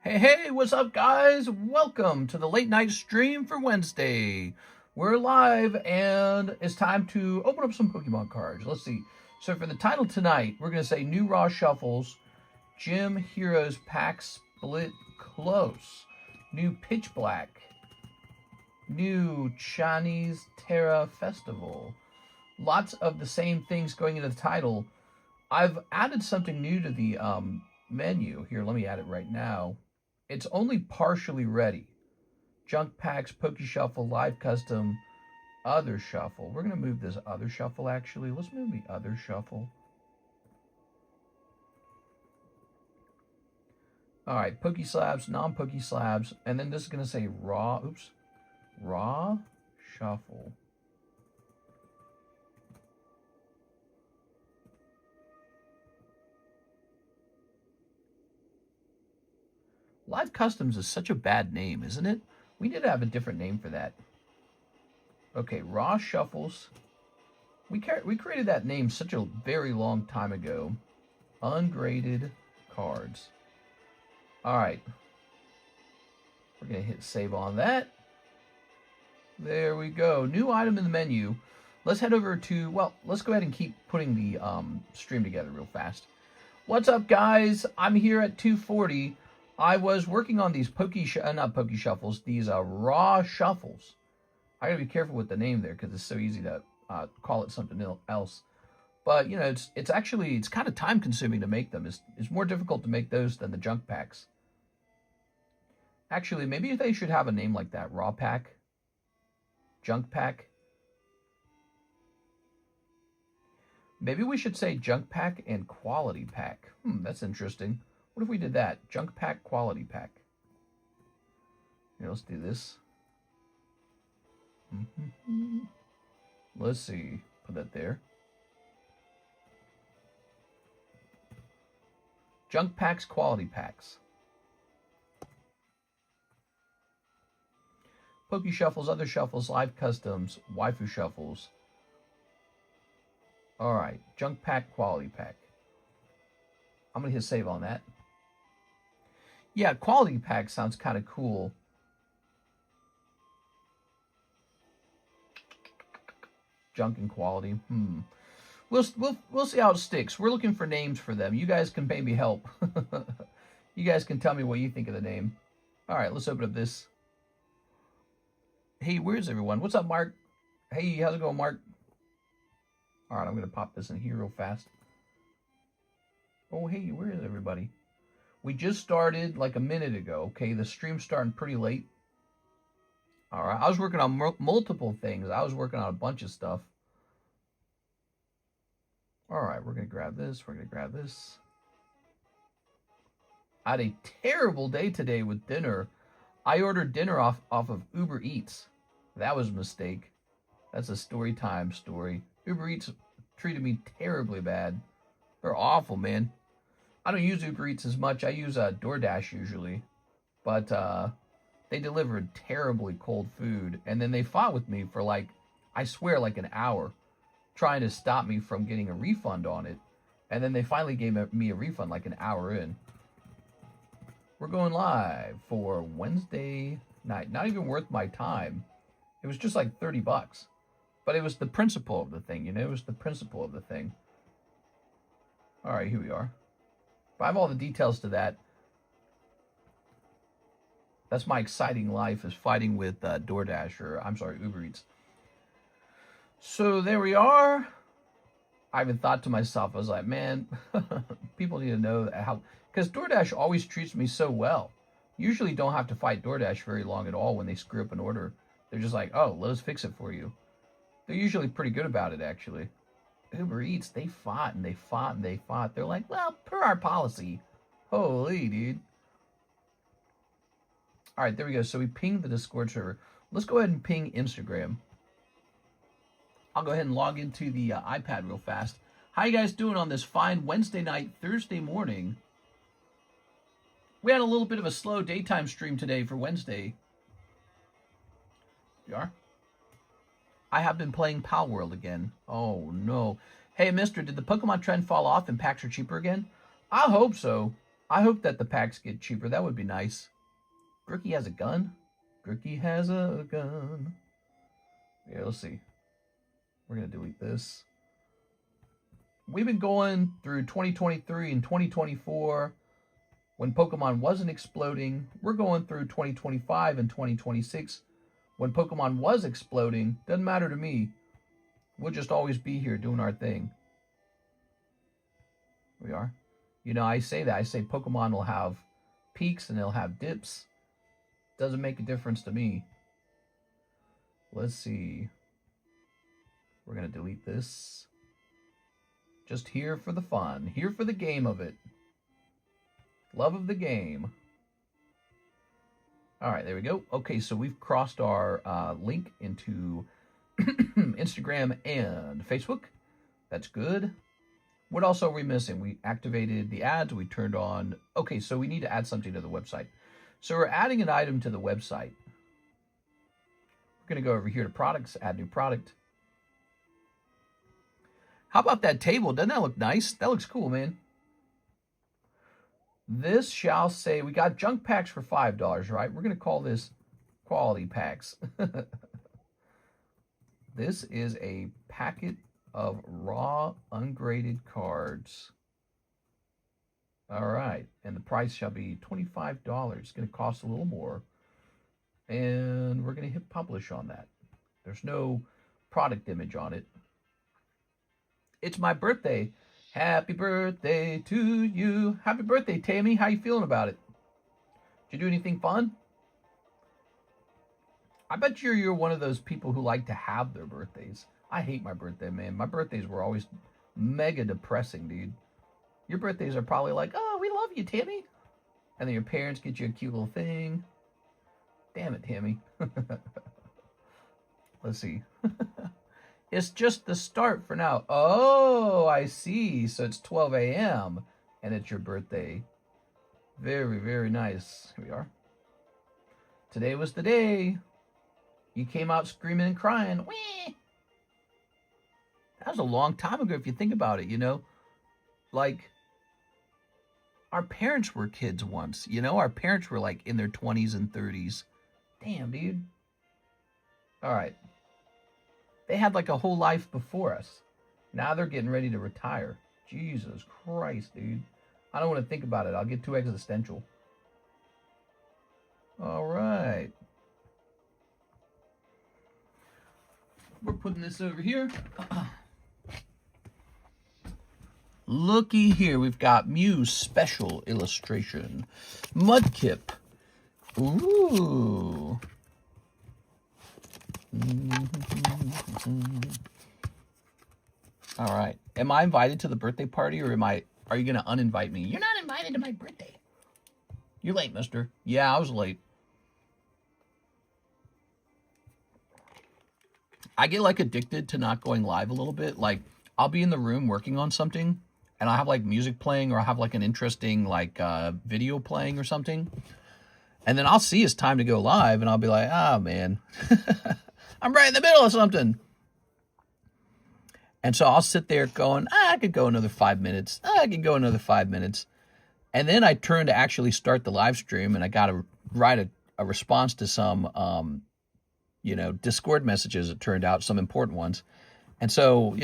Hey, what's up, guys? Welcome to the late night stream for Wednesday. We're live, and it's time to open up some Pokemon cards. Let's see. So for the title tonight, we're going to say New Raw Shuffles, Gym Heroes Pack Split Close, New Pitch Black, New Chinese Terastal Festival. Lots of the same things going into the title. I've added something new to the menu. Here, let me add it right now. It's only partially ready. Junk Packs, Poke Shuffle, Live Custom, Other Shuffle. We're going to move this Other Shuffle, actually. Let's move the Other Shuffle. All right, Poke Slabs, non-Poke Slabs, and then this is going to say Raw, Raw Shuffle. Live Customs is such a bad name, isn't it? We need to have a different name for that. Okay, Raw Shuffles. We created that name such a very long time ago. Ungraded cards. All right. We're going to hit save on that. There we go. New item in the menu. Let's head over to, well, let's go ahead and keep putting the stream together real fast. What's up, guys? I'm here at 2:40. I was working on these not Poke Shuffles, these Raw Shuffles. I gotta be careful with the name there because it's so easy to call it something else. But, you know, it's kind of time consuming to make them. It's more difficult to make those than the junk packs. Actually, maybe they should have a name like that. Raw Pack? Junk Pack? Maybe we should say Junk Pack and Quality Pack. That's interesting. What if we did that? Junk Pack, Quality Pack. Here, let's do this. Let's see. Put that there. Junk Packs, Quality Packs. Poke Shuffles, Other Shuffles, Live Customs, Waifu Shuffles. Alright, Junk Pack, Quality Pack. I'm going to hit save on that. Yeah, Quality Pack sounds kind of cool. Junk and Quality. We'll see how it sticks. We're looking for names for them. You guys can maybe help. You guys can tell me what you think of the name. All right, let's open up this. Hey, where's everyone? What's up, Mark? Hey, how's it going, Mark? All right, I'm going to pop this in here real fast. Oh, hey, where is everybody? We just started like a minute ago, okay? The stream's starting pretty late. All right, I was working on multiple things. I was working on a bunch of stuff. All right, we're going to grab this. We're going to grab this. I had a terrible day today with dinner. I ordered dinner off of Uber Eats. That was a mistake. That's a story time story. Uber Eats treated me terribly bad. They're awful, man. I don't use Uber Eats as much. I use DoorDash usually. But they delivered terribly cold food. And then they fought with me for like, I swear, like an hour, trying to stop me from getting a refund on it. And then they finally gave me a refund like an hour in. We're going live for Wednesday night. Not even worth my time. It was just like $30. But it was the principle of the thing, you know? It was the principle of the thing. All right, here we are. But I have all the details to that. That's my exciting life, is fighting with DoorDash, or I'm sorry, Uber Eats. So there we are. I even thought to myself, I was like, man, people need to know how, because DoorDash always treats me so well. Usually don't have to fight DoorDash very long at all when they screw up an order. They're just like, oh, let us fix it for you. They're usually pretty good about it, actually. Uber Eats, they fought and they fought and they fought. They're like, well, per our policy. Holy, dude. All right, there we go. So we pinged the Discord server. Let's go ahead and ping Instagram. I'll go ahead and log into the iPad real fast. How you guys doing on this fine Wednesday night, Thursday morning? We had a little bit of a slow daytime stream today for Wednesday. You are? I have been playing Pal World again. Oh, no. Hey, mister, did the Pokemon trend fall off and packs are cheaper again? I hope so. I hope that the packs get cheaper. That would be nice. Grooky has a gun? Grooky has a gun. Yeah, let's see. We're going to delete this. We've been going through 2023 and 2024 when Pokemon wasn't exploding. We're going through 2025 and 2026 when Pokemon was exploding. Doesn't matter to me. We'll just always be here doing our thing. We are. You know, I say that. I say Pokemon will have peaks and they'll have dips. Doesn't make a difference to me. Let's see. We're going to delete this. Just here for the fun. Here for the game of it. Love of the game. All right, there we go. Okay, so we've crossed our link into Instagram and Facebook. That's good. What else are we missing? We activated the ads. We turned on... Okay, so we need to add something to the website. So we're adding an item to the website. We're going to go over here to products, add new product. How about that table? Doesn't that look nice? That looks cool, man. This shall say, we got junk packs for $5, right? We're going to call this quality packs. This is a packet of raw ungraded cards. All right. And the price shall be $25. It's going to cost a little more. And we're going to hit publish on that. There's no product image on it. It's my birthday. Happy birthday to you. Happy birthday, Tammy. How you feeling about it? Did you do anything fun? I bet you're one of those people who like to have their birthdays. I hate my birthday, man. My birthdays were always mega depressing, dude. Your birthdays are probably like, oh, we love you, Tammy. And then your parents get you a cute little thing. Damn it, Tammy. Let's see. It's just the start for now. Oh, I see. So it's 12 a.m. and it's your birthday. Very, very nice. Here we are. Today was the day. You came out screaming and crying. Whee! That was a long time ago if you think about it, you know. Like, our parents were kids once, you know. Our parents were like in their 20s and 30s. Damn, dude. All right. They had like a whole life before us. Now they're getting ready to retire. Jesus Christ, dude. I don't want to think about it. I'll get too existential. All right. We're putting this over here. Looky here. We've got Muse Special Illustration. Mudkip. Ooh. All right. Am I invited to the birthday party, or are you going to uninvite me? You're not invited to my birthday. You're late, mister. Yeah, I was late. I get like addicted to not going live a little bit. Like, I'll be in the room working on something and I'll have like music playing, or I'll have like an interesting like video playing or something. And then I'll see it's time to go live and I'll be like, oh man, I'm right in the middle of something. And so I'll sit there going, I could go another 5 minutes. I could go another 5 minutes. And then I turn to actually start the live stream, and I got to write a response to some, Discord messages, it turned out, some important ones. And so,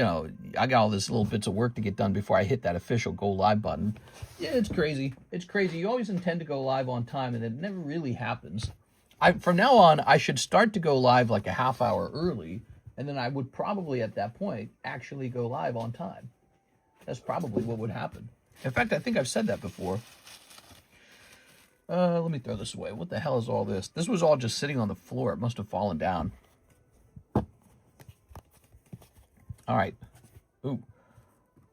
I got all this little bits of work to get done before I hit that official go live button. Yeah, it's crazy. It's crazy. You always intend to go live on time, and it never really happens. From now on, I should start to go live like a half hour early, and then I would probably at that point actually go live on time. That's probably what would happen. In fact, I think I've said that before. Let me throw this away. What the hell is all this? This was all just sitting on the floor. It must have fallen down. All right. Ooh.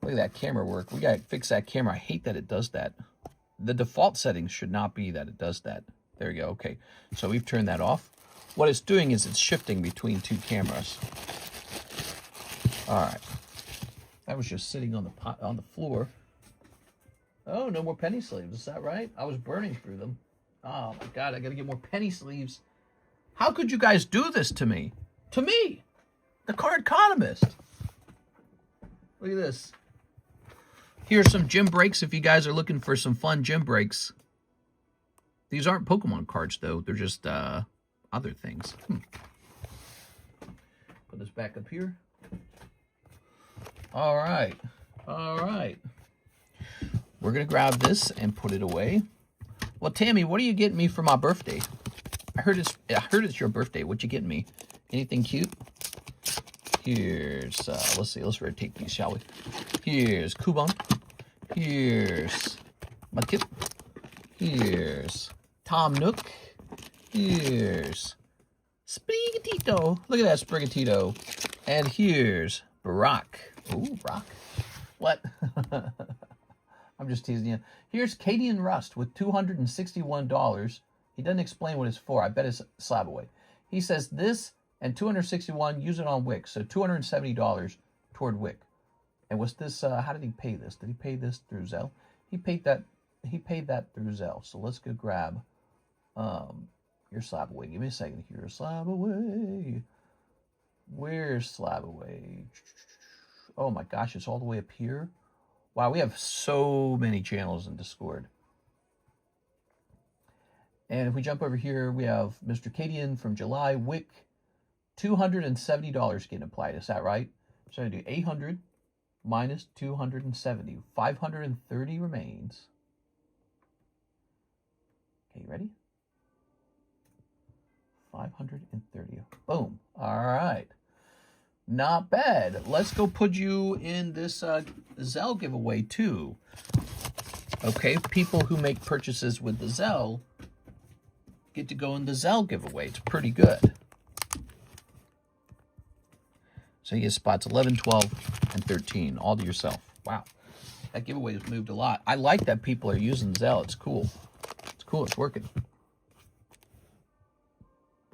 Look at that camera work. We got to fix that camera. I hate that it does that. The default settings should not be that it does that. There we go. Okay. So we've turned that off. What it's doing is it's shifting between two cameras. All right. That was just sitting on the floor. Oh, no more penny sleeves. Is that right? I was burning through them. Oh, my God. I got to get more penny sleeves. How could you guys do this to me? To me, the Cardconomist. Look at this. Here's some gym breaks if you guys are looking for some fun gym breaks. These aren't Pokemon cards, though. They're just other things. Put this back up here. All right. All right. We're going to grab this and put it away. Well, Tammy, what are you getting me for my birthday? I heard it's your birthday. What you getting me? Anything cute? Here's, let's see. Let's rotate these, shall we? Here's Kubon. Here's Mudkip. Here's Tom Nook. Here's Sprigatito. Look at that Sprigatito. And here's Brock. Ooh, Brock. What? I'm just teasing you. Here's Cadian Rust with $261. He doesn't explain what it's for. I bet it's slab away. He says this and $261, use it on Wix. So $270 toward Wix. And what's this? How did he pay this? Did he pay this through Zelle? He paid that through Zelle. So let's go grab your slab away. Give me a second here. Slab away. Where's slab away? Oh my gosh, it's all the way up here. Wow, we have so many channels in Discord. And if we jump over here, we have Mr. Cadian from July, Wick, $270 getting applied. Is that right? So I do 800 minus 270. 530 remains. Okay, ready? 530. Boom. All right. Not bad. Let's go put you in this Zelle giveaway too. Okay, people who make purchases with the Zelle get to go in the Zelle giveaway. It's pretty good. So you get spots 11, 12, and 13 all to yourself. Wow. That giveaway has moved a lot. I like that people are using Zelle. It's cool. It's cool. It's working.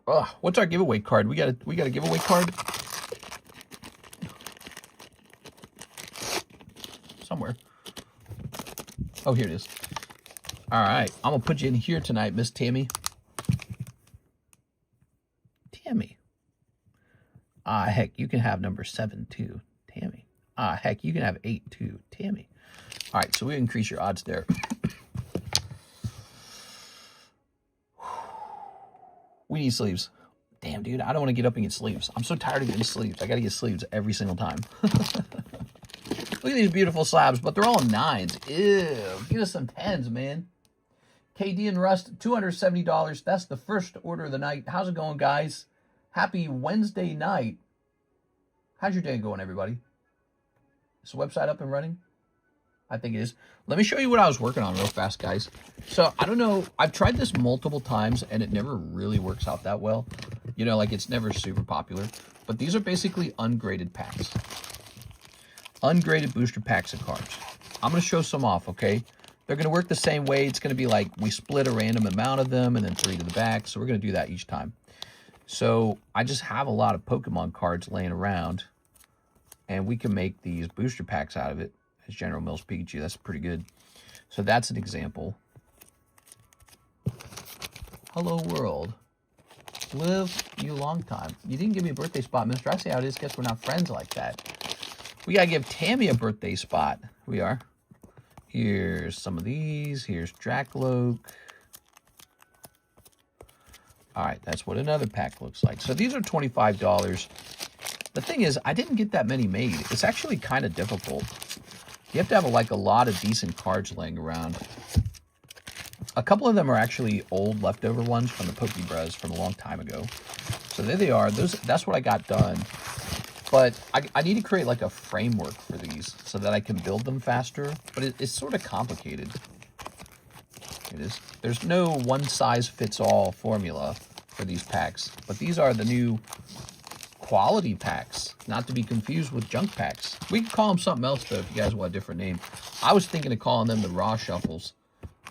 Oh, what's our giveaway card? We got a giveaway card? Somewhere. Oh, here it is. All right. I'm going to put you in here tonight, Miss Tammy. Tammy. Ah, heck, you can have number 7, too. Tammy. Ah, heck, you can have 8, too. Tammy. All right, so we increase your odds there. We need sleeves. Damn, dude, I don't want to get up and get sleeves. I'm so tired of getting sleeves. I got to get sleeves every single time. Look at these beautiful slabs, but they're all 9s. Ew, give us some 10s, man. KD and Rust, $270. That's the first order of the night. How's it going, guys? Happy Wednesday night. How's your day going, everybody? Is the website up and running? I think it is. Let me show you what I was working on real fast, guys. So, I don't know. I've tried this multiple times, and it never really works out that well. You know, like it's never super popular. But these are basically ungraded packs. Ungraded booster packs of cards. I'm going to show some off, okay? They're going to work the same way. It's going to be like we split a random amount of them and then 3 to the back. So we're going to do that each time. So I just have a lot of Pokemon cards laying around. And we can make these booster packs out of it. As General Mills Pikachu. That's pretty good. So that's an example. Hello, world. Live you long time. You didn't give me a birthday spot, mister. I see how it is. Guess we're not friends like that. We got to give Tammy a birthday spot. We are. Here's some of these. Here's Dracloak. All right, that's what another pack looks like. So these are $25. The thing is, I didn't get that many made. It's actually kind of difficult. You have to have a lot of decent cards laying around. A couple of them are actually old leftover ones from the Pokebuzz from a long time ago. So there they are. That's what I got done. But I need to create like a framework for these so that I can build them faster. But it's sort of complicated. It is. There's no one-size-fits-all formula for these packs. But these are the new quality packs, not to be confused with junk packs. We could call them something else, though, if you guys want a different name. I was thinking of calling them the Raw Shuffles.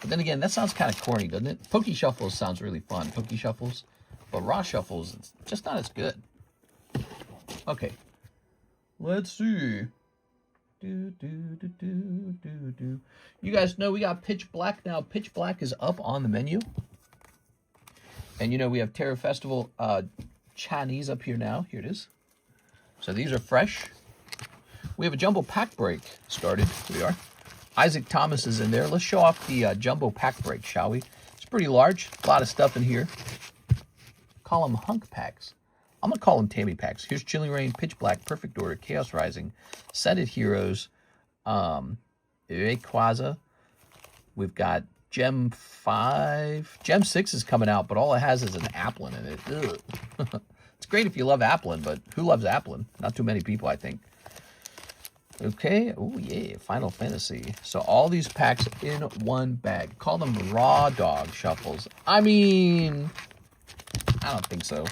But then again, that sounds kind of corny, doesn't it? Poke Shuffles sounds really fun. Poke Shuffles. But Raw Shuffles, it's just not as good. Okay. Let's see. You guys know we got Pitch Black now. Pitch Black is up on the menu. And you know we have Terastal Festival Chinese up here now. Here it is. So these are fresh. We have a jumbo pack break started. Here we are. Isaac Thomas is in there. Let's show off the jumbo pack break, shall we? It's pretty large. A lot of stuff in here. Call them hunk packs. I'm going to call them Tammy packs. Here's Chilling Reign, Pitch Black, Perfect Order, Chaos Rising, Setted Heroes, Rayquaza. We've got Gem 5. Gem 6 is coming out, but all it has is an Applin in it. Ugh. It's great if you love Applin, but who loves Applin? Not too many people, I think. Okay. Oh, yeah. Final Fantasy. So all these packs in one bag. Call them raw dog shuffles. I mean, I don't think so.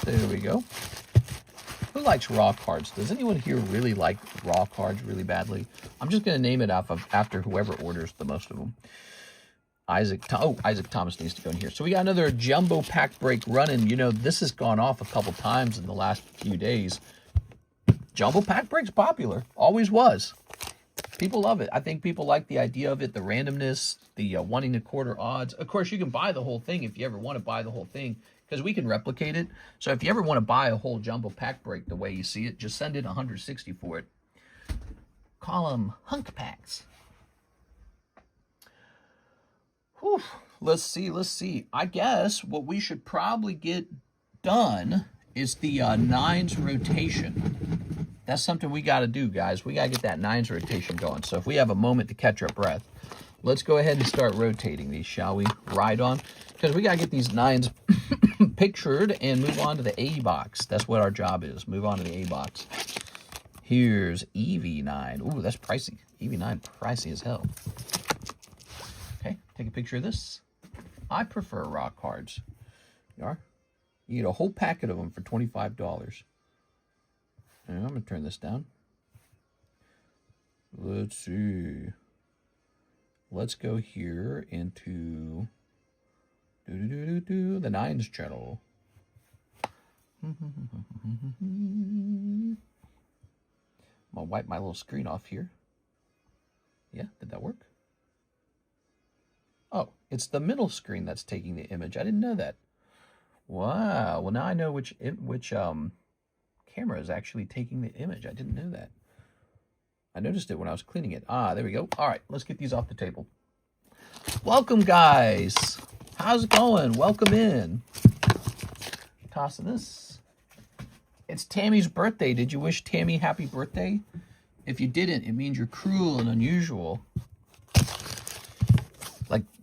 There we go. Who likes raw cards? Does anyone here really like raw cards really badly? I'm just going to name it after whoever orders the most of them. Isaac Thomas needs to go in here. So we got another jumbo pack break running. You know, this has gone off a couple times in the last few days. Jumbo pack break's popular. Always was. People love it. I think people like the idea of it, the randomness, the wanting to quarter odds. Of course, you can buy the whole thing if you ever want to buy the whole thing, because we can replicate it. So if you ever want to buy a whole jumbo pack break the way you see it, just send in 160 for it. Call them hunk packs. Whew. Let's see. I guess what we should probably get done is the 9s rotation. That's something we got to do, guys. We got to get that 9s rotation going. So if we have a moment to catch our breath, let's go ahead and start rotating these, shall we? Ride on. Because we got to get these 9s pictured and move on to the A box. That's what our job is. Move on to the A box. Here's EV9. Ooh, that's pricey. EV9 pricey as hell. Okay, take a picture of this. I prefer raw cards. You are? You get a whole packet of them for $25. And I'm going to turn this down. Let's see. Let's go here into the 9s channel. I'm going to wipe my little screen off here. Yeah, did that work? Oh, it's the middle screen that's taking the image. I didn't know that. Wow. Well, now I know which camera is actually taking the image. I didn't know that. I noticed it when I was cleaning it. Ah, there we go. All right, let's get these off the table. Welcome, guys. How's it going? Welcome in. Tossing this. It's Tammy's birthday. Did you wish Tammy happy birthday? If you didn't, it means you're cruel and unusual.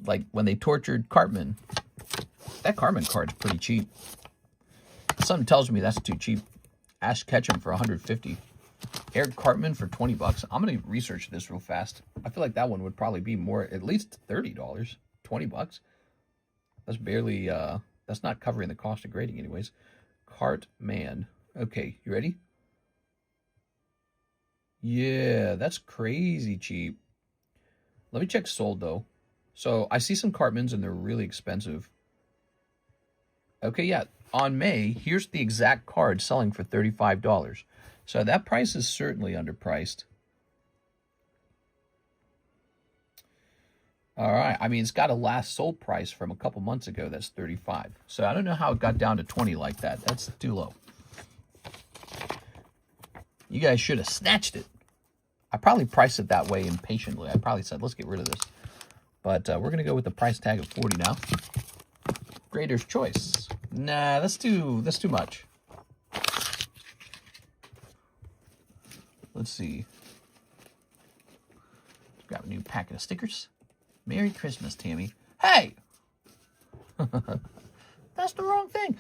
Like when they tortured Cartman. That Cartman card's pretty cheap. Something tells me that's too cheap. Ash Ketchum for $150. Eric Cartman for $20. I'm going to research this real fast. I feel like that one would probably be more, at least $30. $20. That's barely, that's not covering the cost of grading anyways. Cartman. Okay, you ready? Yeah, that's crazy cheap. Let me check sold though. So I see some Cartmans and they're really expensive. Okay, yeah. On May, here's the exact card selling for $35. So that price is certainly underpriced. All right. I mean, it's got a last sold price from a couple months ago. That's $35. So I don't know how it got down to $20 like that. That's too low. You guys should have snatched it. I probably priced it that way impatiently. I probably said, let's get rid of this. But we're going to go with the price tag of $40 now. Grader's choice. Nah, that's too much. Let's see. Grab a new packet of stickers. Merry Christmas, Tammy. Hey! That's the wrong thing.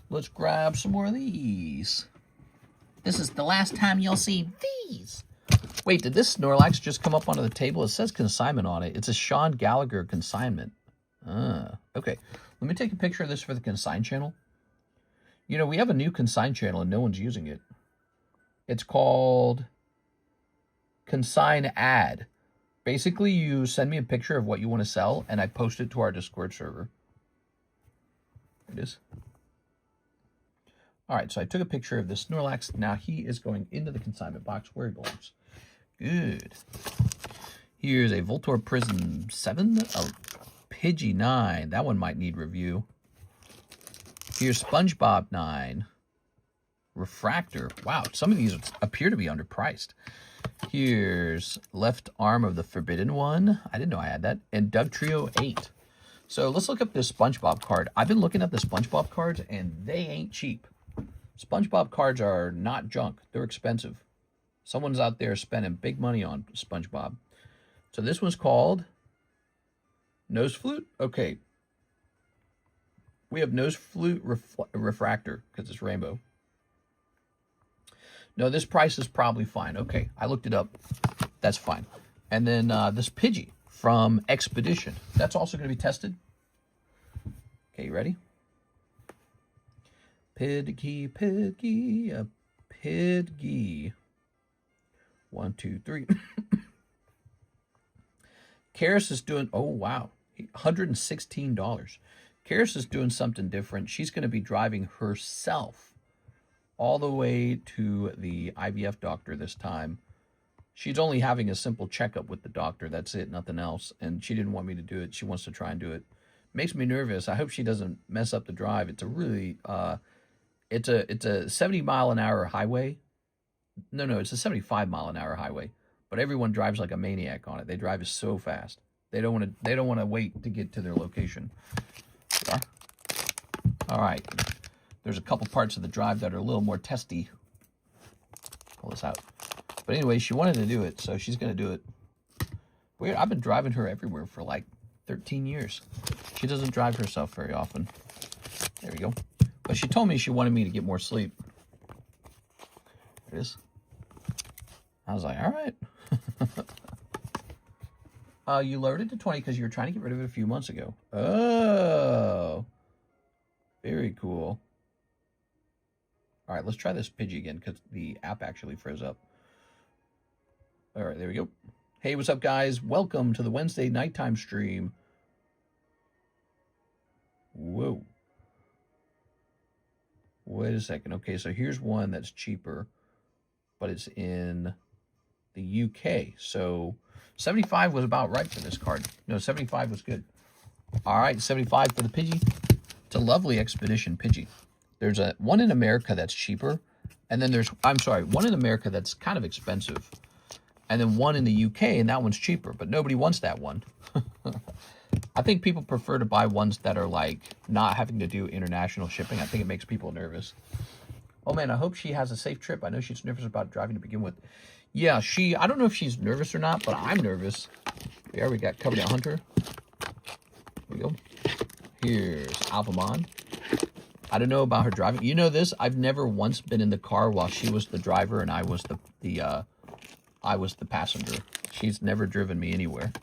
Let's grab some more of these. This is the last time you'll see these. Wait, did this Snorlax just come up onto the table? It says consignment on it. It's a Sean Gallagher consignment. Okay. Let me take a picture of this for the consign channel. You know, we have a new consign channel and no one's using it. It's called Consign Ad. Basically, you send me a picture of what you want to sell and I post it to our Discord server. There it is. All right, so I took a picture of this Snorlax. Now he is going into the consignment box where he belongs. Good. Here's a Voltorb Prism 7, a Pidgey 9. That one might need review. Here's SpongeBob 9. Refractor. Wow, some of these appear to be underpriced. Here's Left Arm of the Forbidden One. I didn't know I had that. And Doug Trio 8. So let's look up this SpongeBob card. I've been looking at the SpongeBob cards, and they ain't cheap. SpongeBob cards are not junk. They're expensive. Someone's out there spending big money on SpongeBob. So this one's called Nose Flute. Okay. We have Nose Flute Refractor because it's rainbow. No, this price is probably fine. Okay, I looked it up. That's fine. And then this Pidgey from Expedition. That's also going to be tested. Okay, you ready? Pidgey, Pidgey, a Pidgey. 1, 2, 3. Karis is doing, oh, wow, $116. Karis is doing something different. She's going to be driving herself all the way to the IVF doctor this time. She's only having a simple checkup with the doctor. That's it, nothing else. And she didn't want me to do it. She wants to try and do it. Makes me nervous. I hope she doesn't mess up the drive. It's a really, it's a 70-mile-an-hour highway. No, it's a 75-mile-an-hour highway. But everyone drives like a maniac on it. They drive so fast. They don't want to wait to get to their location. Yeah. All right. There's a couple parts of the drive that are a little more testy. Pull this out. But anyway, she wanted to do it, so she's going to do it. Weird. I've been driving her everywhere for like 13 years. She doesn't drive herself very often. There we go. But she told me she wanted me to get more sleep. There it is. I was like, all right. You lowered it to 20 because you were trying to get rid of it a few months ago. Oh. Very cool. All right, let's try this Pidgey again because the app actually froze up. All right, there we go. Hey, what's up, guys? Welcome to the Wednesday nighttime stream. Whoa. Wait a second. Okay, so here's one that's cheaper, but it's in the UK. So 75 was about right for this card. No, 75 was good. All right, 75 for the Pidgey. It's a lovely Expedition Pidgey. There's one in America that's cheaper, and then there's, one in America that's kind of expensive, and then one in the UK, and that one's cheaper, but nobody wants that one. I think people prefer to buy ones that are like not having to do international shipping. I think it makes people nervous. Oh man, I hope she has a safe trip. I know she's nervous about driving to begin with. Yeah, I don't know if she's nervous or not, but I'm nervous. There we got Covenant Hunter. Here we go. Here's Alphamon. I don't know about her driving. You know this? I've never once been in the car while she was the driver and I was the passenger. She's never driven me anywhere.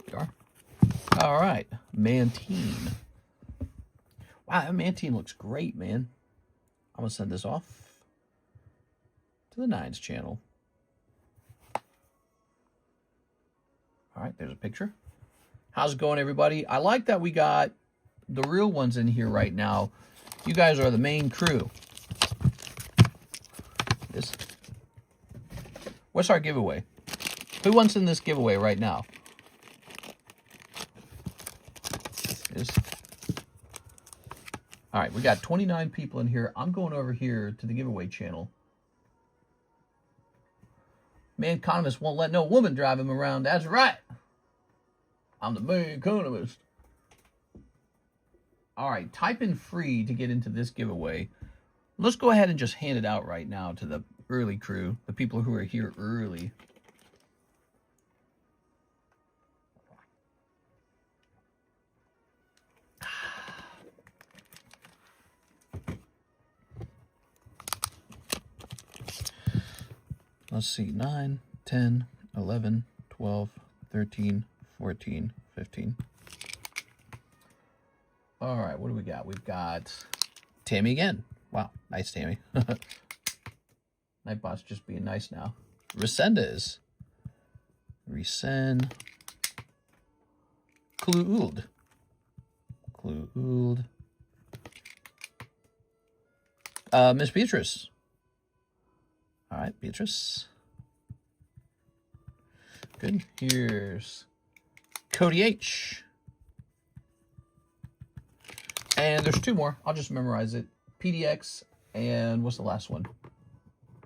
There we are. All right, Mantine. Wow, that Mantine looks great, man. I'm gonna send this off to the Nines channel. All right, there's a picture. How's it going, everybody? I like that we got the real ones in here right now. You guys are the main crew. What's our giveaway? Who wants in this giveaway right now? All right, we got 29 people in here. I'm going over here to the giveaway channel. Man, economist won't let no woman drive him around. That's right. I'm the main economist. All right, type in free to get into this giveaway. Let's go ahead and just hand it out right now to the early crew, the people who are here early. Let's see, 9, 10, 11, 12, 13, 14, 15. All right, what do we got? We've got Tammy again. Wow, nice Tammy. Nightbot's just being nice now. Resendez. Resend. Clued. Miss Beatrice. All right, Beatrice. Good. Here's Cody H. And there's two more. I'll just memorize it. PDX And what's the last one?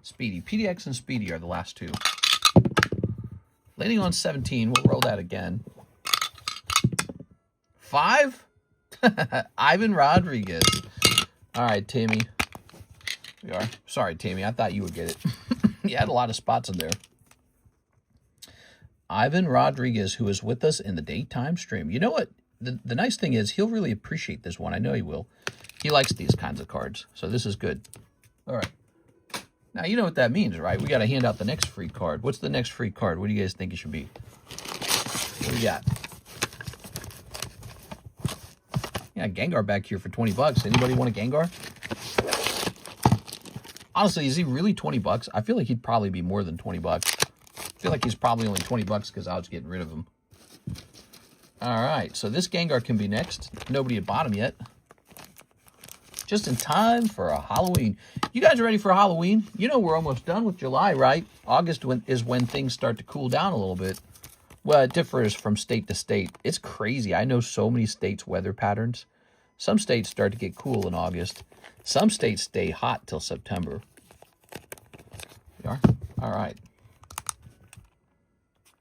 Speedy. PDX and Speedy are the last two. Landing on 17. We'll roll that again. 5? Ivan Rodriguez. All right, Tammy. We are. Sorry, Tammy. I thought you would get it. You had a lot of spots in there. Ivan Rodriguez, who is with us in the daytime stream. You know what? The nice thing is he'll really appreciate this one. I know he will. He likes these kinds of cards. So this is good. All right. Now, you know what that means, right? We got to hand out the next free card. What's the next free card? What do you guys think it should be? What do we got? Yeah, Gengar back here for 20 bucks. Anybody want a Gengar? Honestly, is he really 20 bucks? I feel like he'd probably be more than 20 bucks. I feel like he's probably only 20 bucks because I was getting rid of him. All right, so this Gengar can be next. Nobody had bought him yet. Just in time for a Halloween. You guys ready for Halloween? You know we're almost done with July, right? August is when things start to cool down a little bit. Well, it differs from state to state. It's crazy. I know so many states' weather patterns. Some states start to get cool in August. Some states stay hot till September. You are? All right.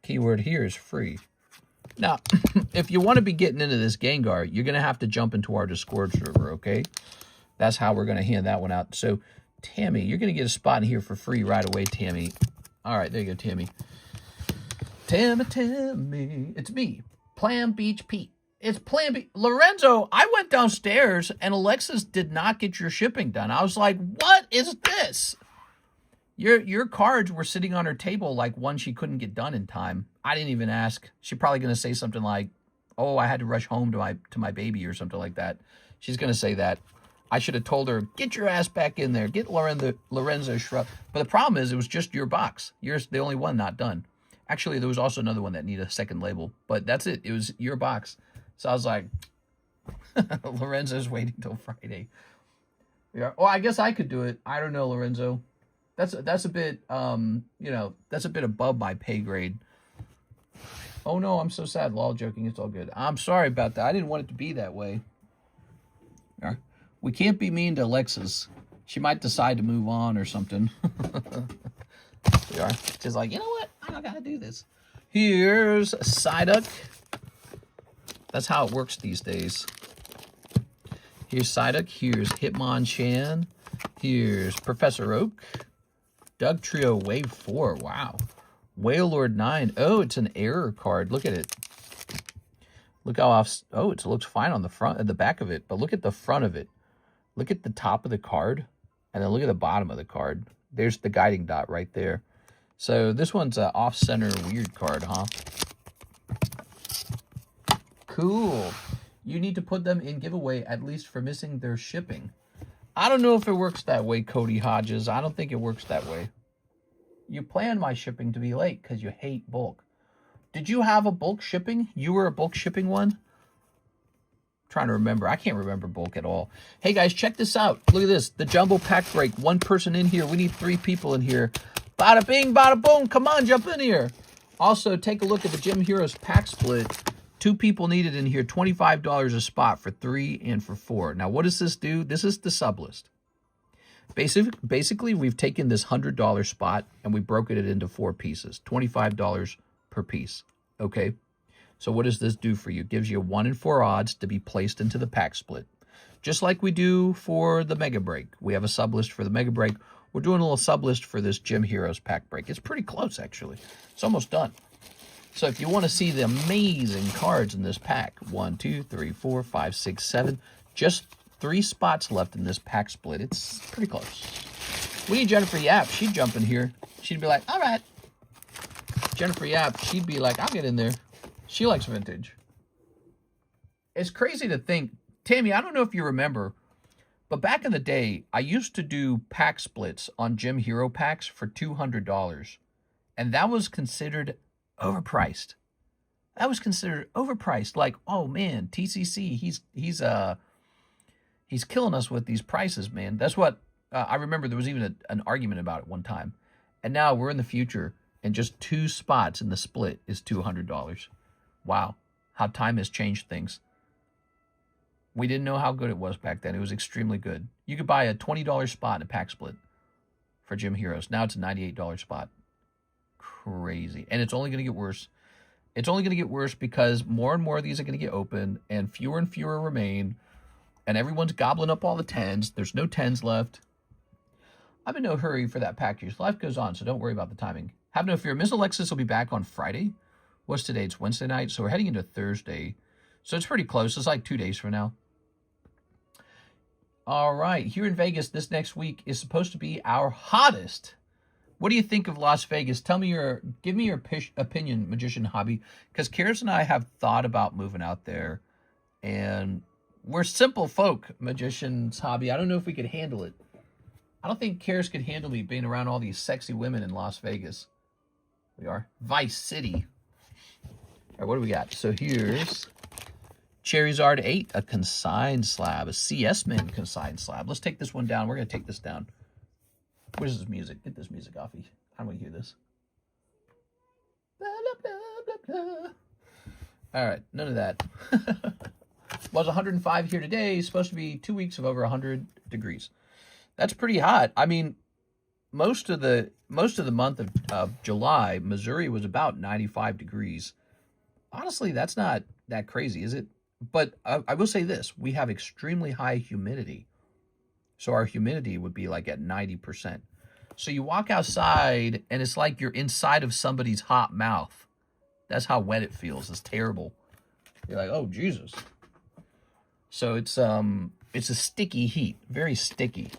Keyword here is free. Now, if you want to be getting into this Gengar, you're going to have to jump into our Discord server, okay? That's how we're going to hand that one out. So, Tammy, you're going to get a spot in here for free right away, Tammy. All right, there you go, Tammy. Tammy. It's me, Plan Beach Pete. It's Plan B. Lorenzo, I went downstairs and Alexis did not get your shipping done. I was like, what is this? Your cards were sitting on her table like one she couldn't get done in time. I didn't even ask. She's probably going to say something like, oh, I had to rush home to my baby or something like that. She's going to say that. I should have told her, get your ass back in there. Get Lorenzo Shrub. But the problem is it was just your box. You're the only one not done. Actually, there was also another one that needed a second label. But that's it. It was your box. So I was like, Lorenzo's waiting till Friday. Yeah. Oh, I guess I could do it. I don't know, Lorenzo. That's a bit, that's a bit above my pay grade. Oh, no, I'm so sad. Lol, joking. It's all good. I'm sorry about that. I didn't want it to be that way. We can't be mean to Alexis. She might decide to move on or something. We are. She's like, you know what? I don't got to do this. Here's Psyduck. That's how it works these days. Here's Psyduck. Here's Hitmonchan. Here's Professor Oak. Doug Trio Wave 4. Wow. Wailord 9. Oh, it's an error card. Look at it. Look how off. Oh, it looks fine on the front and the back of it. But look at the front of it. Look at the top of the card. And then look at the bottom of the card. There's the guiding dot right there. So this one's an off-center weird card, huh? Cool. You need to put them in giveaway at least for missing their shipping. I don't know if it works that way, Cody Hodges. I don't think it works that way. You planned my shipping to be late because you hate bulk. Did you have a bulk shipping? You were a bulk shipping one? Trying to remember. I can't remember bulk at all. Hey, guys, check this out. Look at this. The jumbo pack break. One person in here. We need 3 people in here. Bada bing, bada boom. Come on, jump in here. Also, take a look at the Gym Heroes pack split. 2 people needed in here. $25 a spot for 3 and for 4. Now, what does this do? This is the sub list. Basically, we've taken this $100 spot and we broken it into 4 pieces. $25 per piece. Okay? So what does this do for you? It gives you 1 in 4 odds to be placed into the pack split. Just like we do for the Mega Break. We have a sub list for the Mega Break. We're doing a little sub list for this Gym Heroes pack break. It's pretty close, actually. It's almost done. So if you want to see the amazing cards in this pack, 1, 2, 3, 4, 5, 6, 7, just 3 spots left in this pack split. It's pretty close. We need Jennifer Yap. She'd jump in here. She'd be like, all right. Jennifer Yap, she'd be like, I'll get in there. She likes vintage. It's crazy to think. Tammy, I don't know if you remember, but back in the day, I used to do pack splits on Gym Hero packs for $200. And that was considered overpriced. That was considered overpriced. Like, oh man, TCC, he's killing us with these prices, man. That's what I remember. There was even an argument about it one time. And now we're in the future, and just 2 spots in the split is $200. Wow, how time has changed things. We didn't know how good it was back then. It was extremely good. You could buy a $20 spot in a pack split for Gym Heroes. Now it's a $98 spot. Crazy. And it's only going to get worse. It's only going to get worse because more and more of these are going to get open and fewer remain. And everyone's gobbling up all the 10s. There's no 10s left. I'm in no hurry for that package. Life goes on, so don't worry about the timing. Have no fear. Miss Alexis will be back on Friday. What's today? It's Wednesday night, so we're heading into Thursday. So it's pretty close. It's like 2 days from now. All right. Here in Vegas, this next week is supposed to be our hottest. What do you think of Las Vegas? Give me your opinion, Magician Hobby, because Karis and I have thought about moving out there, and we're simple folk, Magician's Hobby. I don't know if we could handle it. I don't think Karis could handle me being around all these sexy women in Las Vegas. We are Vice City. All right, what do we got? So here's Charizard 8, a consigned slab, a CS Min consigned slab. Let's take this one down. We're going to take this down. Where's this music? Get this music off me. I don't want to hear this. Blah, blah, blah, blah, blah. All right, none of that. Was 105 here today. It's supposed to be 2 weeks of over 100 degrees. That's pretty hot. I mean, most of the month of July, Missouri was about 95 degrees. Honestly, that's not that crazy, is it? But I will say this. We have extremely high humidity. So our humidity would be like at 90%. So you walk outside, and it's like you're inside of somebody's hot mouth. That's how wet it feels. It's terrible. You're like, oh, Jesus. So it's a sticky heat. Very sticky.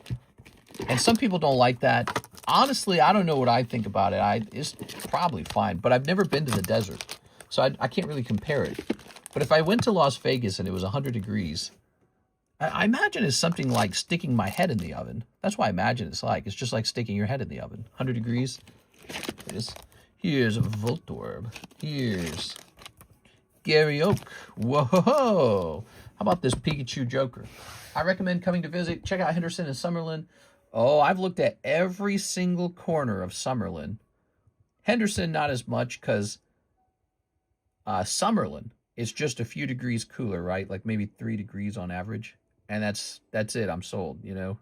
And some people don't like that. Honestly, I don't know what I think about it. It's probably fine. But I've never been to the desert. So I can't really compare it. But if I went to Las Vegas and it was 100 degrees, I imagine it's something like sticking my head in the oven. That's what I imagine it's like. It's just like sticking your head in the oven. 100 degrees. Here's Voltorb. Here's Gary Oak. Whoa. How about this Pikachu Joker? I recommend coming to visit. Check out Henderson and Summerlin. Oh, I've looked at every single corner of Summerlin. Henderson, not as much, because Summerlin is just a few degrees cooler, right? Like maybe 3 degrees on average. And that's it. I'm sold, you know.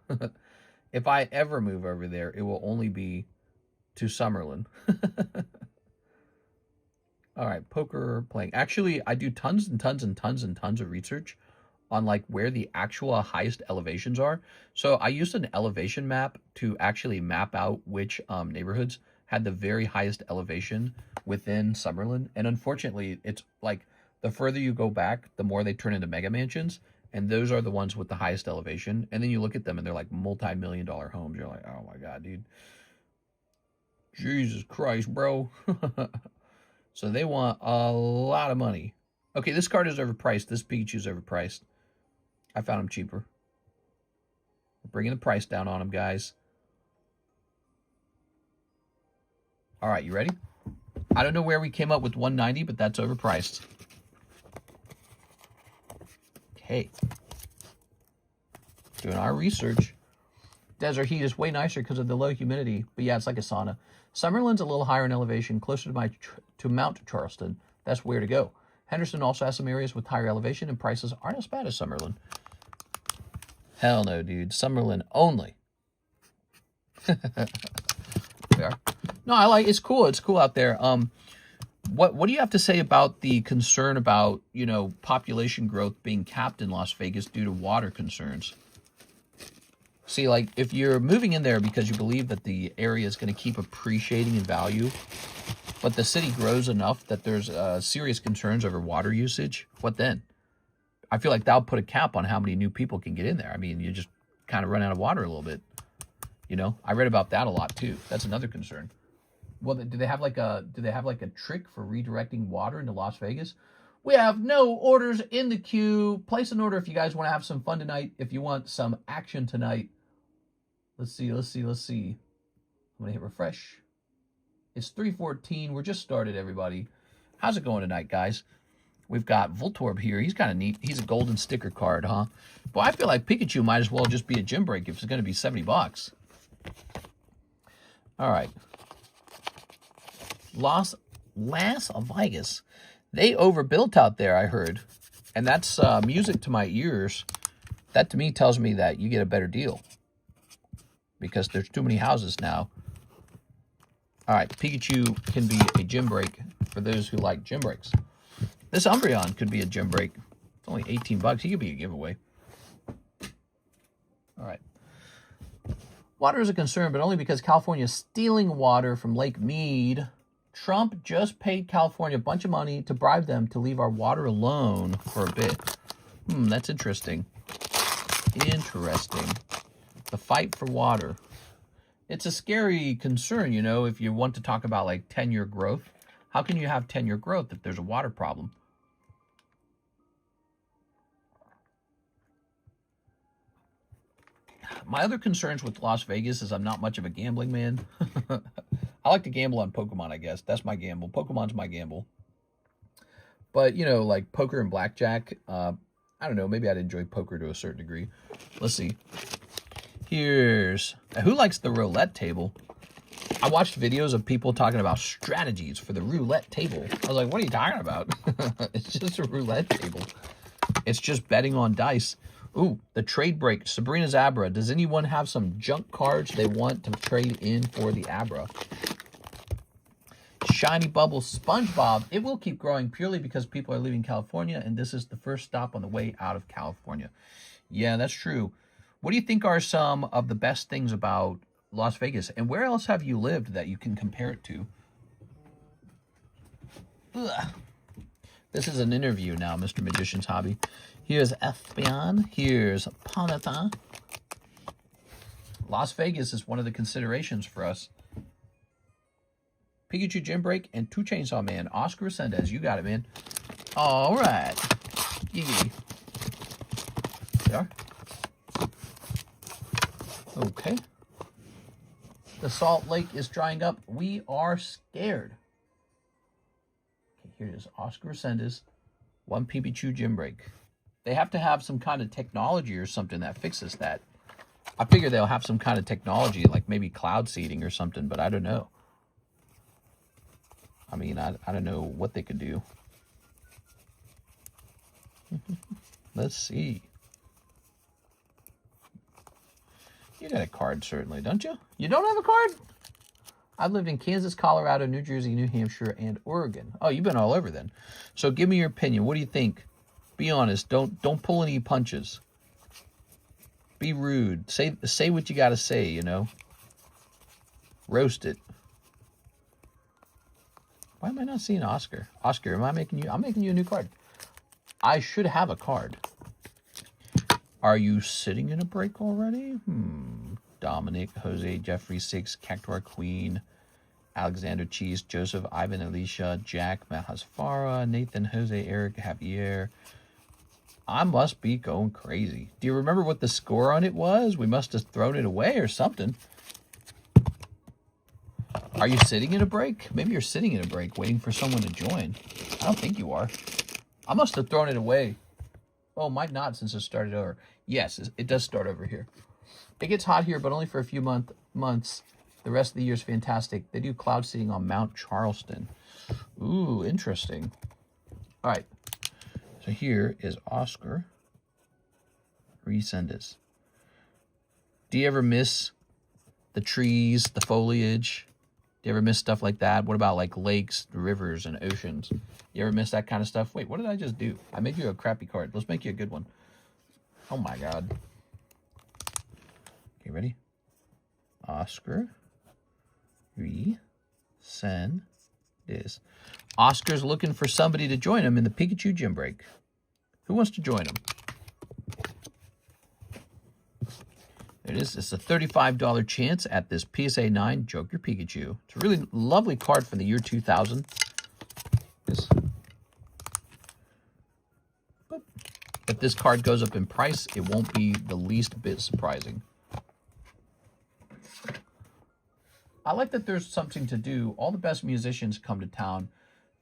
If I ever move over there, it will only be to Summerlin. All right, poker playing. Actually, I do tons and tons and tons and tons of research on like where the actual highest elevations are. So I used an elevation map to actually map out which neighborhoods had the very highest elevation within Summerlin. And unfortunately, it's like the further you go back, the more they turn into mega mansions. And those are the ones with the highest elevation. And then you look at them and they're like multi-million-dollar homes. You're like, oh my God, dude. Jesus Christ, bro. So they want a lot of money. Okay, this card is overpriced. This Pikachu's overpriced. I found him cheaper. We're bringing the price down on him, guys. All right, you ready? I don't know where we came up with 190, but that's overpriced. Okay. Doing our research. Desert heat is way nicer because of the low humidity. But yeah, it's like a sauna. Summerlin's a little higher in elevation, closer to Mount Charleston. That's where to go. Henderson also has some areas with higher elevation, and prices aren't as bad as Summerlin. Hell no, dude. Summerlin only. We are. No, I like it's cool. It's cool out there. What do you have to say about the concern about, you know, population growth being capped in Las Vegas due to water concerns? See, like, if you're moving in there because you believe that the area is going to keep appreciating in value, but the city grows enough that there's serious concerns over water usage, what then? I feel like that'll put a cap on how many new people can get in there. I mean, you just kind of run out of water a little bit. You know, I read about that a lot too. That's another concern. Well, do they have like a trick for redirecting water into Las Vegas? We have no orders in the queue. Place an order if you guys want to have some fun tonight. If you want some action tonight. Let's see. I'm gonna hit refresh. It's 3:14. We're just started, everybody. How's it going tonight, guys? We've got Voltorb here. He's kind of neat. He's a golden sticker card, huh? But I feel like Pikachu might as well just be a gym break if it's going to be $70. All right. Las Vegas. They overbuilt out there, I heard. And that's music to my ears. That to me tells me that you get a better deal because there's too many houses now. All right, Pikachu can be a gym break for those who like gym breaks. This Umbreon could be a gym break. It's only 18 bucks. He could be a giveaway. All right. Water is a concern, but only because California is stealing water from Lake Mead. Trump just paid California a bunch of money to bribe them to leave our water alone for a bit. That's interesting. Interesting. The fight for water. It's a scary concern, you know, if you want to talk about like 10-year growth. How can you have 10-year growth if there's a water problem? My other concerns with Las Vegas is I'm not much of a gambling man. I like to gamble on Pokemon, I guess. That's my gamble. Pokemon's my gamble. But, you know, like poker and blackjack, I don't know. Maybe I'd enjoy poker to a certain degree. Let's see. Here's... Who likes the roulette table? I watched videos of people talking about strategies for the roulette table. I was like, what are you talking about? It's just a roulette table. It's just betting on dice. Ooh, the trade break. Sabrina's Abra. Does anyone have some junk cards they want to trade in for the Abra? Shiny Bubble SpongeBob. It will keep growing purely because people are leaving California, and this is the first stop on the way out of California. Yeah, that's true. What do you think are some of the best things about Las Vegas? And where else have you lived that you can compare it to? Ugh. This is an interview now, Mr. Magician's Hobby. Here's Espion. Here's Ponathan. Las Vegas is one of the considerations for us. Pikachu Gym Break and Two Chainsaw Man. Oscar Resendez. You got it, man. All right. Giggity. There. Okay. The Salt Lake is drying up. We are scared. Okay, here it is. Oscar Resendez. One Pikachu Gym Break. They have to have some kind of technology or something that fixes that. I figure they'll have some kind of technology, like maybe cloud seeding or something, but I don't know. I mean, I don't know what they could do. Let's see. You got a card, certainly, don't you? You don't have a card? I've lived in Kansas, Colorado, New Jersey, New Hampshire, and Oregon. Oh, you've been all over then. So give me your opinion. What do you think? Be honest. Don't pull any punches. Be rude. Say what you got to say, you know. Roast it. Why am I not seeing Oscar? Oscar, I'm making you a new card. I should have a card. Are you sitting in a break already? Dominic, Jose, Jeffrey, Six, Cactuar Queen, Alexander Cheese, Joseph, Ivan, Alicia, Jack, Mahasfara, Nathan, Jose, Eric, Javier. I must be going crazy. Do you remember what the score on it was? We must have thrown it away or something. Are you sitting in a break? Maybe you're sitting in a break waiting for someone to join. I don't think you are. I must have thrown it away. Oh, might not since it started over. Yes, it does start over here. It gets hot here, but only for a few months. The rest of the year is fantastic. They do cloud seeding on Mount Charleston. Ooh, interesting. All right. So here is Oscar Resendez. Do you ever miss the trees, the foliage? Do you ever miss stuff like that? What about like lakes, rivers, and oceans? You ever miss that kind of stuff? Wait, what did I just do? I made you a crappy card. Let's make you a good one. Oh my God. Okay, ready? Oscar Resendez. Oscar's looking for somebody to join him in the Pikachu Gym Break. Who wants to join him? There it is. It's a $35 chance at this PSA 9 Joker Pikachu. It's a really lovely card from the year 2000. If this card goes up in price, it won't be the least bit surprising. I like that there's something to do. All the best musicians come to town.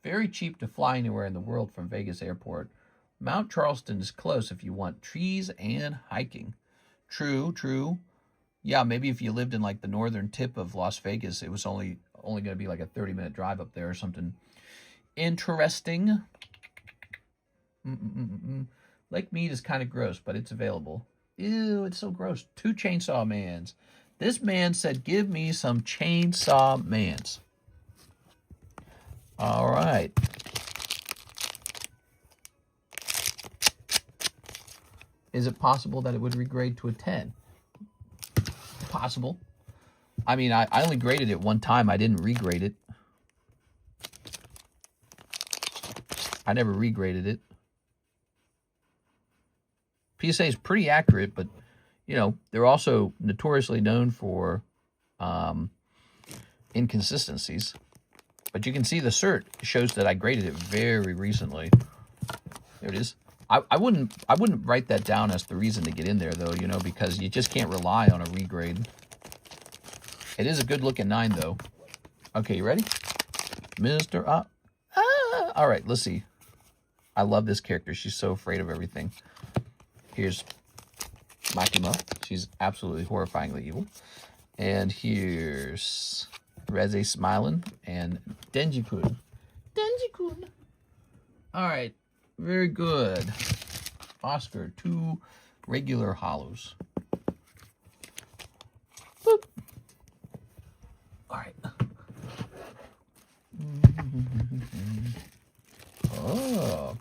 Very cheap to fly anywhere in the world from Vegas Airport. Mount Charleston is close if you want trees and hiking. True, true. Yeah, maybe if you lived in like the northern tip of Las Vegas, it was only going to be like a 30-minute drive up there or something. Interesting. Lake meat is kind of gross, but it's available. Ew, it's so gross. 2 chainsaw mans. This man said, give me some chainsaw mans. All right. Is it possible that it would regrade to a 10? Possible. I mean, I only graded it one time. I didn't regrade it. I never regraded it. PSA is pretty accurate, but, you know, they're also notoriously known for inconsistencies. But you can see the cert shows that I graded it very recently. There it is. I wouldn't write that down as the reason to get in there, though, you know, because you just can't rely on a regrade. It is a good-looking 9, though. Okay, you ready? Mr. All right, let's see. I love this character. She's so afraid of everything. Here's Makima. She's absolutely horrifyingly evil. And here's Reze smiling and Denji-kun. Denji-kun. All right. Very good. Oscar, 2 regular hollows. Boop. All right. Oh.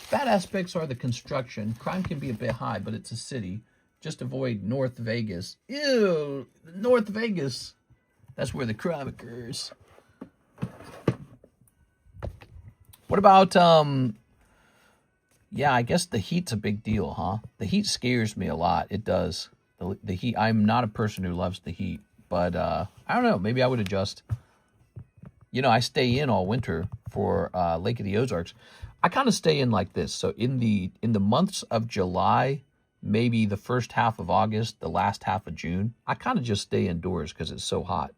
Bad aspects are the construction. Crime can be a bit high, but it's a city. Just avoid North Vegas. Ew, North Vegas. That's where the crime occurs. What about, yeah, I guess the heat's a big deal, huh? The heat scares me a lot. It does. The heat, I'm not a person who loves the heat, but I don't know. Maybe I would adjust. You know, I stay in all winter for Lake of the Ozarks. I kind of stay in like this. So in the months of July, maybe the first half of August, the last half of June, I kind of just stay indoors because it's so hot.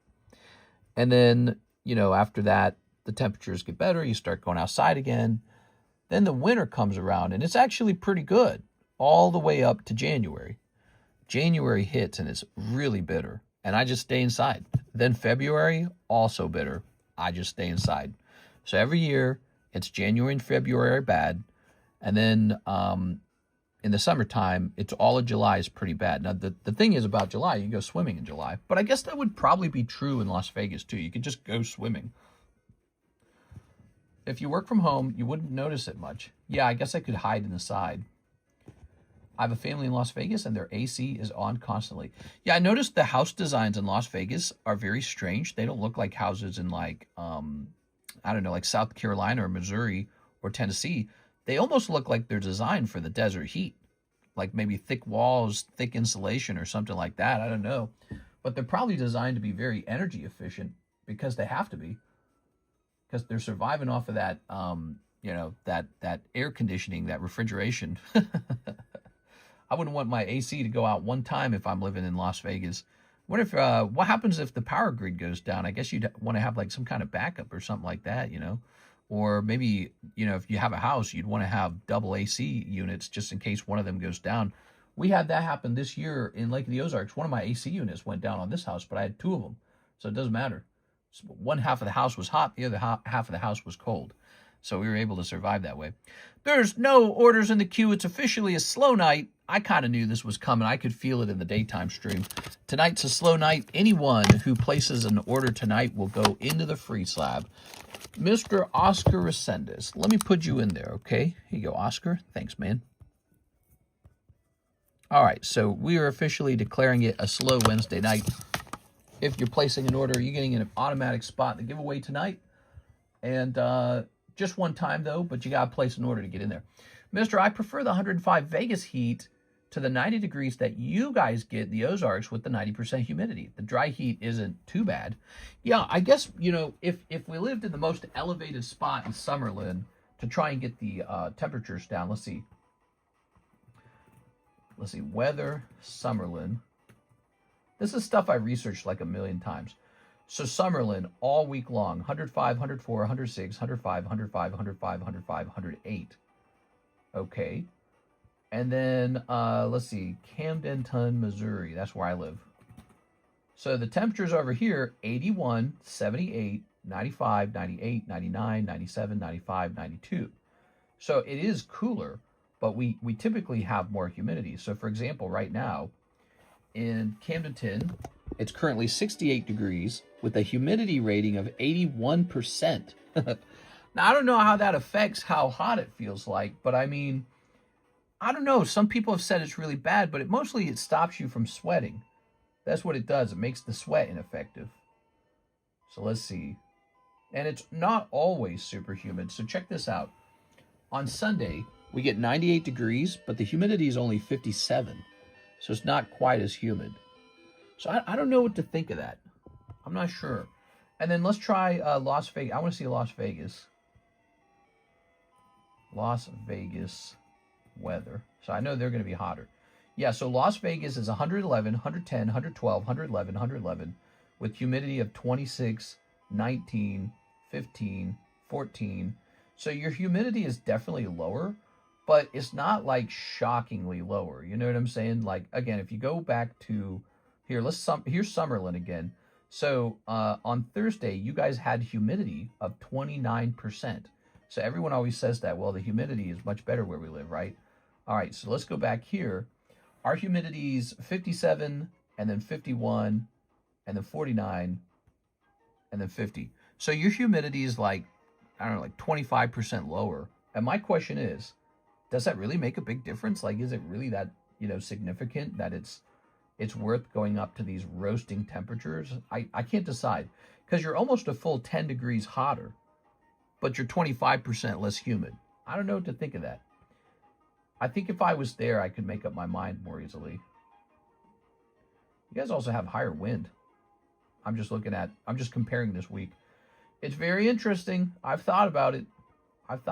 And then, you know, after that, the temperatures get better. You start going outside again. Then the winter comes around, and it's actually pretty good all the way up to January. January hits, and it's really bitter, and I just stay inside. Then February, also bitter. I just stay inside. So every year, it's January and February are bad, and then in the summertime, it's all of July is pretty bad. Now, the thing is about July, you go swimming in July, but I guess that would probably be true in Las Vegas, too. You could just go swimming. If you work from home, you wouldn't notice it much. Yeah, I guess I could hide in the side. I have a family in Las Vegas, and their AC is on constantly. Yeah, I noticed the house designs in Las Vegas are very strange. They don't look like houses in, like, I don't know, like South Carolina or Missouri or Tennessee. They almost look like they're designed for the desert heat. Like maybe thick walls, thick insulation or something like that. I don't know. But they're probably designed to be very energy efficient because they have to be. Because they're surviving off of that, you know, that air conditioning, that refrigeration. I wouldn't want my AC to go out one time if I'm living in Las Vegas. What if, what happens if the power grid goes down? I guess you'd want to have like some kind of backup or something like that, you know. Or maybe, you know, if you have a house, you'd want to have double AC units just in case one of them goes down. We had that happen this year in Lake of the Ozarks. One of my AC units went down on this house, but I had 2 of them. So it doesn't matter. So one half of the house was hot, the other half of the house was cold. So we were able to survive that way. There's no orders in the queue. It's officially a slow night. I kind of knew this was coming. I could feel it in the daytime stream. Tonight's a slow night. Anyone who places an order tonight will go into the free slab. Mr. Oscar Resendez, let me put you in there, okay? Here you go, Oscar. Thanks, man. All right, so we are officially declaring it a slow Wednesday night. If you're placing an order, you're getting an automatic spot in the giveaway tonight. And just one time, though, but you got to place an order to get in there. Mister, I prefer the 105 Vegas heat to the 90 degrees that you guys get in the Ozarks with the 90% humidity. The dry heat isn't too bad. Yeah, I guess, you know, if we lived in the most elevated spot in Summerlin to try and get the temperatures down, let's see. Let's see, weather, Summerlin. This is stuff I researched like a million times. So Summerlin, all week long, 105, 104, 106, 105, 105, 105, 105, 108. Okay. And then, let's see, Camdenton, Missouri. That's where I live. So the temperatures over here, 81, 78, 95, 98, 99, 97, 95, 92. So it is cooler, but we typically have more humidity. So for example, right now in Camden, it's currently 68 degrees with a humidity rating of 81%. Now, I don't know how that affects how hot it feels like, but I mean, I don't know. Some people have said it's really bad, but mostly it stops you from sweating. That's what it does. It makes the sweat ineffective. So let's see. And it's not always super humid. So check this out. On Sunday, we get 98 degrees, but the humidity is only 57. So it's not quite as humid. So I don't know what to think of that. I'm not sure. And then let's try Las Vegas. I want to see Las Vegas. Las Vegas weather. So I know they're going to be hotter. Yeah, so Las Vegas is 111, 110, 112, 111, 111 with humidity of 26, 19, 15, 14. So your humidity is definitely lower, but it's not like shockingly lower. You know what I'm saying? Like, again, if you go back to here, here's Summerlin again. So on Thursday, you guys had humidity of 29%. So everyone always says that, well, the humidity is much better where we live, right? All right, so let's go back here. Our humidity is 57, and then 51, and then 49, and then 50. So your humidity is like, I don't know, like 25% lower. And my question is, does that really make a big difference? Like, is it really that, significant that it's worth going up to these roasting temperatures? I can't decide, because you're almost a full 10 degrees hotter, but you're 25% less humid. I don't know what to think of that. I think if I was there, I could make up my mind more easily. You guys also have higher wind. I'm just comparing this week. It's very interesting. I've thought about it. Let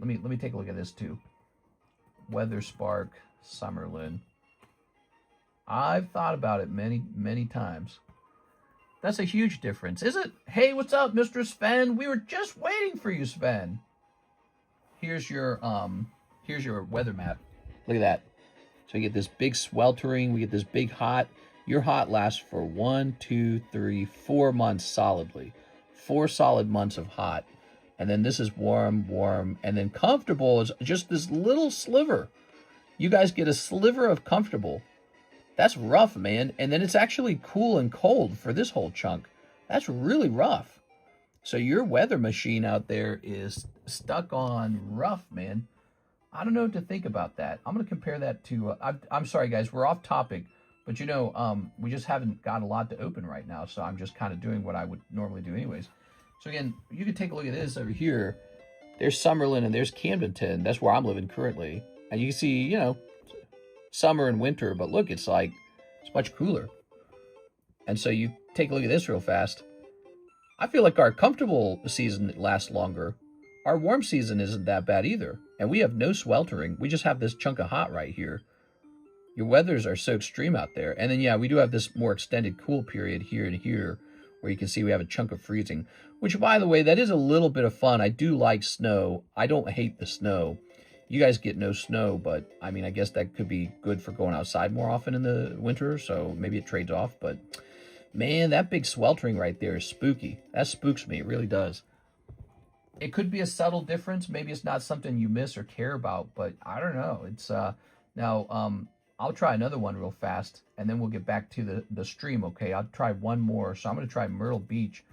me take a look at this too. Weather Spark, Summerlin. I've thought about it many, many times. That's a huge difference, is it? Hey, what's up, Mr. Sven? We were just waiting for you, Sven. Here's your weather map. Look at that. So you get this big sweltering, we get this big hot. Your hot lasts for 1, 2, 3, 4 months solidly. 4 solid months of hot. And then this is warm, warm, and then comfortable is just this little sliver. You guys get a sliver of comfortable. That's rough, man. And then it's actually cool and cold for this whole chunk. That's really rough. So your weather machine out there is stuck on rough, man. I don't know what to think about that. I'm going to compare that to... I'm sorry, guys. We're off topic. But, we just haven't got a lot to open right now. So I'm just kind of doing what I would normally do anyways. So, again, you can take a look at this over here. There's Summerlin and there's Camden. That's where I'm living currently. And you can see, summer and winter. But look, it's much cooler. And so you take a look at this real fast. I feel like our comfortable season lasts longer. Our warm season isn't that bad either. And we have no sweltering. We just have this chunk of hot right here. Your weathers are so extreme out there. And then, yeah, we do have this more extended cool period here and here where you can see we have a chunk of freezing. Which, by the way, that is a little bit of fun. I do like snow. I don't hate the snow. You guys get no snow, but, I mean, I guess that could be good for going outside more often in the winter. So maybe it trades off. But, man, that big sweltering right there is spooky. That spooks me. It really does. It could be a subtle difference. Maybe it's not something you miss or care about, but I don't know. It's now I'll try another one real fast, and then we'll get back to the stream, okay? I'll try one more. So I'm going to try Myrtle Beach,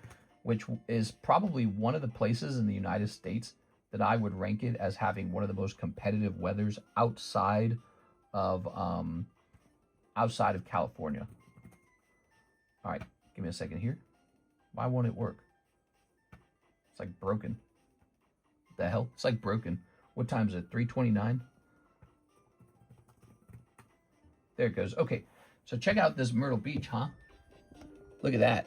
which is probably one of the places in the United States that I would rank it as having one of the most competitive weathers outside of California. All right, give me a second here. Why won't it work? It's like broken. What the hell? It's like broken. What time is it? 3:29? There it goes. Okay, so check out this Myrtle Beach, huh? Look at that.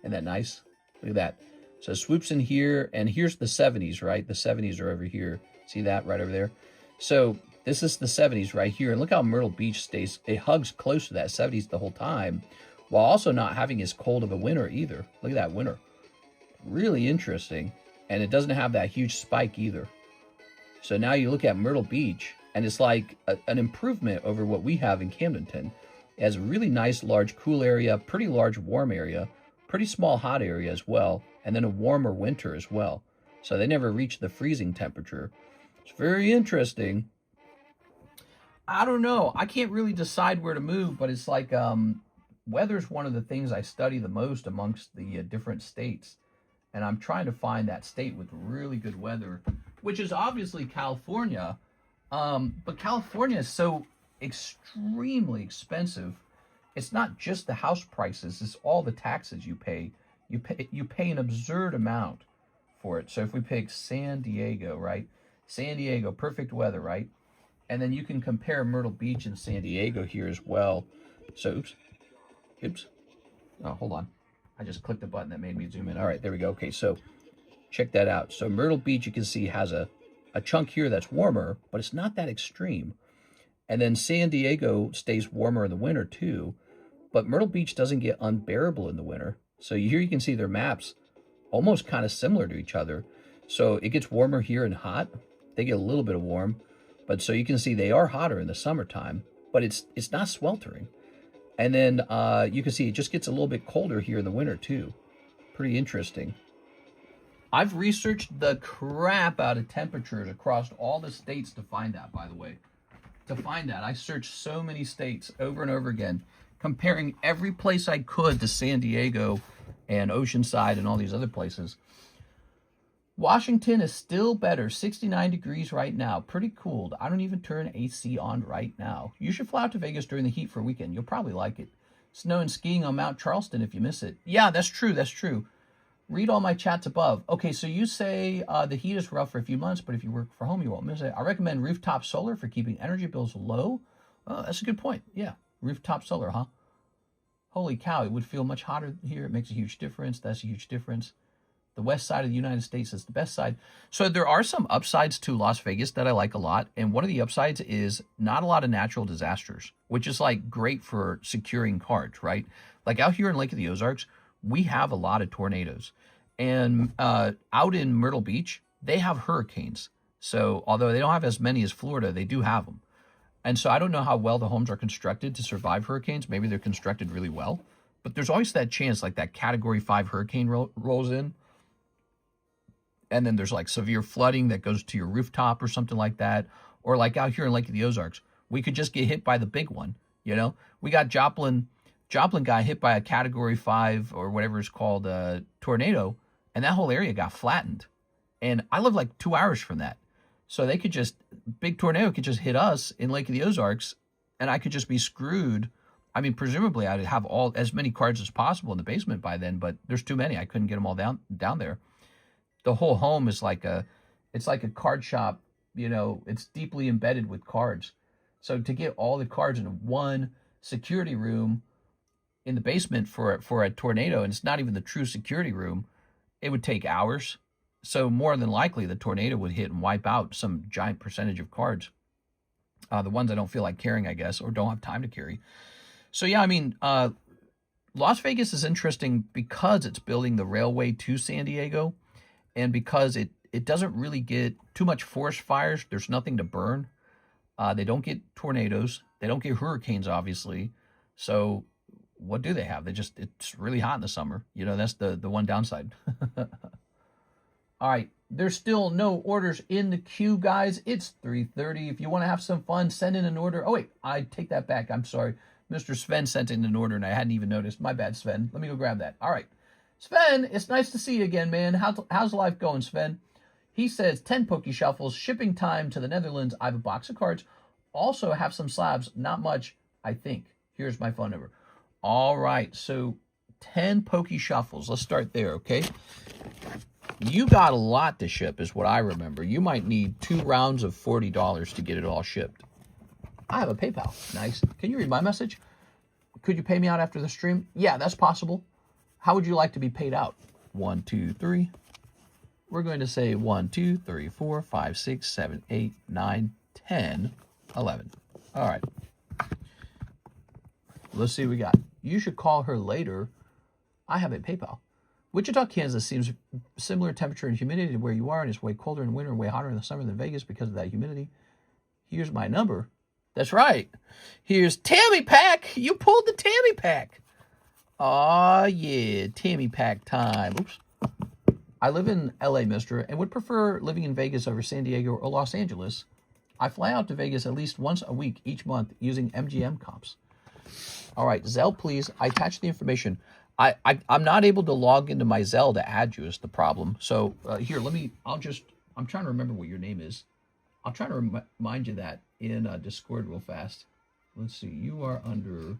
Isn't that nice? Look at that. So it swoops in here, and here's the 70s, right? The 70s are over here. See that right over there? So this is the 70s right here, and look how Myrtle Beach stays. It hugs close to that 70s the whole time, while also not having as cold of a winter either. Look at that winter. Really interesting. And it doesn't have that huge spike either. So now you look at Myrtle Beach, and it's like an improvement over what we have in Camden. It has a really nice, large, cool area, pretty large, warm area, pretty small hot area as well, and then a warmer winter as well. So they never reach the freezing temperature. It's very interesting. I don't know. I can't really decide where to move, but it's like weather's one of the things I study the most amongst the different states. And I'm trying to find that state with really good weather, which is obviously California. But California is so extremely expensive. It's not just the house prices, it's all the taxes you pay. You pay an absurd amount for it. So if we pick San Diego, right? San Diego, perfect weather, right? And then you can compare Myrtle Beach and San Diego here as well. So, oops. Oh, hold on. I just clicked the button that made me zoom in. All right, there we go. Okay, so check that out. So Myrtle Beach, you can see, has a chunk here that's warmer, but it's not that extreme. And then San Diego stays warmer in the winter too, but Myrtle Beach doesn't get unbearable in the winter. So here you can see their maps almost kind of similar to each other. So it gets warmer here and hot. They get a little bit of warm, but so you can see they are hotter in the summertime, but it's not sweltering. And then you can see it just gets a little bit colder here in the winter too. Pretty interesting. I've researched the crap out of temperatures across all the states to find that, by the way. To find that, I searched so many states over and over again, comparing every place I could to San Diego and Oceanside and all these other places. Washington is still better, 69 degrees right now. Pretty cool. I don't even turn AC on right now. You should fly out to Vegas during the heat for a weekend. You'll probably like it. Snow and skiing on Mount Charleston if you miss it. Yeah, that's true. That's true. Read all my chats above. Okay, so you say the heat is rough for a few months, but if you work from home, you won't miss it. I recommend rooftop solar for keeping energy bills low. Oh, that's a good point. Yeah, rooftop solar, huh? Holy cow, it would feel much hotter here. It makes a huge difference. That's a huge difference. The west side of the United States is the best side. So there are some upsides to Las Vegas that I like a lot. And one of the upsides is not a lot of natural disasters, which is like great for securing cards, right? Like out here in Lake of the Ozarks, we have a lot of tornadoes. And out in Myrtle Beach, they have hurricanes. So although they don't have as many as Florida, they do have them. And so I don't know how well the homes are constructed to survive hurricanes. Maybe they're constructed really well. But there's always that chance like that Category 5 hurricane rolls in. And then there's like severe flooding that goes to your rooftop or something like that. Or like out here in Lake of the Ozarks, we could just get hit by the big one, you know? We got Joplin got hit by a Category 5 or whatever it's called, tornado, and that whole area got flattened. And I live like 2 hours from that. So they could just, big tornado could just hit us in Lake of the Ozarks, and I could just be screwed. I mean, presumably I'd have as many cards as possible in the basement by then, but there's too many. I couldn't get them all down there. The whole home is it's like a card shop, you know, it's deeply embedded with cards. So to get all the cards in one security room in the basement for a tornado, and it's not even the true security room, it would take hours. So more than likely the tornado would hit and wipe out some giant percentage of cards. The ones I don't feel like carrying, I guess, or don't have time to carry. So yeah, I mean, Las Vegas is interesting because it's building the railway to San Diego. And because it doesn't really get too much forest fires, there's nothing to burn. They don't get tornadoes. They don't get hurricanes, obviously. So what do they have? It's really hot in the summer. You know, that's the one downside. All right. There's still no orders in the queue, guys. It's 3:30. If you want to have some fun, send in an order. Oh, wait, I take that back. I'm sorry. Mr. Sven sent in an order, and I hadn't even noticed. My bad, Sven. Let me go grab that. All right. Sven, it's nice to see you again, man. How's life going, Sven? He says 10 Poke Shuffles, shipping time to the Netherlands. I have a box of cards. Also have some slabs. Not much, I think. Here's my phone number. All right, so 10 Poke Shuffles. Let's start there, okay? You got a lot to ship is what I remember. You might need 2 rounds of $40 to get it all shipped. I have a PayPal. Nice. Can you read my message? Could you pay me out after the stream? Yeah, that's possible. How would you like to be paid out? 1, 2, 3. We're going to say 1, 2, 3, 4, 5, 6, 7, 8, 9, 10, 11. All right. Let's see what we got. You should call her later. I have a PayPal. Wichita, Kansas seems similar temperature and humidity to where you are, and it's way colder in winter and way hotter in the summer than Vegas because of that humidity. Here's my number. That's right. Here's Tammy Pack. You pulled the Tammy Pack. Aw, yeah, Tammy pack time. Oops. I live in LA, mister, and would prefer living in Vegas over San Diego or Los Angeles. I fly out to Vegas at least once a week each month using MGM comps. All right, Zelle, please. I attached the information. I'm not able to log into my Zelle to add you is the problem. So here, I'm trying to remember what your name is. I'll try to remind you that in Discord real fast. Let's see, you are under...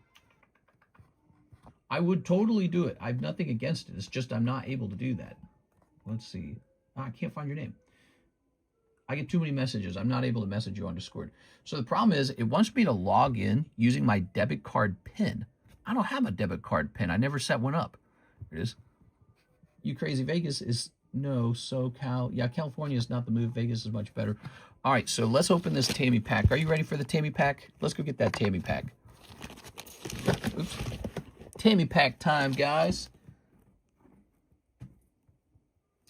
I would totally do it. I have nothing against it. It's just I'm not able to do that. Let's see. I can't find your name. I get too many messages. I'm not able to message you on Discord. So the problem is it wants me to log in using my debit card PIN. I don't have a debit card PIN. I never set one up. Here it is. You crazy. Vegas is no SoCal. Yeah, California is not the move. Vegas is much better. All right, so let's open this Tammy pack. Are you ready for the Tammy pack? Let's go get that Tammy pack. Oops. Tammy pack time, guys.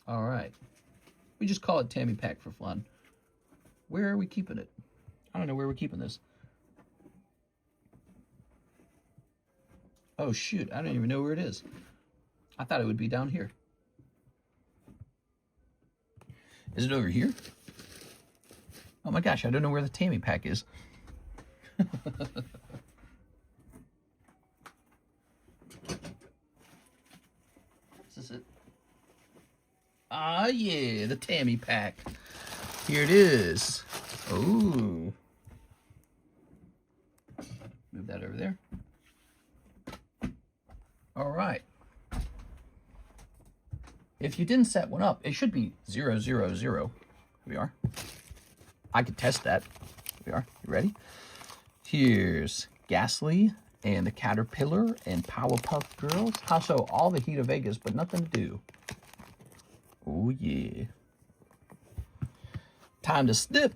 All right. We just call it Tammy pack for fun. Where are we keeping it? I don't know where we're keeping this. Oh, shoot. I don't even know where it is. I thought it would be down here. Is it over here? Oh, my gosh. I don't know where the Tammy pack is. Is this it? Ah, yeah, the Tammy pack. Here it is. Ooh. Move that over there. All right. If you didn't set one up, it should be 000. Here we are. I could test that. Here we are. You ready? Here's Ghastly and the Caterpillar and Powerpuff Girls. Also, all the heat of Vegas, but nothing to do. Oh, yeah. Time to snip.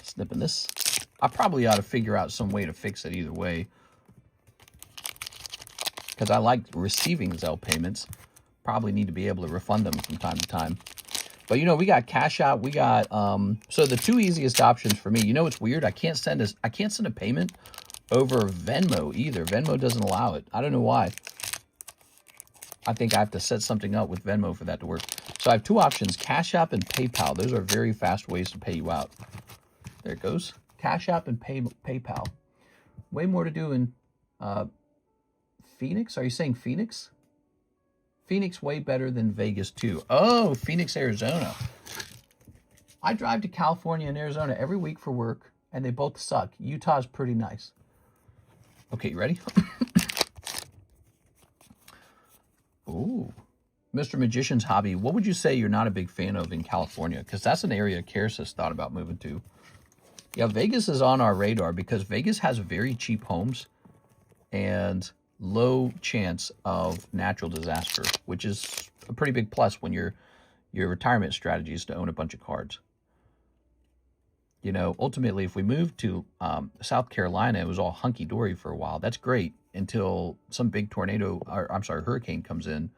Snipping this. I probably ought to figure out some way to fix it either way. Because I like receiving Zelle payments. Probably need to be able to refund them from time to time. But, you know, we got CASHAPP. We got, so the two easiest options for me, you know what's weird? I can't send a payment over Venmo either. Venmo doesn't allow it. I don't know why. I think I have to set something up with Venmo for that to work. So I have two options, CASHAPP and PayPal. Those are very fast ways to pay you out. There it goes. CASHAPP and PayPal. Way more to do in Phoenix. Are you saying Phoenix? Phoenix way better than Vegas too. Oh, Phoenix, Arizona. I drive to California and Arizona every week for work, and they both suck. Utah's pretty nice. Okay, you ready? Ooh. Mr. Magician's Hobby, what would you say you're not a big fan of in California? Because that's an area Karis has thought about moving to. Yeah, Vegas is on our radar because Vegas has very cheap homes and low chance of natural disaster, which is a pretty big plus when your retirement strategy is to own a bunch of cards. You know, ultimately, if we moved to South Carolina, it was all hunky-dory for a while. That's great until some big tornado, or I'm sorry, hurricane comes in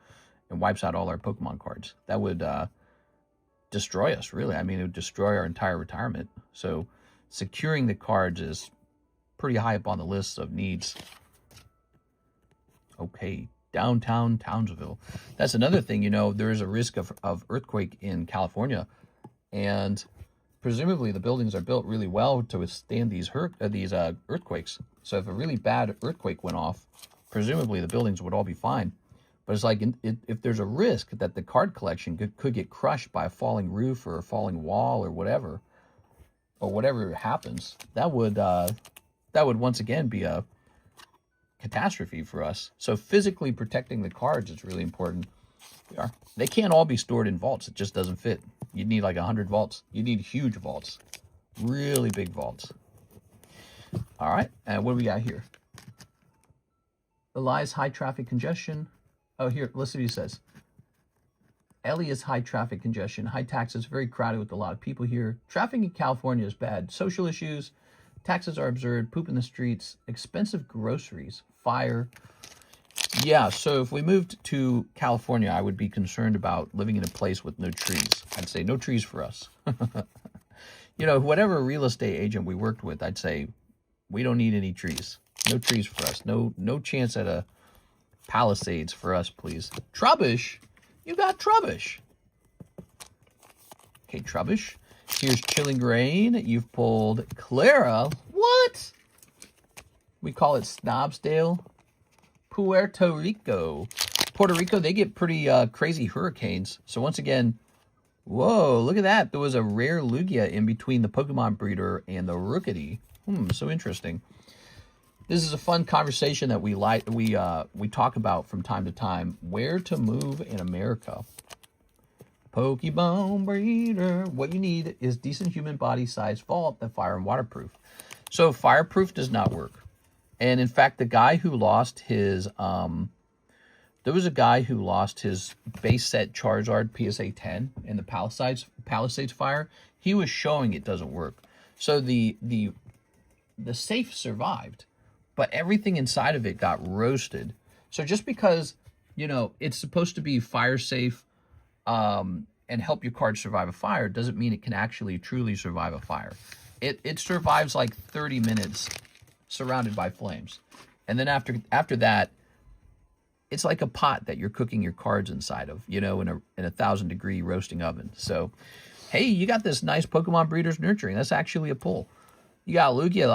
and wipes out all our Pokemon cards. That would destroy us, really. I mean, it would destroy our entire retirement. So securing the cards is pretty high up on the list of needs. Okay, downtown Townsville. That's another thing, you know, there is a risk of earthquake in California. And presumably the buildings are built really well to withstand these earthquakes. So if a really bad earthquake went off, presumably the buildings would all be fine. But it's like if there's a risk that the card collection could get crushed by a falling roof or a falling wall or whatever happens, that would once again be a catastrophe for us. So physically protecting the cards is really important. They can't all be stored in vaults. It just doesn't fit. You'd need like 100 vaults. You need huge vaults, really big vaults. All right, and what do we got here? Elias, high traffic congestion. Oh, here, listen to what he says. Elias, high traffic congestion, high taxes, very crowded with a lot of people here. Traffic in California is bad. Social issues, taxes are absurd, poop in the streets, expensive groceries, fire. Yeah, so if we moved to California, I would be concerned about living in a place with no trees. I'd say no trees for us. You know, whatever real estate agent we worked with, I'd say we don't need any trees. No trees for us. No chance at a Palisades for us, please. Trubbish? You got Trubbish. Okay, Trubbish. Here's Chilling Rain. You've pulled Clara. What? We call it Snobsdale. Puerto Rico. Puerto Rico, they get pretty crazy hurricanes. So once again, whoa, look at that. There was a rare Lugia in between the Pokemon breeder and the Rookity. So interesting. This is a fun conversation that we talk about from time to time. Where to move in America. Pokemon breeder. What you need is decent human body size vault that fire and waterproof. So fireproof does not work. And in fact, the guy who lost his there was a guy who lost his base set Charizard PSA 10 in the Palisades fire. He was showing it doesn't work. So the safe survived, but everything inside of it got roasted. So just because, you know, it's supposed to be fire safe and help your card survive a fire doesn't mean it can actually truly survive a fire. It survives like 30 minutes surrounded by flames. And then after that, it's like a pot that you're cooking your cards inside of, you know, in a 1,000-degree roasting oven. So, hey, you got this nice Pokemon Breeders Nurturing. That's actually a pull. You got Lugia.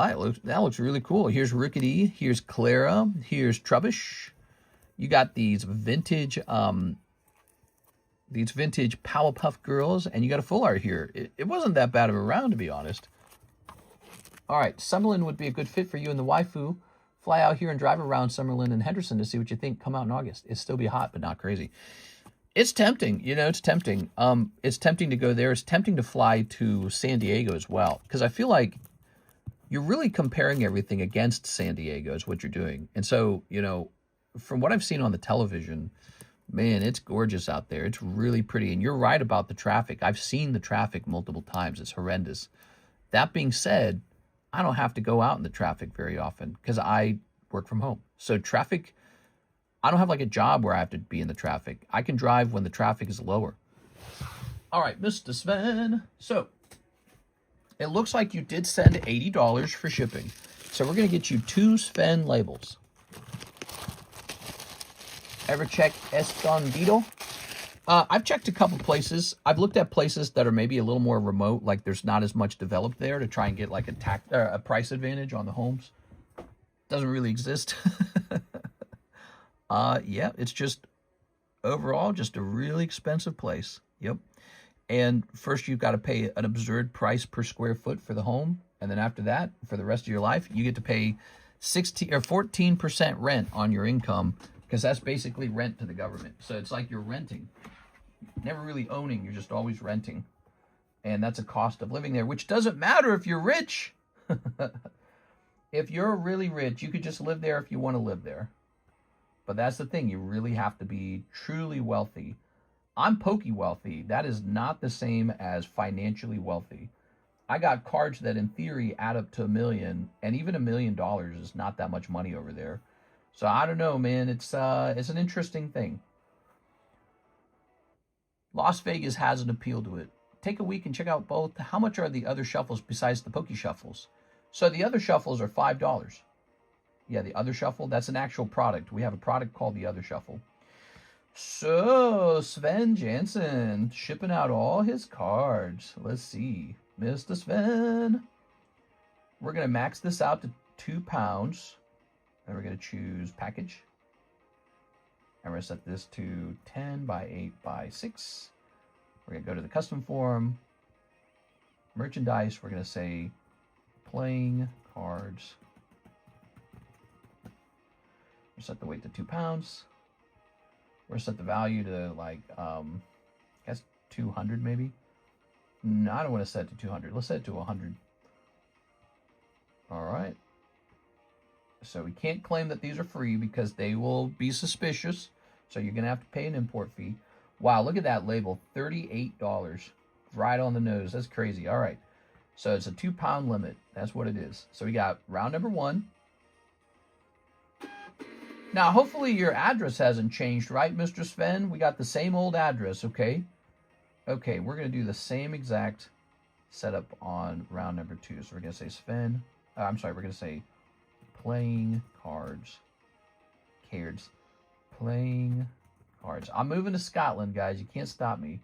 That looks really cool. Here's Rookity. Here's Clara. Here's Trubbish. You got these vintage Powerpuff Girls, and you got a full art here. It wasn't that bad of a round, to be honest. All right, Summerlin would be a good fit for you and the waifu. Fly out here and drive around Summerlin and Henderson to see what you think. Come out in August. It'll still be hot, but not crazy. It's tempting. You know, it's tempting. It's tempting to go there. It's tempting to fly to San Diego as well, because I feel like you're really comparing everything against San Diego is what you're doing. And so, you know, from what I've seen on the television, man, it's gorgeous out there. It's really pretty. And you're right about the traffic. I've seen the traffic multiple times. It's horrendous. That being said, I don't have to go out in the traffic very often because I work from home. So traffic, I don't have like a job where I have to be in the traffic. I can drive when the traffic is lower. All right, Mr. Sven. So it looks like you did send $80 for shipping. So we're going to get you 2 Sven labels. Ever check Escondido? I've checked a couple places. I've looked at places that are maybe a little more remote, like there's not as much developed there to try and get like a price advantage on the homes. Doesn't really exist. Yeah, it's just overall just a really expensive place. Yep. And first you've got to pay an absurd price per square foot for the home, and then after that, for the rest of your life, you get to pay 16 or 14% rent on your income, because that's basically rent to the government. So it's like you're renting. Never really owning, you're just always renting. And that's a cost of living there, which doesn't matter if you're rich. If you're really rich, you could just live there if you want to live there. But that's the thing, you really have to be truly wealthy. I'm pokey wealthy. That is not the same as financially wealthy. I got cards that in theory add up to $1 million, and even $1 million is not that much money over there. So I don't know, man. It's an interesting thing. Las Vegas has an appeal to it. Take a week and check out both. How much are the other shuffles besides the Poke Shuffles? So the other shuffles are $5. Yeah, the other shuffle, that's an actual product. We have a product called the other shuffle. So Sven Jansen shipping out all his cards. Let's see. Mr. Sven. We're going to max this out to £2. And we're going to choose package. And we're going to set this to 10 by 8 by 6. We're going to go to the custom form. Merchandise, we're going to say playing cards. We'll set the weight to £2. We're going to set the value to like, I guess 200 maybe. No, I don't want to set it to 200. Let's set it to 100. All right. So we can't claim that these are free because they will be suspicious. So you're going to have to pay an import fee. Wow, look at that label. $38. Right on the nose. That's crazy. All right. So it's a £2 limit. That's what it is. So we got round number 1. Now, hopefully your address hasn't changed, right, Mr. Sven? We got the same old address, okay? Okay, we're going to do the same exact setup on round number 2. So we're going to say Sven. We're going to say playing cards. Cards. Playing cards. I'm moving to Scotland, guys. You can't stop me.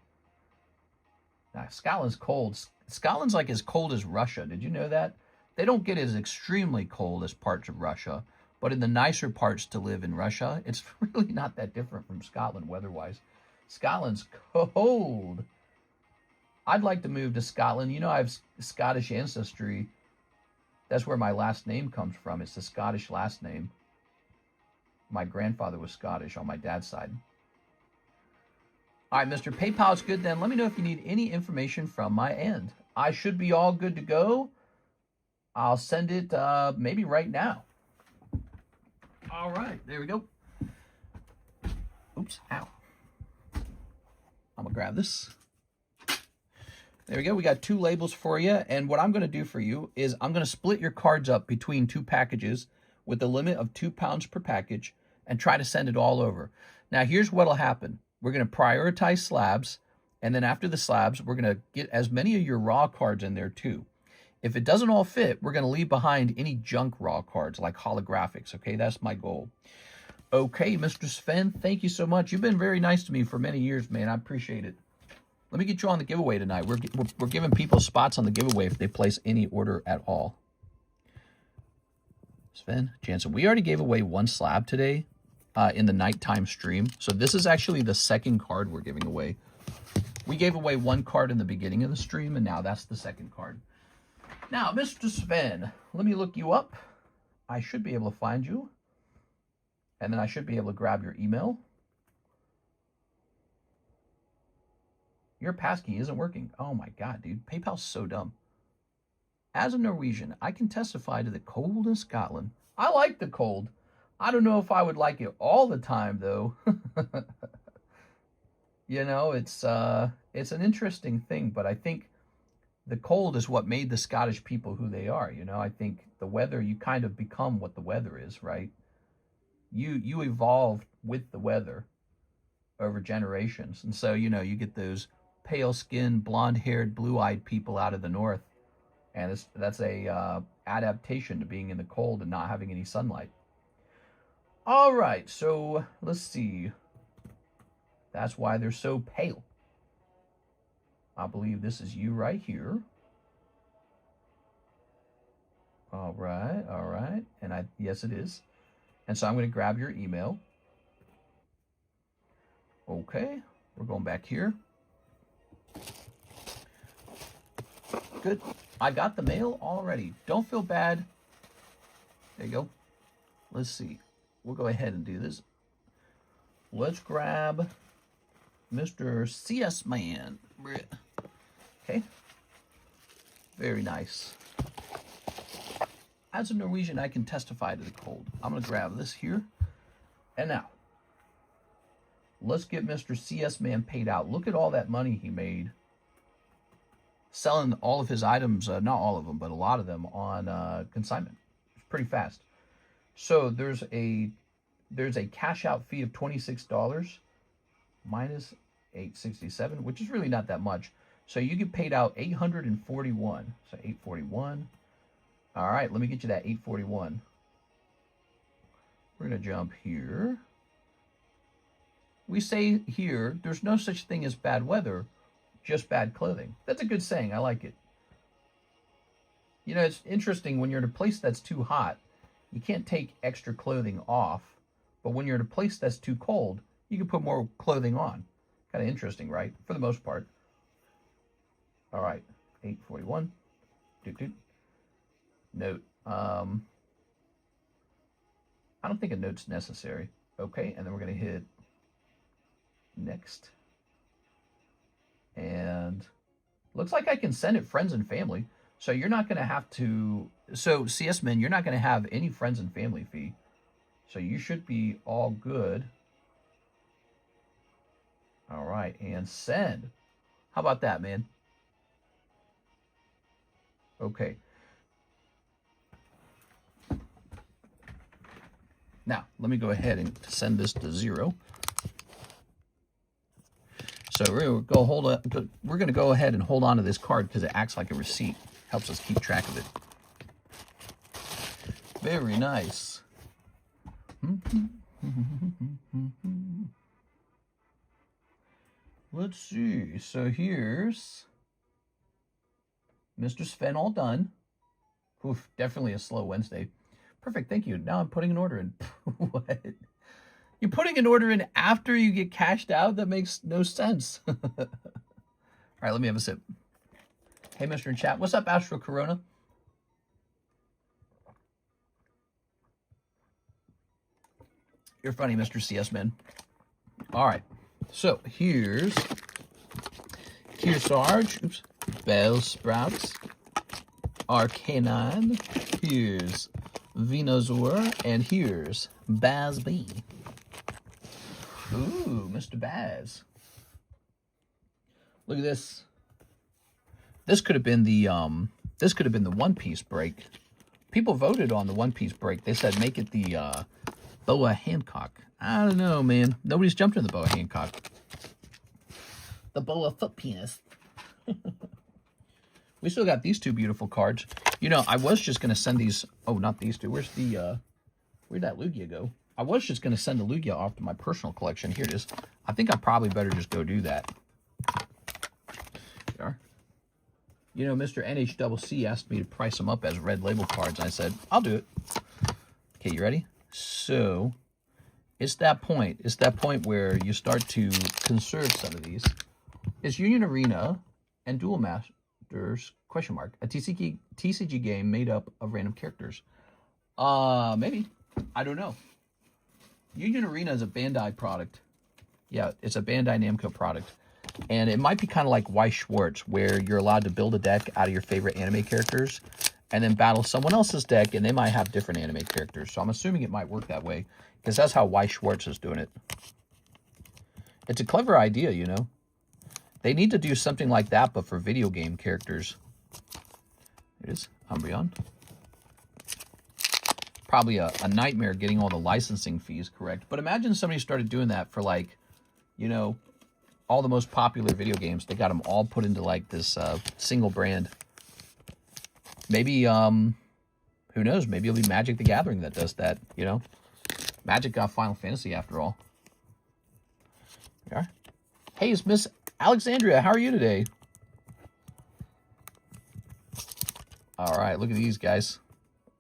Now, Scotland's cold. Scotland's like as cold as Russia. Did you know that? They don't get as extremely cold as parts of Russia, but in the nicer parts to live in Russia, it's really not that different from Scotland weather-wise. Scotland's cold. I'd like to move to Scotland. You know, I have Scottish ancestry. That's where my last name comes from. It's the Scottish last name. My grandfather was Scottish on my dad's side. All right, Mr. PayPal's good then. Let me know if you need any information from my end. I should be all good to go. I'll send it maybe right now. All right, there we go. Oops, ow. I'm gonna grab this. There we go. We got 2 labels for you. And what I'm going to do for you is I'm going to split your cards up between 2 packages with a limit of 2 pounds per package and try to send it all over. Now, here's what will happen. We're going to prioritize slabs. And then after the slabs, we're going to get as many of your raw cards in there too. If it doesn't all fit, we're going to leave behind any junk raw cards like holographics. Okay, that's my goal. Okay, Mr. Sven, thank you so much. You've been very nice to me for many years, man. I appreciate it. Let me get you on the giveaway tonight. We're giving people spots on the giveaway if they place any order at all. Sven Jansen, we already gave away 1 slab today in the nighttime stream. So this is actually the 2nd card we're giving away. We gave away 1 card in the beginning of the stream, and now that's the 2nd card. Now, Mr. Sven, let me look you up. I should be able to find you. And then I should be able to grab your email. Your passkey isn't working. Oh my God, dude. PayPal's so dumb. As a Norwegian, I can testify to the cold in Scotland. I like the cold. I don't know if I would like it all the time, though. You know, it's an interesting thing, but I think the cold is what made the Scottish people who they are. You know, I think the weather, you kind of become what the weather is, right? You evolved with the weather over generations. And so, you know, you get those pale-skinned, blonde-haired, blue-eyed people out of the north, and that's a adaptation to being in the cold and not having any sunlight. All right, so let's see. That's why they're so pale. I believe this is you right here. All right, and yes, it is. And so I'm going to grab your email. Okay, we're going back here. Good. I got the mail already. Don't feel bad. There you go. Let's see. We'll go ahead and do this. Let's grab Mr. CS Man. Okay. Very nice. As a Norwegian, I can testify to the cold. I'm going to grab this here. And now, let's get Mr. CS Man paid out. Look at all that money he made selling all of his items, not all of them, but a lot of them on consignment. It's pretty fast. So there's a cash out fee of $26 minus $867, which is really not that much. So you get paid out $841. So $841. All right, let me get you that $841. We're going to jump here. We say here, there's no such thing as bad weather, just bad clothing. That's a good saying. I like it. You know, it's interesting when you're in a place that's too hot, you can't take extra clothing off. But when you're in a place that's too cold, you can put more clothing on. Kind of interesting, right? For the most part. All right, 841. Note. I don't think a note's necessary. Okay, and then we're going to hit next. And looks like I can send it friends and family. So you're not going to have to... So CS Men, you're not going to have any friends and family fee. So you should be all good. All right, and send. How about that, man? Okay. Now, let me go ahead and send this to 0. So we're going to go ahead and hold on to this card because it acts like a receipt. Helps us keep track of it. Very nice. Let's see. So here's Mr. Sven all done. Oof, definitely a slow Wednesday. Perfect, thank you. Now I'm putting an order in. What? You're putting an order in after you get cashed out? That makes no sense. All right, let me have a sip. Hey, Mr. in chat. What's up, Astro Corona? You're funny, Mr. CS Man. All right. So here's Kearsarge. Oops. Bell Sprouts. Arcanine. Here's Venusaur. And here's Baz B. Ooh, Mr. Baz. Look at this. This could have been the One Piece break. People voted on the One Piece break. They said make it the Boa Hancock. I don't know, man. Nobody's jumped in the Boa Hancock. The Boa Foot Penis. We still got these two beautiful cards. You know, I was just gonna send these. Oh, not these two. Where'd that Lugia go? I was just gonna send the Lugia off to my personal collection. Here it is. I think I probably better just go do that. There. You know, Mr. NHCC asked me to price them up as red label cards. I said, I'll do it. Okay, you ready? So, it's that point. It's that point where you start to conserve some of these. Is Union Arena and Duel Masters, question mark, a TCG game made up of random characters? Maybe. I don't know. Union Arena is a Bandai product. Yeah, it's a Bandai Namco product. And it might be kind of like Weiss Schwarz, where you're allowed to build a deck out of your favorite anime characters and then battle someone else's deck, and they might have different anime characters. So I'm assuming it might work that way, because that's how Weiss Schwarz is doing it. It's a clever idea, you know. They need to do something like that, but for video game characters. It is Umbreon. Probably a nightmare getting all the licensing fees correct. But imagine somebody started doing that for, like, you know, all the most popular video games. They got them all put into, like, this single brand. Maybe, who knows? Maybe it'll be Magic the Gathering that does that, you know? Magic got Final Fantasy after all. There we are. Hey, it's Miss Alexandria. How are you today? All right, look at these guys.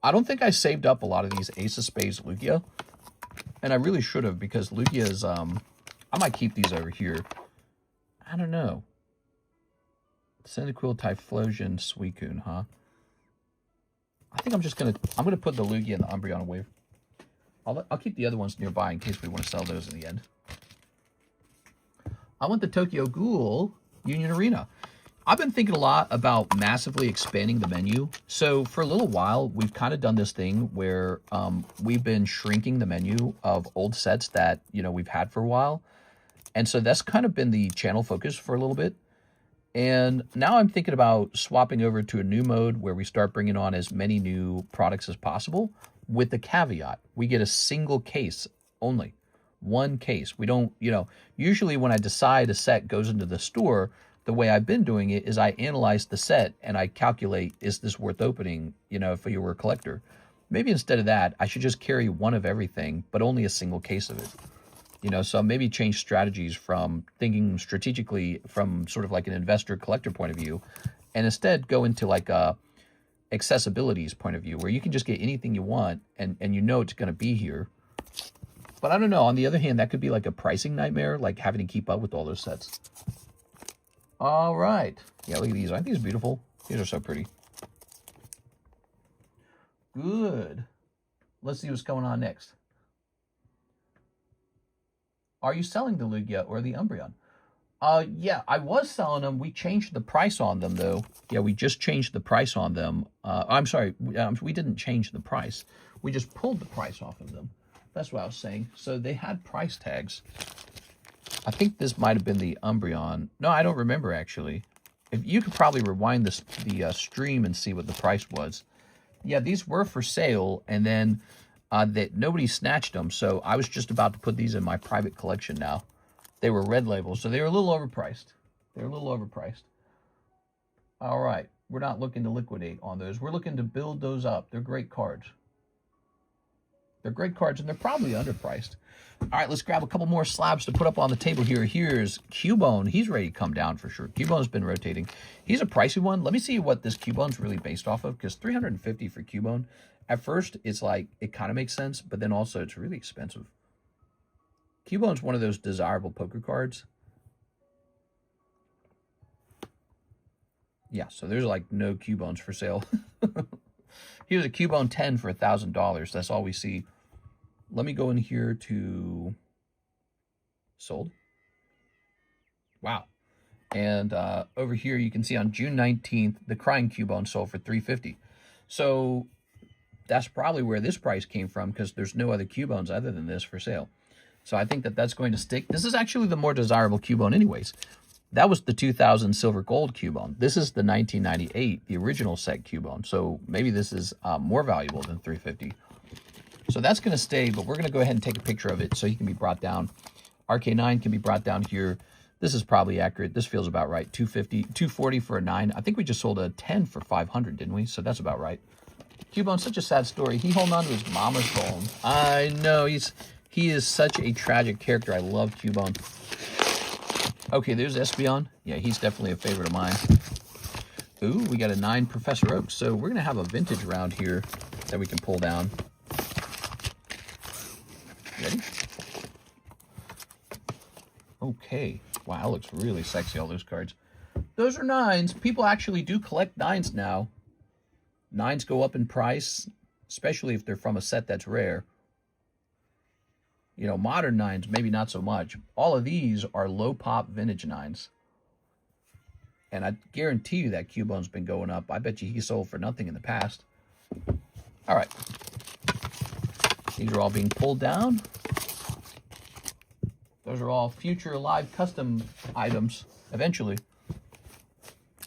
I don't think I saved up a lot of these Ace of Spades Lugia. And I really should have, because Lugia is, I might keep these over here. I don't know. Cyndaquil, Typhlosion, Suicune, huh? I think I'm gonna put the Lugia and the Umbreon away. I'll keep the other ones nearby in case we want to sell those in the end. I want the Tokyo Ghoul Union Arena. I've been thinking a lot about massively expanding the menu. So for a little while, we've kind of done this thing where we've been shrinking the menu of old sets that, you know, we've had for a while. And so that's kind of been the channel focus for a little bit. And now I'm thinking about swapping over to a new mode where we start bringing on as many new products as possible, with the caveat, we get a single case only. One case. We don't, you know, usually when I decide a set goes into the store, the way I've been doing it is I analyze the set and I calculate, is this worth opening, you know, if you were a collector. Maybe instead of that, I should just carry one of everything, but only a single case of it. You know, so maybe change strategies from thinking strategically from sort of like an investor collector point of view, and instead go into like a accessibility's point of view, where you can just get anything you want and you know it's going to be here. But I don't know. On the other hand, that could be like a pricing nightmare, like having to keep up with all those sets. All right. Yeah, look at these. Aren't these beautiful? These are so pretty. Good. Let's see what's going on next. Are you selling the Lugia or the Umbreon? Yeah, I was selling them. We changed the price on them, though. Yeah, we just changed the price on them. I'm sorry, we didn't change the price. We just pulled the price off of them. That's what I was saying. So they had price tags. I think this might have been the Umbreon. No, I don't remember, actually. If you could probably rewind the stream and see what the price was. Yeah, these were for sale, and then that nobody snatched them, so I was just about to put these in my private collection now. They were red labels, so they were a little overpriced. All right, we're not looking to liquidate on those. We're looking to build those up. They're great cards. They're great cards, and they're probably underpriced. All right, let's grab a couple more slabs to put up on the table here. Here's Cubone. He's ready to come down for sure. Cubone's been rotating. He's a pricey one. Let me see what this Cubone's really based off of, because $350 for Cubone, at first, it's like, it kind of makes sense, but then also it's really expensive. Cubone's one of those desirable poker cards. Yeah, so there's like no Cubones for sale. Here's a Cubone 10 for $1,000. That's all we see. Let me go in here to sold. Wow. And over here you can see on June 19th, the Crying Cubone sold for $350. So that's probably where this price came from, because there's no other Cubones other than this for sale. So I think that that's going to stick. This is actually the more desirable Cubone anyways. That was the 2000 silver gold Cubone. This is the 1998, the original set Cubone. So maybe this is more valuable than $350. So that's going to stay, but we're going to go ahead and take a picture of it so he can be brought down. RK9 can be brought down here. This is probably accurate. This feels about right. $240 for a 9. I think we just sold a 10 for $500, didn't we? So that's about right. Cubone's such a sad story. He holding on to his mama's bone. I know, he is such a tragic character. I love Cubone. Okay, there's Espeon. Yeah, he's definitely a favorite of mine. Ooh, we got a 9 Professor Oak. So we're going to have a vintage round here that we can pull down. Ready? Okay. Wow, that looks really sexy, all those cards. Those are 9s. People actually do collect 9s now. 9s go up in price, especially if they're from a set that's rare. You know, modern 9s, maybe not so much. All of these are low-pop vintage 9s. And I guarantee you that Cubone's been going up. I bet you he sold for nothing in the past. All right. These are all being pulled down. Those are all future live custom items, eventually.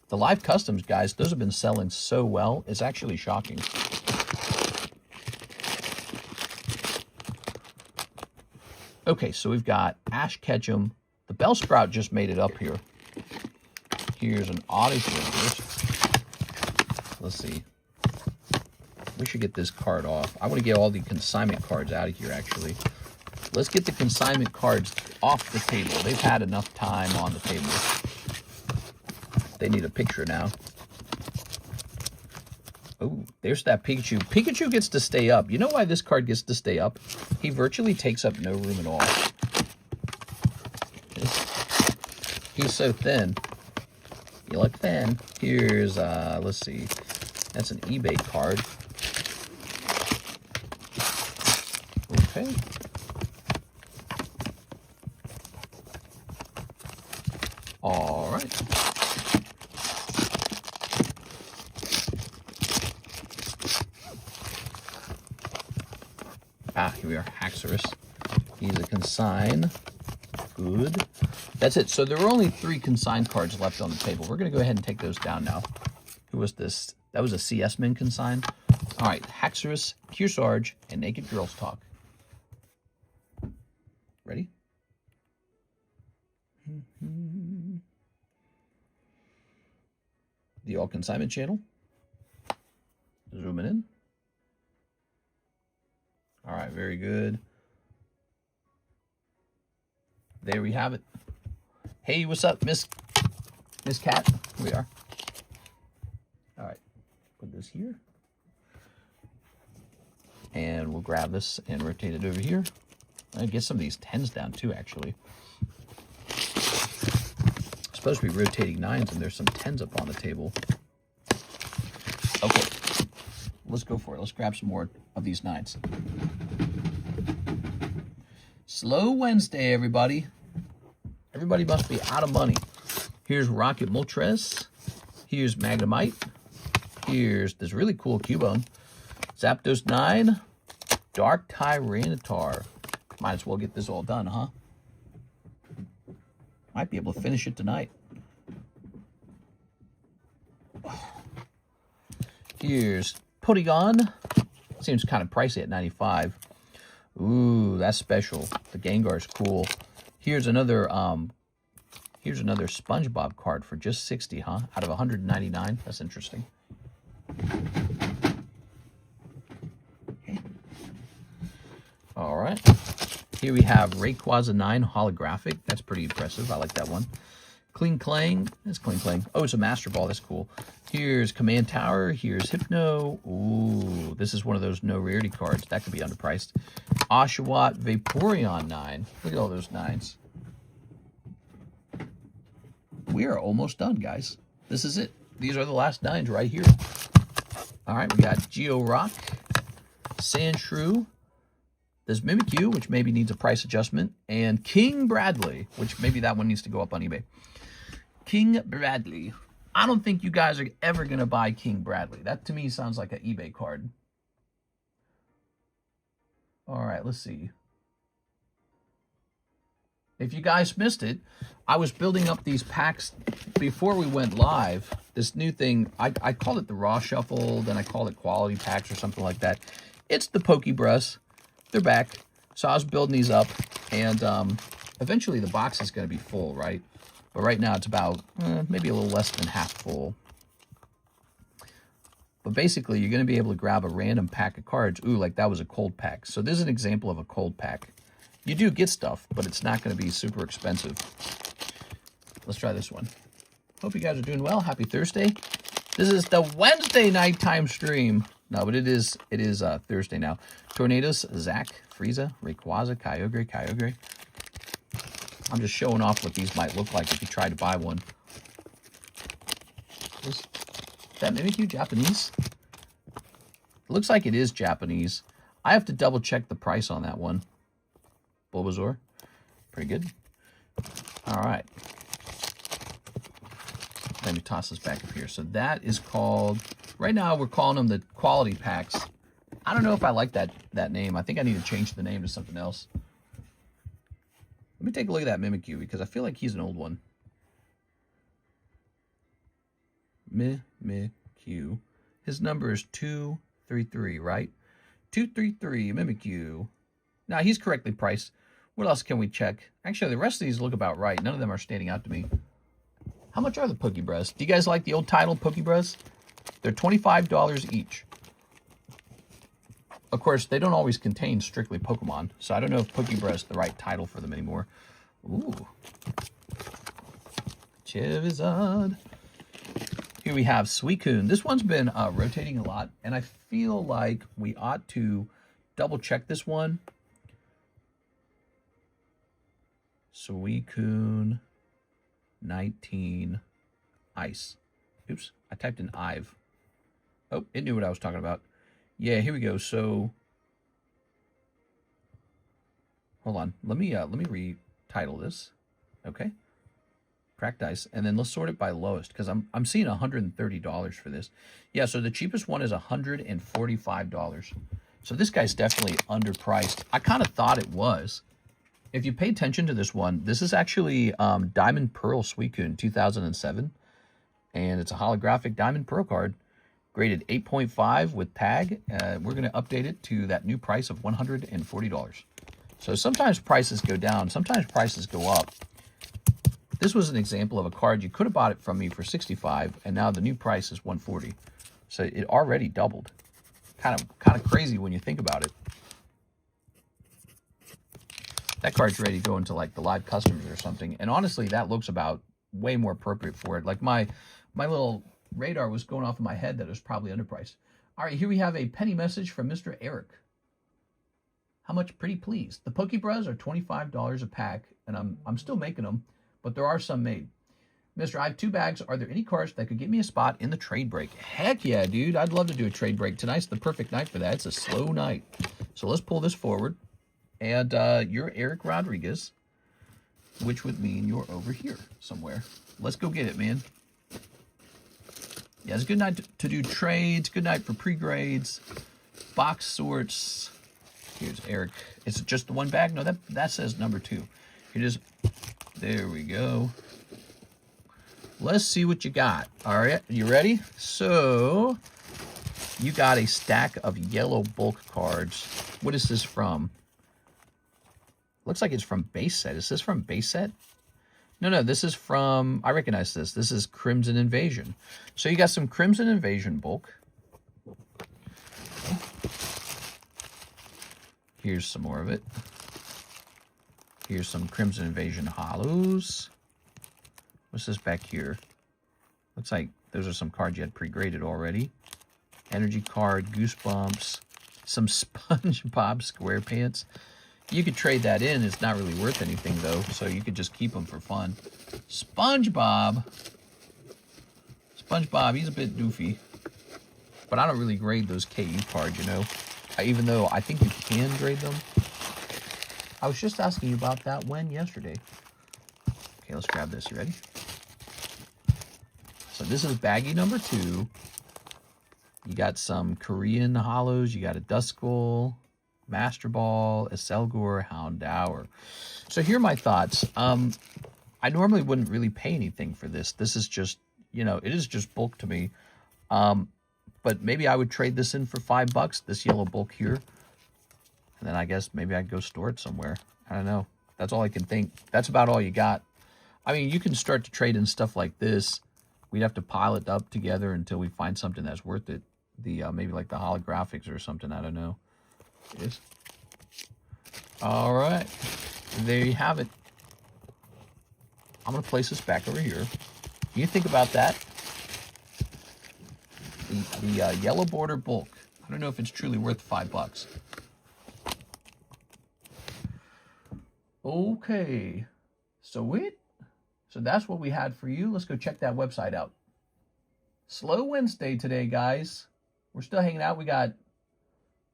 The live customs, guys, those have been selling so well. It's actually shocking. Okay, so we've got Ash Ketchum. The Bellsprout just made it up here. Here's an Odyssey Reverse. Let's see. We should get this card off. I want to get all the consignment cards out of here, actually. Let's get the consignment cards off the table. They've had enough time on the table. They need a picture now. Oh, there's that Pikachu. Pikachu gets to stay up. You know why this card gets to stay up? He virtually takes up no room at all. He's so thin. You look thin. Here's, let's see. That's an eBay card. Okay. All right. Ah, here we are. Haxorus. He's a consign. Good. That's it. So there were only 3 consigned cards left on the table. We're going to go ahead and take those down now. Who was this? That was a CS Min consign. All right. Haxorus, Kearsarge, and Naked Girls Talk. Ready? The all consignment channel. Zooming in. All right, very good. There we have it. Hey, what's up, Miss Cat? Here we are. All right, put this here. And we'll grab this and rotate it over here. I'll get some of these 10s down too, actually. Supposed to be rotating 9s, and there's some 10s up on the table. Okay, let's go for it. Let's grab some more of these 9s. Slow Wednesday, everybody. Everybody must be out of money. Here's Rocket Moltres. Here's Magnemite. Here's this really cool Cubone. Zapdos 9. Dark Tyranitar. Might as well get this all done, huh? Might be able to finish it tonight. Here's Porygon. Seems kind of pricey at $95. Ooh, that's special. The Gengar's cool. Here's another SpongeBob card for just $60, huh? Out of $199. That's interesting. Okay. All right. Here we have Rayquaza 9 holographic. That's pretty impressive. I like that one. Kling Clang. That's Kling Clang. Oh, it's a Master Ball. That's cool. Here's Command Tower. Here's Hypno. Ooh, this is one of those no rarity cards. That could be underpriced. Oshawott Vaporeon 9. Look at all those 9s. We are almost done, guys. This is it. These are the last 9s right here. All right, we got Geo Rock, Sandshrew, there's Mimikyu, which maybe needs a price adjustment, and King Bradley, which maybe that one needs to go up on eBay. King Bradley. I don't think you guys are ever going to buy King Bradley. That to me sounds like an eBay card. All right, let's see. If you guys missed it, I was building up these packs before we went live. This new thing, I call it the Raw Shuffle, then I call it Quality Packs or something like that. It's the Pokebrush. They're back. So I was building these up, and eventually the box is going to be full, right? But right now it's about maybe a little less than half full. But basically, you're going to be able to grab a random pack of cards. Ooh, like that was a cold pack. So this is an example of a cold pack. You do get stuff, but it's not going to be super expensive. Let's try this one. Hope you guys are doing well. Happy Thursday. This is the Wednesday nighttime stream. No, but it is Thursday now. Tornadoes, Zach, Frieza, Rayquaza, Kyogre. I'm just showing off what these might look like if you try to buy one. Is that Mimikyu Japanese? It looks like it is Japanese. I have to double check the price on that one. Bulbasaur. Pretty good. All right. Let me toss this back up here. So that is called, right now we're calling them the quality packs. I don't know if I like that name. I think I need to change the name to something else. Let me take a look at that Mimikyu because I feel like he's an old one. Mimikyu. His number is 233, right? 233, Mimikyu. Now, he's correctly priced. What else can we check? Actually, the rest of these look about right. None of them are standing out to me. How much are the Pokebrush? Do you guys like the old title Pokebrush? They're $25 each. Of course, they don't always contain strictly Pokemon, so I don't know if Pokebrush is the right title for them anymore. Ooh. Charizard. Here we have Suicune. This one's been rotating a lot, and I feel like we ought to double check this one. Suicune 19 Ice. Oops, I typed in Ive. Oh, it knew what I was talking about. Yeah, here we go. So, hold on. Let me retitle this. Okay. Cracked Ice, and then let's sort it by lowest because I'm seeing $130 for this. Yeah, so the cheapest one is $145. So this guy's definitely underpriced. I kind of thought it was. If you pay attention to this one, this is actually Diamond Pearl Suicune 2007, and it's a holographic Diamond Pearl card, graded 8.5 with tag. We're going to update it to that new price of $140. So sometimes prices go down, sometimes prices go up. This was an example of a card you could have bought it from me for $65, and now the new price is $140. So it already doubled. Kind of crazy when you think about it. That card's ready to go into like the live customers or something. And honestly, that looks about way more appropriate for it. Like my little radar was going off in my head that it was probably underpriced. All right, here we have a penny message from Mr. Eric. How much, pretty please? The Pokebrush are $25 a pack, and I'm still making them, but there are some made. Mister, I have 2 bags. Are there any cards that could get me a spot in the trade break? Heck yeah, dude. I'd love to do a trade break. Tonight's the perfect night for that. It's a slow night. So let's pull this forward. And you're Eric Rodriguez, which would mean you're over here somewhere. Let's go get it, man. Yeah, it's a good night to do trades. Good night for pre-grades, box sorts. Here's Eric. It's just the one bag? No, that says number 2. Here it is. There we go. Let's see what you got. All right, you ready? So, you got a stack of yellow bulk cards. What is this from? Looks like it's from base set. Is this from base set? No, this is from, I recognize this. This is Crimson Invasion. So you got some Crimson Invasion bulk. Here's some more of it. Here's some Crimson Invasion Hollows. What's this back here? Looks like those are some cards you had pre-graded already. Energy card, Goosebumps, some SpongeBob SquarePants. You could trade that in. It's not really worth anything, though, so you could just keep them for fun. SpongeBob, he's a bit doofy. But I don't really grade those KU cards, you know. Even though I think you can grade them. I was just asking you about that yesterday. Okay, let's grab this. You ready? So this is baggie number 2. You got some Korean hollows. You got a Duskull, Master Ball, a Selgor, Houndour. So here are my thoughts. I normally wouldn't really pay anything for this. This is just, you know, it is just bulk to me. But maybe I would trade this in for $5, this yellow bulk here. And then I guess maybe I'd go store it somewhere. I don't know. That's all I can think. That's about all you got. I mean, you can start to trade in stuff like this. We'd have to pile it up together until we find something that's worth it. Maybe like the holographics or something. I don't know. Yes. All right. There you have it. I'm going to place this back over here. You think about that. The yellow border bulk. I don't know if it's truly worth $5. Okay. So that's what we had for you. Let's go check that website out. Slow Wednesday today, guys. We're still hanging out. We got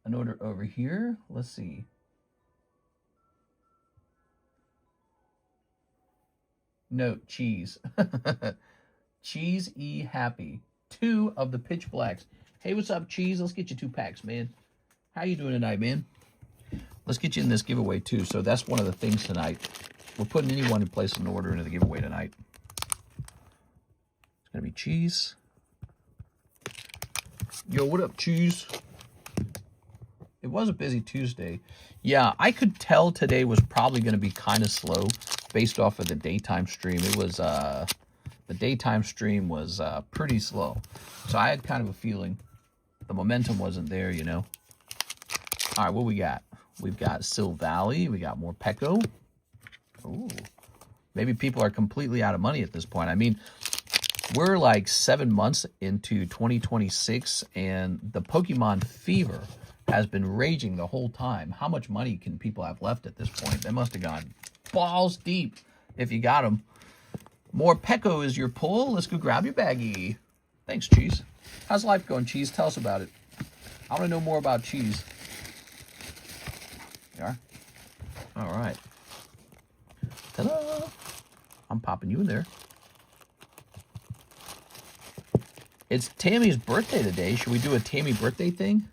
an order over here. Let's see. No, cheese. Cheese E Happy. 2 of the Pitch Blacks. Hey, what's up, Cheese? Let's get you 2 packs, man. How you doing tonight, man? Let's get you in this giveaway, too. So that's one of the things tonight. We're putting anyone who places an order into the giveaway tonight. It's going to be Cheese. Yo, what up, Cheese? It was a busy Tuesday. Yeah, I could tell today was probably going to be kind of slow based off of the daytime stream. It was, the daytime stream was pretty slow. So I had kind of a feeling the momentum wasn't there, you know. All right, what we got? We've got Sil Valley. We got more Pecco. Ooh. Maybe people are completely out of money at this point. I mean, we're like 7 months into 2026, and the Pokemon fever has been raging the whole time. How much money can people have left at this point? They must have gone balls deep if you got them. More Pecco is your pull. Let's go grab your baggie. Thanks, Cheese. How's life going, Cheese? Tell us about it. I want to know more about Cheese. You are? All right. Ta-da! I'm popping you in there. It's Tammy's birthday today. Should we do a Tammy birthday thing?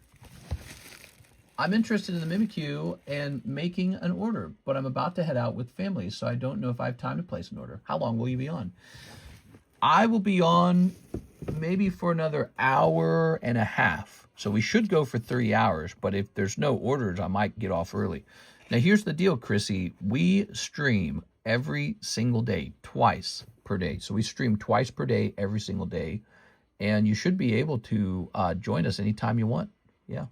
I'm interested in the Mimikyu and making an order, but I'm about to head out with family, so I don't know if I have time to place an order. How long will you be on? I will be on maybe for another hour and a half. So we should go for 3 hours, but if there's no orders, I might get off early. Now, here's the deal, Chrissy. We stream every single day, twice per day. So we stream twice per day, every single day. And you should be able to join us anytime you want. Yeah.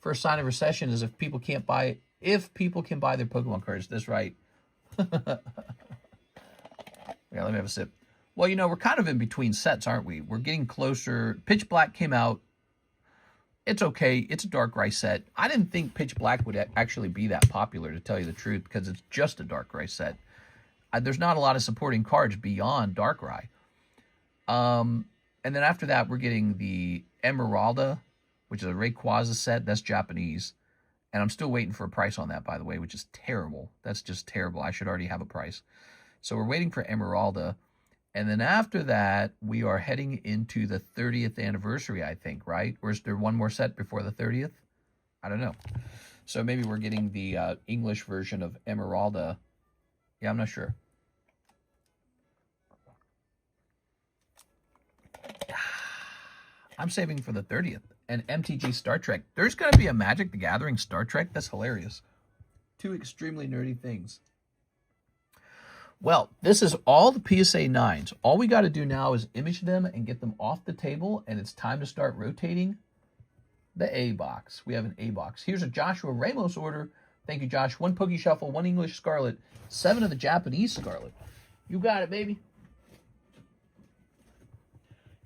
First sign of recession is if people can buy their Pokemon cards. That's right. Yeah, let me have a sip. Well, you know, we're kind of in between sets, aren't we? We're getting closer. Pitch Black came out. It's okay. It's a Darkrai set. I didn't think Pitch Black would actually be that popular, to tell you the truth, because it's just a Darkrai set. There's not a lot of supporting cards beyond Darkrai. And then after that, we're getting the Emeralda, which is a Rayquaza set. That's Japanese. And I'm still waiting for a price on that, by the way, which is terrible. That's just terrible. I should already have a price. So we're waiting for Emeralda. And then after that, we are heading into the 30th anniversary, I think, right? Or is there one more set before the 30th? I don't know. So maybe we're getting the English version of Emeralda. Yeah, I'm not sure. I'm saving for the 30th. And MTG Star Trek. There's going to be a Magic the Gathering Star Trek? That's hilarious. 2 extremely nerdy things. Well, this is all the PSA 9s. All we got to do now is image them and get them off the table, and it's time to start rotating. The A box. We have an A box. Here's a Joshua Ramos order. Thank you, Josh. 1 Pokey Shuffle, 1 English Scarlet, 7 of the Japanese Scarlet. You got it, baby.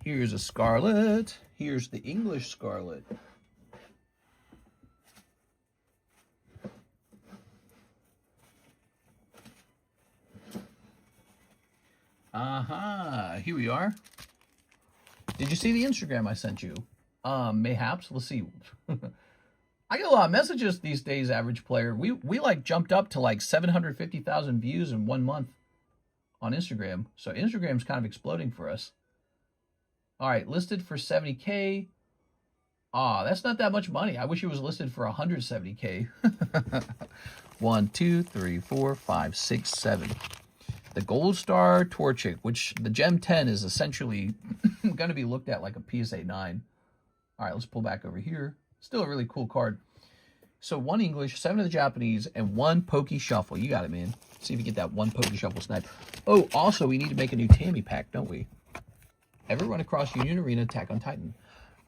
Here's a Scarlet. Here's the English Scarlet. Here we are. Did you see the Instagram I sent you? Mayhaps. Let's see. I get a lot of messages these days, average player. We like jumped up to like 750,000 views in 1 month on Instagram. So Instagram's kind of exploding for us. All right, listed for 70K. That's not that much money. I wish it was listed for 170K. 1, 2, 3, 4, 5, 6, 7. The Gold Star Torchic, which the Gem 10 is essentially going to be looked at like a PSA 9. All right, let's pull back over here. Still a really cool card. So 1 English, 7 of the Japanese, and 1 Pokey Shuffle. You got it, man. See if you get that 1 Pokey Shuffle snipe. Oh, also, we need to make a new Tammy pack, don't we? Ever run across Union Arena Attack on Titan?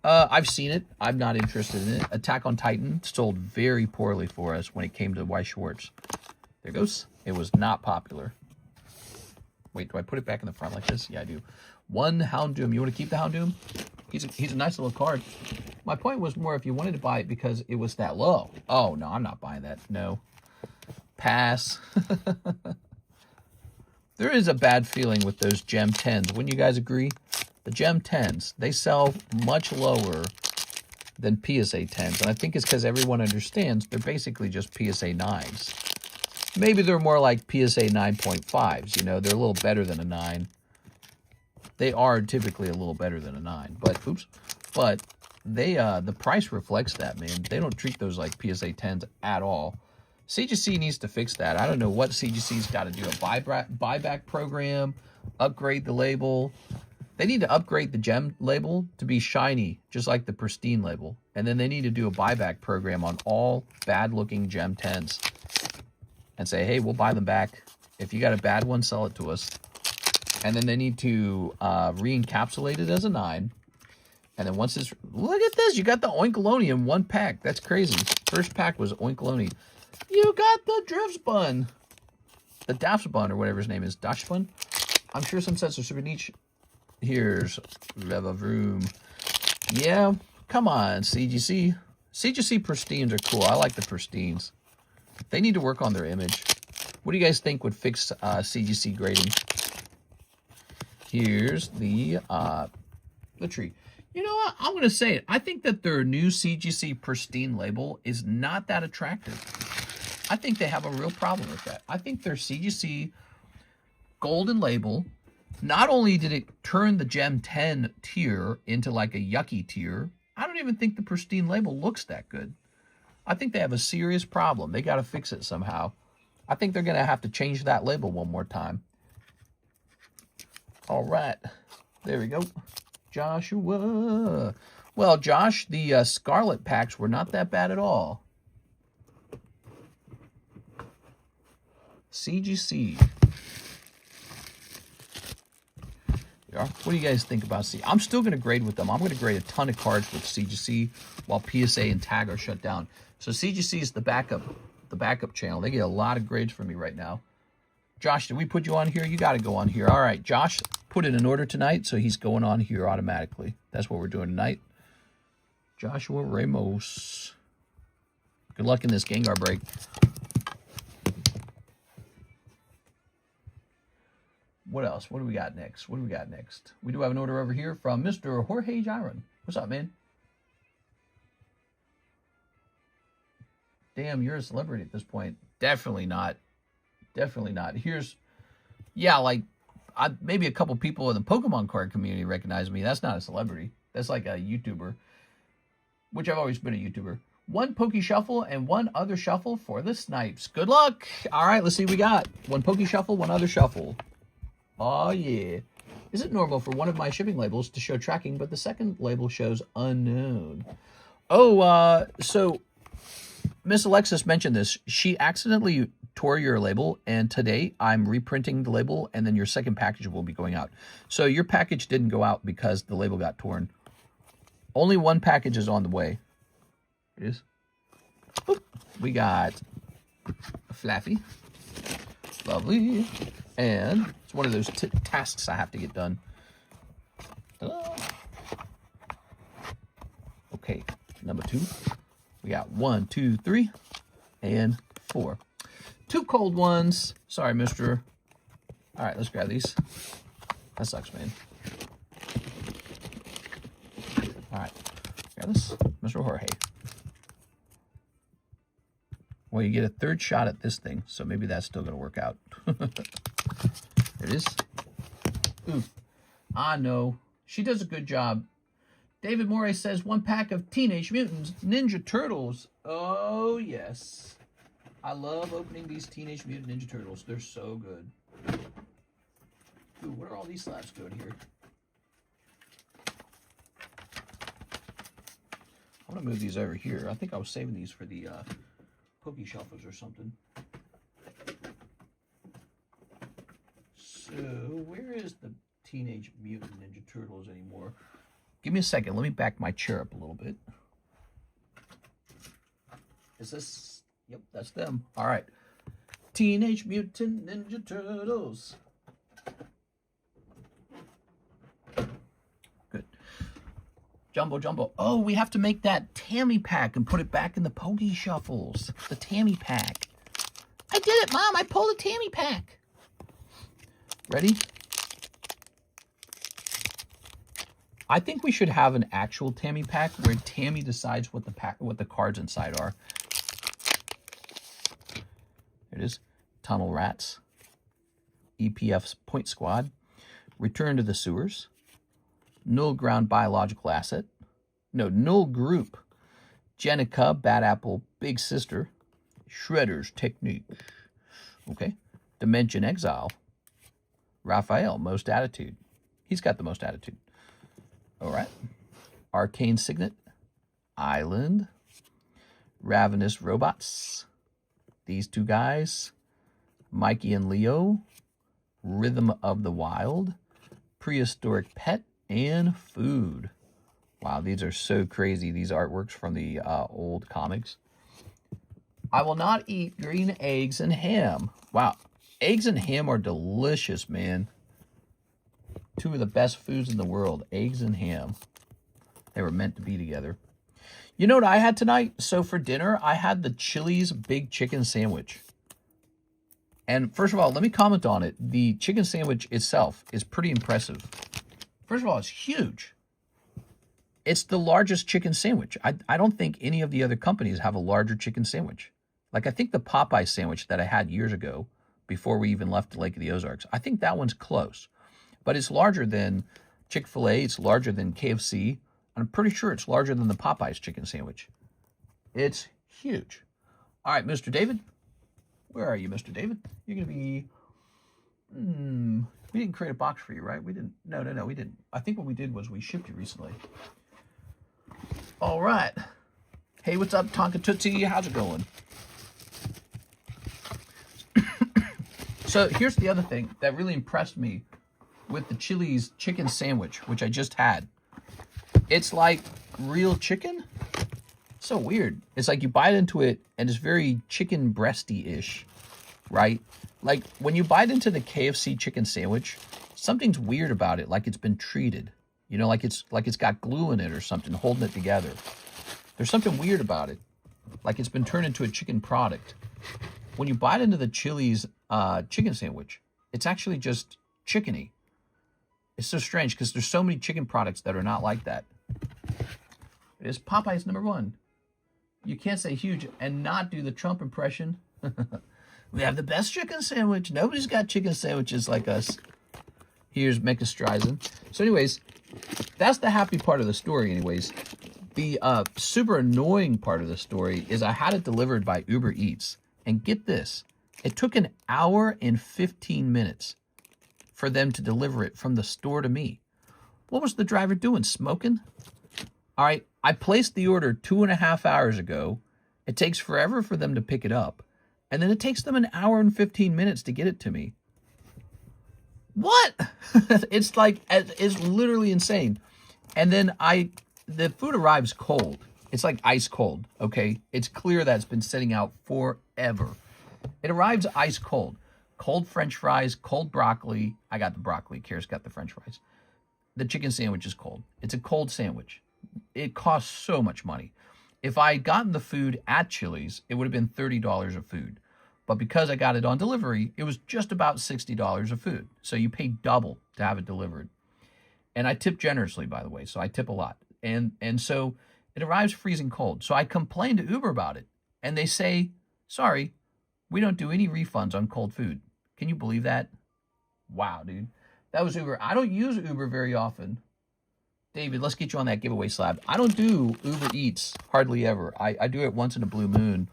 I've seen it. I'm not interested in it. Attack on Titan sold very poorly for us when it came to Weiss Schwarz. There goes. It was not popular. Wait, do I put it back in the front like this? Yeah, I do. 1 Houndoom. You want to keep the Houndoom? He's a nice little card. My point was more if you wanted to buy it because it was that low. Oh, no, I'm not buying that. No. Pass. There is a bad feeling with those Gem 10s. Wouldn't you guys agree? The Gem 10s, they sell much lower than PSA 10s. And I think it's because everyone understands they're basically just PSA 9s. Maybe they're more like PSA 9.5s. You know, they're a little better than a 9. They are typically a little better than a 9. But they the price reflects that, man. They don't treat those like PSA 10s at all. CGC needs to fix that. I don't know what CGC's got to do. A buyback program, upgrade the label. They need to upgrade the Gem label to be shiny, just like the Pristine label. And then they need to do a buyback program on all bad-looking Gem 10s. And say, hey, we'll buy them back. If you got a bad one, sell it to us. And then they need to re-encapsulate it as a 9. And then once it's... Look at this. You got the Oinkaloni in 1 pack. That's crazy. First pack was Oinkaloni. You got the Driftspun. The Daftspun, or whatever his name is. Dashspun? I'm sure some sets are super niche. Here's Revavroom. Yeah, come on, CGC. CGC Pristines are cool. I like the Pristines. They need to work on their image. What do you guys think would fix CGC grading? Here's the tree. You know what? I'm going to say it. I think that their new CGC Pristine label is not that attractive. I think they have a real problem with that. I think their CGC golden label, not only did it turn the Gem 10 tier into like a yucky tier, I don't even think the Pristine label looks that good. I think they have a serious problem. They got to fix it somehow. I think they're going to have to change that label one more time. All right. There we go. Joshua. Well, Josh, the Scarlet packs were not that bad at all. CGC. Yeah. What do you guys think about C? I'm still going to grade with them. I'm going to grade a ton of cards with CGC while PSA and Tag are shut down. So CGC is the backup channel. They get a lot of grades from me right now. Josh, did we put you on here? You got to go on here. All right, Josh put it in order tonight, so he's going on here automatically. That's what we're doing tonight. Joshua Ramos. Good luck in this Gengar break. What else? What do we got next? What do we got next? We do have an order over here from Mr. Jorge Giron. What's up, man? Damn, you're a celebrity at this point. Definitely not. Definitely not. Here's, yeah, like, maybe a couple people in the Pokemon card community recognize me. That's not a celebrity. That's like a YouTuber, which I've always been a YouTuber. 1 Pokey Shuffle and 1 other shuffle for the Snipes. Good luck. All right, let's see what we got. 1 Pokey Shuffle, 1 other shuffle. Oh, yeah. Is it normal for one of my shipping labels to show tracking, but the second label shows unknown? Oh, so Miss Alexis mentioned this. She accidentally tore your label, and today I'm reprinting the label, and then your second package will be going out. So your package didn't go out because the label got torn. Only 1 package is on the way. It is. Oop. We got a Flaffy. Lovely. And it's one of those tasks I have to get done. Okay, number 2. We got 1, 2, 3, and 4. 2 cold ones. Sorry, mister. All right, let's grab these. That sucks, man. All right, grab this, Mr. Jorge. Well, you get a 3rd shot at this thing, so maybe that's still going to work out. There it is. Ooh, I know. She does a good job. David Morey says 1 pack of Teenage Mutant Ninja Turtles. Oh, yes. I love opening these Teenage Mutant Ninja Turtles. They're so good. Ooh, what are all these slabs doing here? I'm going to move these over here. I think I was saving these for the pokey shelfers or something. So, where is the Teenage Mutant Ninja Turtles anymore? Give me a second. Let me back my chair up a little bit. Is this? Yep, that's them. All right. Teenage Mutant Ninja Turtles. Good. Jumbo. Oh, we have to make that Tammy pack and put it back in the Pokey Shuffles. The Tammy pack. I did it, Mom. I pulled a Tammy pack. Ready? I think we should have an actual Tammy pack where Tammy decides what the cards inside are. There it is. Tunnel Rats. EPF's Point Squad. Return to the Sewers. Null Ground Biological Asset. No, Null Group. Jenica, Bad Apple, Big Sister. Shredder's Technique. Okay. Dimension Exile. Raphael, Most Attitude. He's got the most attitude. All right. Arcane Signet. Island. Ravenous Robots. These 2 guys. Mikey and Leo. Rhythm of the Wild. Prehistoric Pet. And Food. Wow, these are so crazy. These artworks from the old comics. I will not eat green eggs and ham. Wow. Eggs and ham are delicious, man. 2 of the best foods in the world, eggs and ham. They were meant to be together. You know what I had tonight? So for dinner, I had the Chili's Big Chicken Sandwich. And first of all, let me comment on it. The chicken sandwich itself is pretty impressive. First of all, it's huge. It's the largest chicken sandwich. I don't think any of the other companies have a larger chicken sandwich. Like, I think the Popeye sandwich that I had years ago, before we even left the Lake of the Ozarks, I think that one's close. But it's larger than Chick-fil-A. It's larger than KFC. I'm pretty sure it's larger than the Popeye's chicken sandwich. It's huge. All right, Mr. David. Where are you, Mr. David? You're going to be... we didn't create a box for you, right? We didn't. No, we didn't. I think what we did was we shipped you recently. All right. Hey, what's up, Tonka Tootsie? How's it going? So here's the other thing that really impressed me with the Chili's chicken sandwich, which I just had. It's like real chicken. So weird. It's like you bite into it and it's very chicken breasty-ish, right? Like when you bite into the KFC chicken sandwich, something's weird about it, like it's been treated. You know, like it's got glue in it or something holding it together. There's something weird about it, like it's been turned into a chicken product. When you bite into the Chili's chicken sandwich, it's actually just chickeny. It's so strange because there's so many chicken products that are not like that. It is Popeye's #1. You can't say huge and not do the Trump impression. We have the best chicken sandwich. Nobody's got chicken sandwiches like us. Here's Mecca Streisand. So anyways, that's the happy part of the story anyways. The super annoying part of the story is I had it delivered by Uber Eats. And get this, it took 1 hour and 15 minutes for them to deliver it from the store to me. What was the driver doing, smoking? All right, I placed the order 2.5 hours ago. It takes forever for them to pick it up. And then it takes them 1 hour and 15 minutes to get it to me. What? It's literally insane. And then the food arrives cold. It's like ice cold, okay? It's clear that it's been sitting out forever. It arrives ice cold. Cold French fries, cold broccoli. I got the broccoli. Kira's got the French fries. The chicken sandwich is cold. It's a cold sandwich. It costs so much money. If I had gotten the food at Chili's, it would have been $30 of food. But because I got it on delivery, it was just about $60 of food. So you pay double to have it delivered. And I tip generously, by the way, so I tip a lot. And so it arrives freezing cold. So I complained to Uber about it. And they say, sorry, we don't do any refunds on cold food. Can you believe that? Wow, dude. That was Uber. I don't use Uber very often. David, let's get you on that giveaway slab. I don't do Uber Eats hardly ever. I do it once in a blue moon.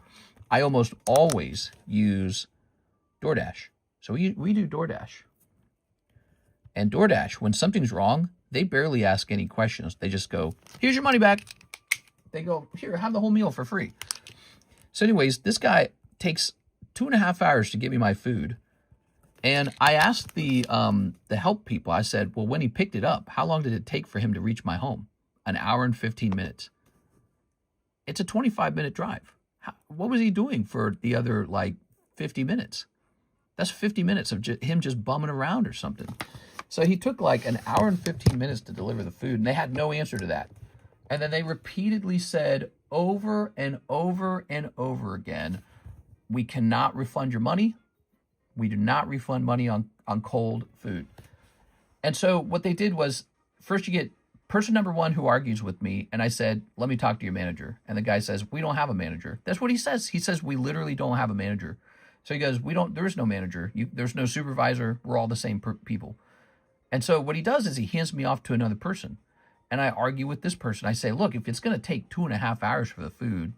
I almost always use DoorDash. So we do DoorDash. And DoorDash, when something's wrong, they barely ask any questions. They just go, here's your money back. They go, here, have the whole meal for free. So anyways, this guy takes 2.5 hours to get me my food. And I asked the help people, I said, well, when he picked it up, how long did it take for him to reach my home? 1 hour and 15 minutes. It's a 25-minute drive. What was he doing for the other, 50 minutes? That's 50 minutes of him just bumming around or something. So he took 1 hour and 15 minutes to deliver the food, and they had no answer to that. And then they repeatedly said over and over and over again, we cannot refund your money. We do not refund money on cold food. And so what they did was, first you get person number one who argues with me, and I said, let me talk to your manager. And the guy says, we don't have a manager. That's what he says. He says, we literally don't have a manager. So he goes, there is no manager. There's no supervisor. We're all the same people. And so what he does is he hands me off to another person. And I argue with this person. I say, look, if it's going to take 2.5 hours for the food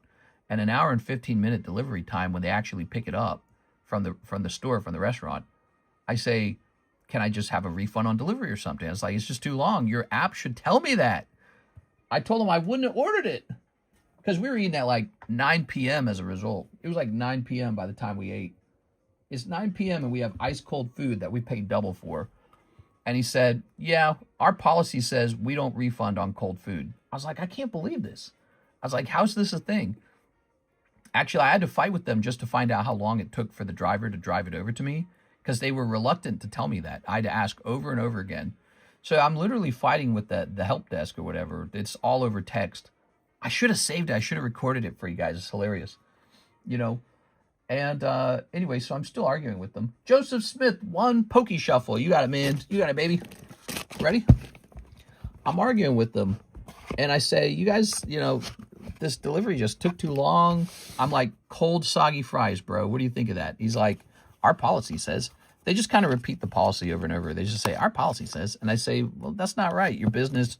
and 1 hour and 15-minute delivery time when they actually pick it up from the store, from the restaurant, I say, can I just have a refund on delivery or something? It's like, it's just too long. Your app should tell me that. I told him I wouldn't have ordered it because we were eating at 9 p.m. as a result. It was 9 p.m. by the time we ate. It's 9 p.m. and we have ice cold food that we paid double for. And he said, yeah, our policy says we don't refund on cold food. I was like, I can't believe this. I was like, how's this a thing? Actually, I had to fight with them just to find out how long it took for the driver to drive it over to me because they were reluctant to tell me that. I had to ask over and over again. So I'm literally fighting with the help desk or whatever. It's all over text. I should have saved it. I should have recorded it for you guys. It's hilarious. And anyway, so I'm still arguing with them. Joseph Smith, one pokey shuffle. You got it, man. You got it, baby. Ready? I'm arguing with them. And I say, you guys, this delivery just took too long. I'm like, cold, soggy fries, bro. What do you think of that? He's like, our policy says. They just kind of repeat the policy over and over. They just say, our policy says. And I say, well, that's not right. Your business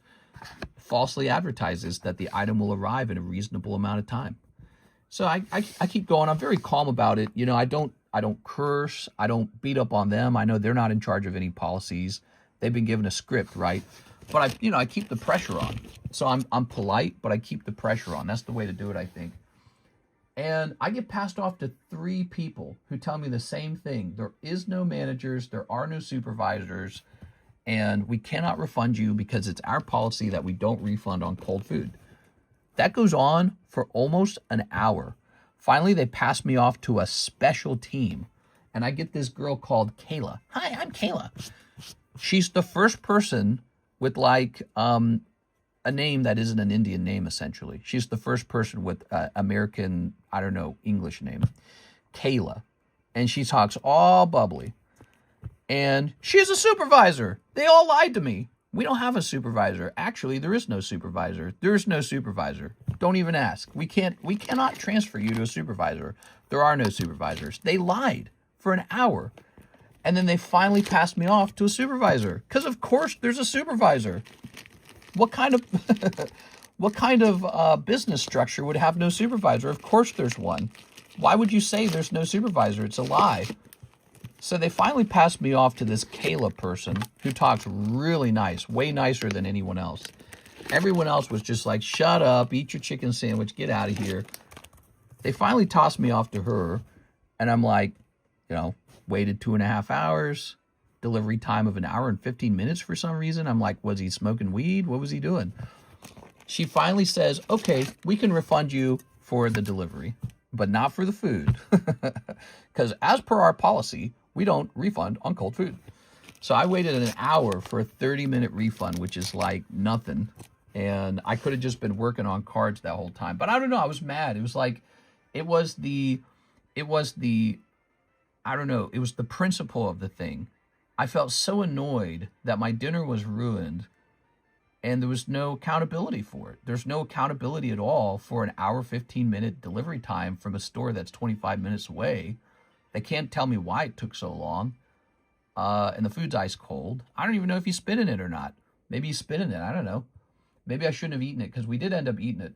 falsely advertises that the item will arrive in a reasonable amount of time. So I keep going. I'm very calm about it. I don't curse. I don't beat up on them. I know they're not in charge of any policies. They've been given a script, right? But I keep the pressure on. So I'm polite, but I keep the pressure on. That's the way to do it, I think. And I get passed off to 3 people who tell me the same thing. There is no managers. There are no supervisors. And we cannot refund you because it's our policy that we don't refund on cold food. That goes on for almost an hour. Finally, they pass me off to a special team. And I get this girl called Kayla. Hi, I'm Kayla. She's the first person with a name that isn't an Indian name, essentially. She's the first person with American, English name. Kayla. And she talks all bubbly. And she's a supervisor. They all lied to me. We don't have a supervisor. Actually, there is no supervisor. There is no supervisor. Don't even ask. We cannot transfer you to a supervisor. There are no supervisors. They lied for an hour. And then they finally passed me off to a supervisor. Because of course there's a supervisor. What kind of business structure would have no supervisor? Of course there's one. Why would you say there's no supervisor? It's a lie. So they finally passed me off to this Kayla person who talks really nice, way nicer than anyone else. Everyone else was just like, shut up, eat your chicken sandwich, get out of here. They finally tossed me off to her, and I'm like, waited 2.5 hours, delivery time of 1 hour and 15 minutes for some reason. I'm like, was he smoking weed? What was he doing? she finally says, okay, we can refund you for the delivery, but not for the food. Because as per our policy, we don't refund on cold food. So I waited an hour for a 30-minute refund, which is like nothing. And I could have just been working on cards that whole time. But I don't know, I was mad. It was like, it was the principle of the thing. I felt so annoyed that my dinner was ruined and there was no accountability for it. There's no accountability at all for an hour, 15-minute delivery time from a store that's 25 minutes away. They can't tell me why it took so long. And the food's ice cold. I don't even know if he's spinning it or not. Maybe he's spinning it. I don't know. Maybe I shouldn't have eaten it because we did end up eating it.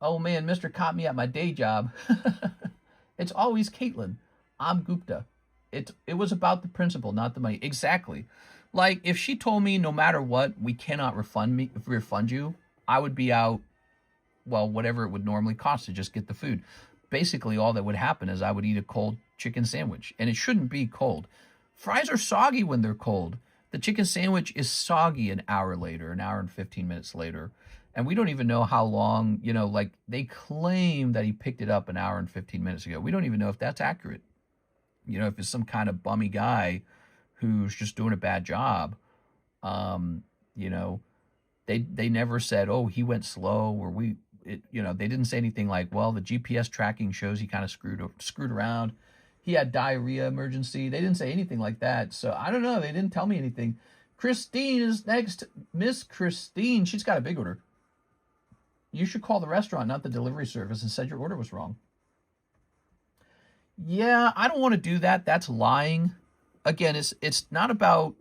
Oh man, Mr. caught me at my day job. It's always Caitlin. I'm Gupta. It was about the principle, not the money. Exactly. Like if she told me no matter what, we cannot refund you, I would be out, well, whatever it would normally cost to just get the food. Basically, all that would happen is I would eat a cold chicken sandwich, and it shouldn't be cold. Fries are soggy when they're cold. The chicken sandwich is soggy an hour later, an hour and 15 minutes later. And we don't even know how long, you know, like they claim that he picked it up an hour and 15 minutes ago. We don't even know if that's accurate. You know, if it's some kind of bummy guy who's just doing a bad job. You know, they never said, oh, he went slow, or they didn't say anything like, well, the GPS tracking shows he kind of screwed around. He had diarrhea emergency. They didn't say anything like that. So I don't know. They didn't tell me anything. Christine is next. Miss Christine, she's got a big order. You should call the restaurant, not the delivery service, and said your order was wrong. Yeah, I don't want to do that. That's lying. Again, it's not about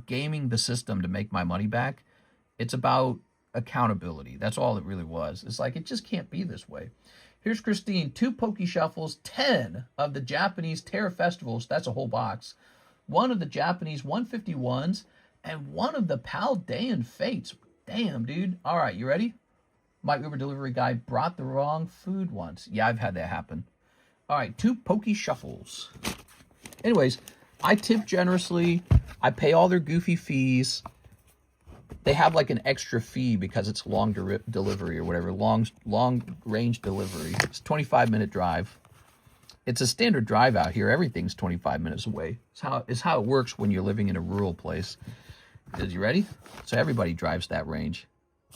gaming the system to make my money back. It's about accountability. That's all it really was. It's like, it just can't be this way. Here's Christine, 2 Poke Shuffles, 10 of the Japanese Tera Festivals, that's a whole box, 1 of the Japanese 151s, and 1 of the Paldean Fates. Damn, dude. All right, you ready? My Uber delivery guy brought the wrong food once. Yeah, I've had that happen. All right, 2 Poke Shuffles. Anyways, I tip generously. I pay all their goofy fees. They have like an extra fee because it's long delivery or whatever, long range delivery. It's a 25-minute drive. It's a standard drive out here. Everything's 25 minutes away. It's how it works when you're living in a rural place. Is you ready? So everybody drives that range.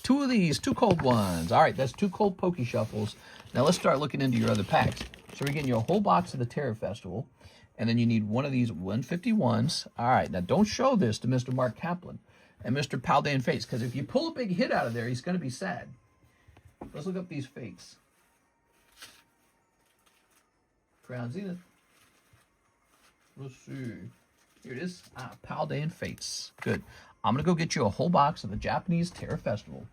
2 of these, 2 cold ones. All right, that's 2 cold Poke Shuffles. Now let's start looking into your other packs. So we're getting you a whole box of the Tera Festival, and then you need 1 of these 151s. All right, now don't show this to Mr. Mark Kaplan and Mr. Paldean Fates, because if you pull a big hit out of there, he's going to be sad. Let's look up these fakes. Crown Zenith. Let's see. Here it is. Paldean Fates. Good. I'm going to go get you a whole box of the Japanese Tera Festival.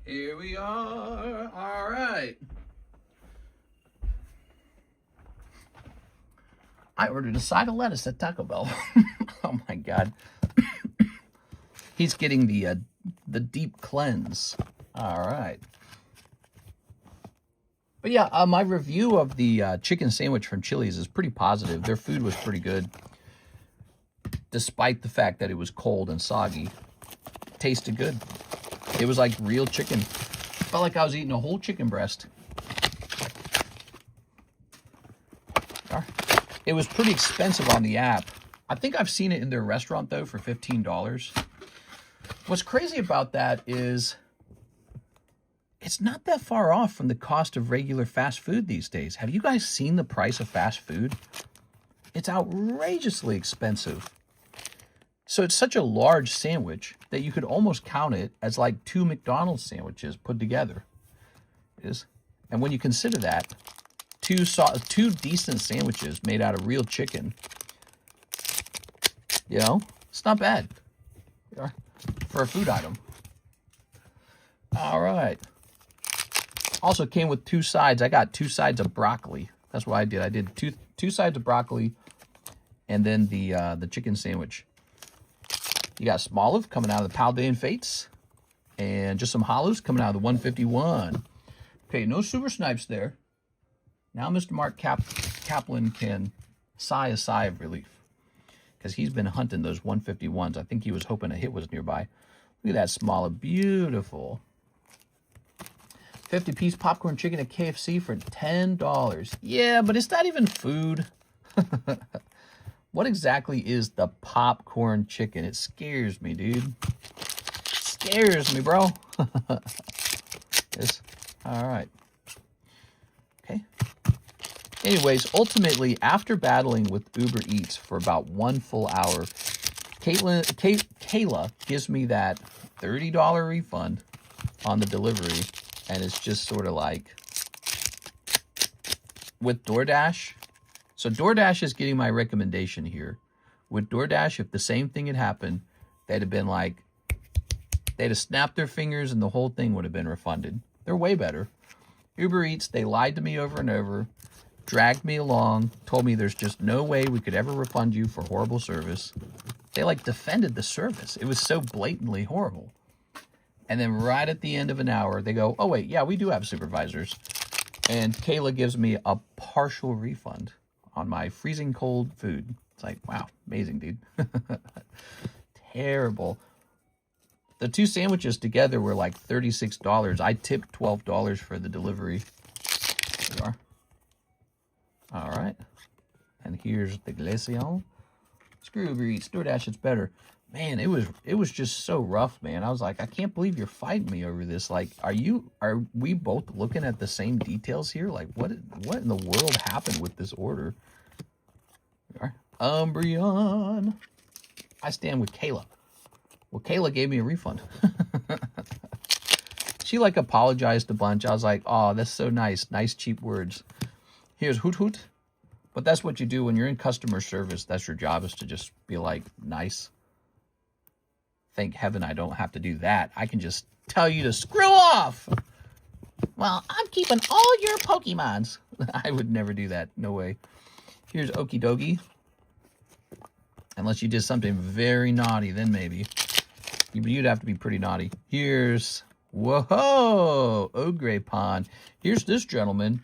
Here we are. All right. I ordered a side of lettuce at Taco Bell. Oh my God. He's getting the deep cleanse. All right. But yeah, my review of the chicken sandwich from Chili's is pretty positive. Their food was pretty good, despite the fact that it was cold and soggy. Tasted good. It was like real chicken. Felt like I was eating a whole chicken breast. It was pretty expensive on the app. I think I've seen it in their restaurant, though, for $15. What's crazy about that is it's not that far off from the cost of regular fast food these days. Have you guys seen the price of fast food? It's outrageously expensive. So it's such a large sandwich that you could almost count it as like 2 McDonald's sandwiches put together. It is. And when you consider that, two decent sandwiches made out of real chicken, you know, it's not bad for a food item. All right. Also came with 2 sides. I got 2 sides of broccoli. That's what I did. I did two sides of broccoli and then the chicken sandwich. You got some olive coming out of the Paldean Fates. And just some hollows coming out of the 151. Okay, no super snipes there. Now Mr. Mark Kaplan can sigh a sigh of relief. Because he's been hunting those 151s. I think he was hoping a hit was nearby. Look at that smaller, beautiful. 50-piece popcorn chicken at KFC for $10. Yeah, but it's not even food. What exactly is the popcorn chicken? It scares me, dude. It scares me, bro. All right. Okay. Anyways, ultimately, after battling with Uber Eats for about 1 full hour, Kayla gives me that $30 refund on the delivery. And it's just sort of like with DoorDash. So DoorDash is getting my recommendation here. With DoorDash, if the same thing had happened, they'd have been like, they'd have snapped their fingers and the whole thing would have been refunded. They're way better. Uber Eats, they lied to me over and over, dragged me along, told me there's just no way we could ever refund you for horrible service. They like defended the service. It was so blatantly horrible. And then right at the end of an hour, they go, oh, wait, yeah, we do have supervisors. And Kayla gives me a partial refund on my freezing cold food. It's like, wow, amazing, dude. Terrible. The 2 sandwiches together were like $36. I tipped $12 for the delivery. There you are. All right. And here's the glaceon. Screw Uber Eats, DoorDash, it's better. Man, it was just so rough, man. I was like, I can't believe you're fighting me over this. Like, are we both looking at the same details here? Like, what in the world happened with this order? There we are. Umbreon. I stand with Kayla. Well, Kayla gave me a refund. She like apologized a bunch. I was like, oh, that's so nice. Nice, cheap words. Here's Hoot Hoot. But that's what you do when you're in customer service. That's your job, is to just be like, nice. Thank heaven I don't have to do that. I can just tell you to screw off. Well, I'm keeping all your Pokemons. I would never do that. No way. Here's Okie Dokie. Unless you did something very naughty, then maybe. You'd have to be pretty naughty. Here's, whoa, Ogre Pond. Here's this gentleman.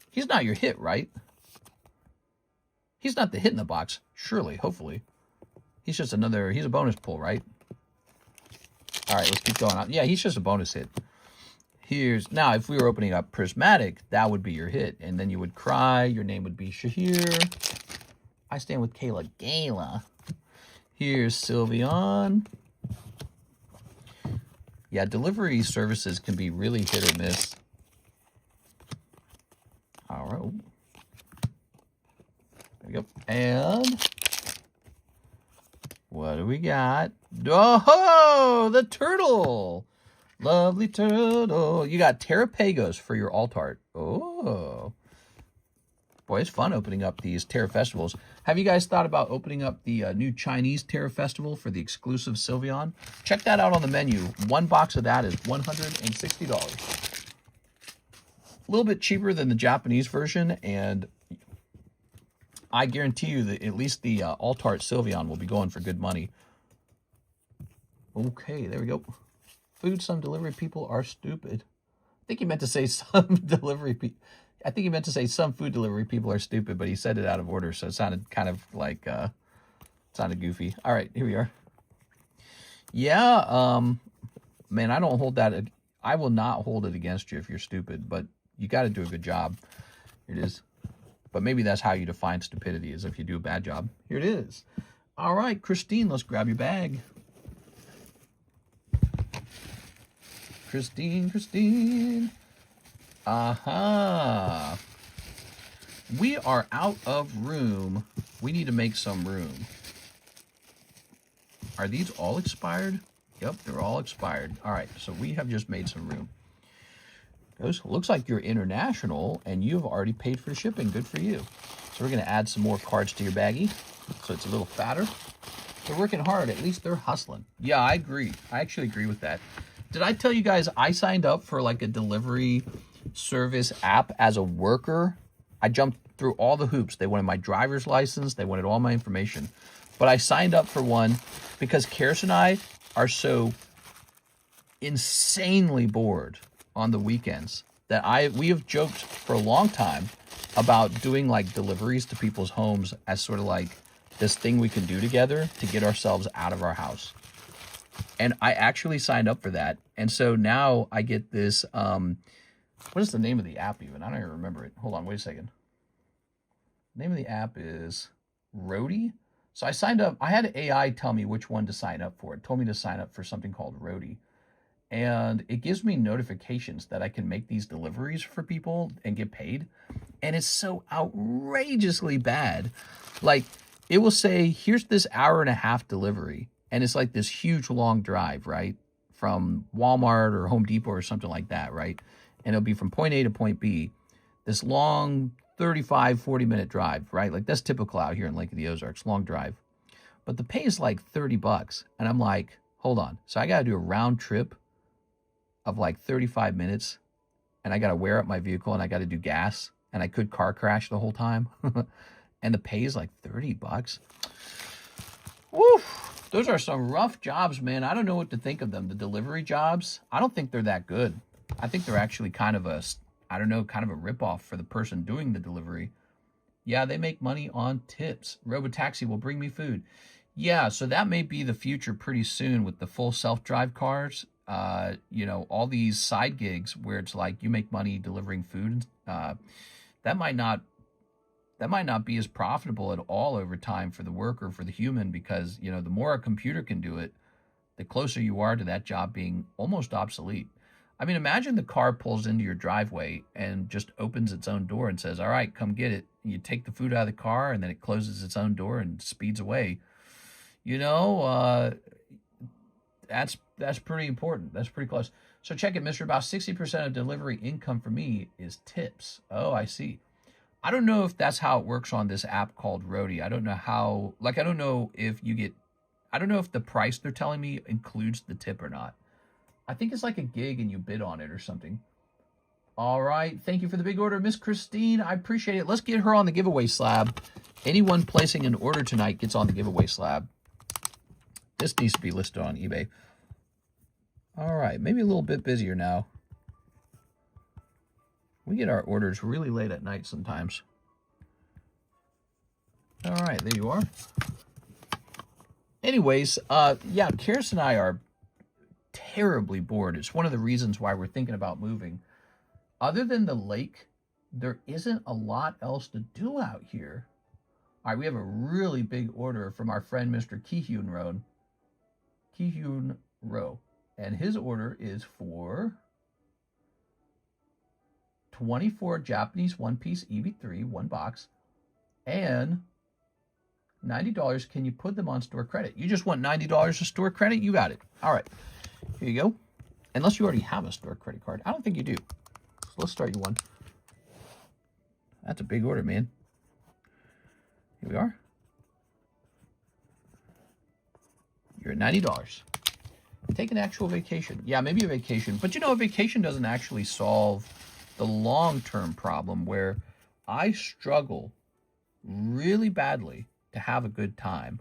He's not your hit, right? He's not the hit in the box. Surely, hopefully. He's just another, he's a bonus pull, right? All right, let's keep going on. Yeah, he's just a bonus hit. Here's, now, if we were opening up Prismatic, that would be your hit. And then you would cry. Your name would be Shahir. I stand with Kayla. Gala. Here's Sylveon. Yeah, delivery services can be really hit or miss. All right. There we go. And what do we got? Oh, the turtle. Lovely turtle. You got Terapagos for your alt art. Oh. Boy, it's fun opening up these Tera festivals. Have you guys thought about opening up the new Chinese Tera festival for the exclusive Sylveon? Check that out on the menu. 1 box of that is $160. A little bit cheaper than the Japanese version, and I guarantee you that at least the alt art Sylveon will be going for good money. Okay, there we go. Food, some delivery people are stupid. I think he meant to say some delivery people. I think he meant to say some food delivery people are stupid, but he said it out of order, so it sounded kind of like, sounded goofy. All right, here we are. Yeah, man, I don't hold that. I will not hold it against you if you're stupid, but you got to do a good job. Here it is. But maybe that's how you define stupidity, is if you do a bad job. Here it is. All right, Christine, let's grab your bag. Christine. Aha. We are out of room. We need to make some room. Are these all expired? Yep, they're all expired. All right, so we have just made some room. Looks like you're international, and you've already paid for shipping. Good for you. So we're going to add some more cards to your baggie, so it's a little fatter. They're working hard. At least they're hustling. Yeah, I agree. I actually agree with that. Did I tell you guys I signed up for like a delivery service app as a worker, I jumped through all the hoops. They wanted my driver's license. They wanted all my information. But I signed up for one because Karis and I are so insanely bored on the weekends that we have joked for a long time about doing like deliveries to people's homes as sort of like this thing we can do together to get ourselves out of our house. And I actually signed up for that. And so now I get this, what is the name of the app even? I don't even remember it. Hold on, wait a second. The name of the app is Roadie. So I signed up. I had AI tell me which one to sign up for. It told me to sign up for something called Roadie. And it gives me notifications that I can make these deliveries for people and get paid. And it's so outrageously bad. Like, it will say, here's this 1.5-hour delivery. And it's like this huge long drive, right? From Walmart or Home Depot or something like that, right? And it'll be from point A to point B. This long 35, 40-minute drive, right? Like, that's typical out here in Lake of the Ozarks, long drive. But the pay is like $30. And I'm like, hold on. So I got to do a round trip of like 35 minutes. And I got to wear up my vehicle and I got to do gas. And I could car crash the whole time. And the pay is like $30. Woo! Those are some rough jobs, man. I don't know what to think of them. The delivery jobs, I don't think they're that good. I think they're actually kind of a ripoff for the person doing the delivery. Yeah, they make money on tips. Robotaxi will bring me food. Yeah, so that may be the future pretty soon with the full self-drive cars. All these side gigs where it's like you make money delivering food. That might not be as profitable at all over time for the worker, for the human, because, the more a computer can do it, the closer you are to that job being almost obsolete. I mean, imagine the car pulls into your driveway and just opens its own door and says, all right, come get it. You take the food out of the car and then it closes its own door and speeds away. That's pretty important. That's pretty close. So check it, mister. About 60% of delivery income for me is tips. Oh, I see. I don't know if that's how it works on this app called Roadie. I don't know I don't know if the price they're telling me includes the tip or not. I think it's like a gig and you bid on it or something. All right. Thank you for the big order, Miss Christine. I appreciate it. Let's get her on the giveaway slab. Anyone placing an order tonight gets on the giveaway slab. This needs to be listed on eBay. All right. Maybe a little bit busier now. We get our orders really late at night sometimes. All right, there you are. Anyways, yeah, Karis and I are terribly bored. It's one of the reasons why we're thinking about moving. Other than the lake, there isn't a lot else to do out here. All right, we have a really big order from our friend Mr. Ki-Hyun Ro. And his order is for 24 Japanese one-piece EB3, one box, and $90. Can you put them on store credit? You just want $90 of store credit? You got it. All right. Here you go. Unless you already have a store credit card. I don't think you do. So let's start you one. That's a big order, man. Here we are. You're at $90. Take an actual vacation. Yeah, maybe a vacation. But a vacation doesn't actually solve the long-term problem where I struggle really badly to have a good time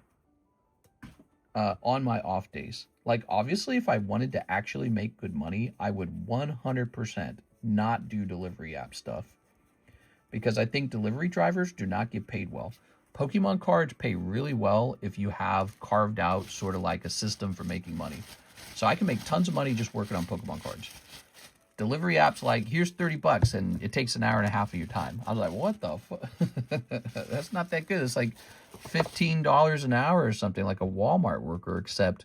on my off days. Like, obviously, if I wanted to actually make good money, I would 100% not do delivery app stuff because I think delivery drivers do not get paid well. Pokemon cards pay really well if you have carved out sort of like a system for making money. So I can make tons of money just working on Pokemon cards. Delivery apps like, here's $30 and it takes 1.5 hours of your time. I was like, what the fuck? That's not that good. It's like $15 an hour or something, like a Walmart worker, except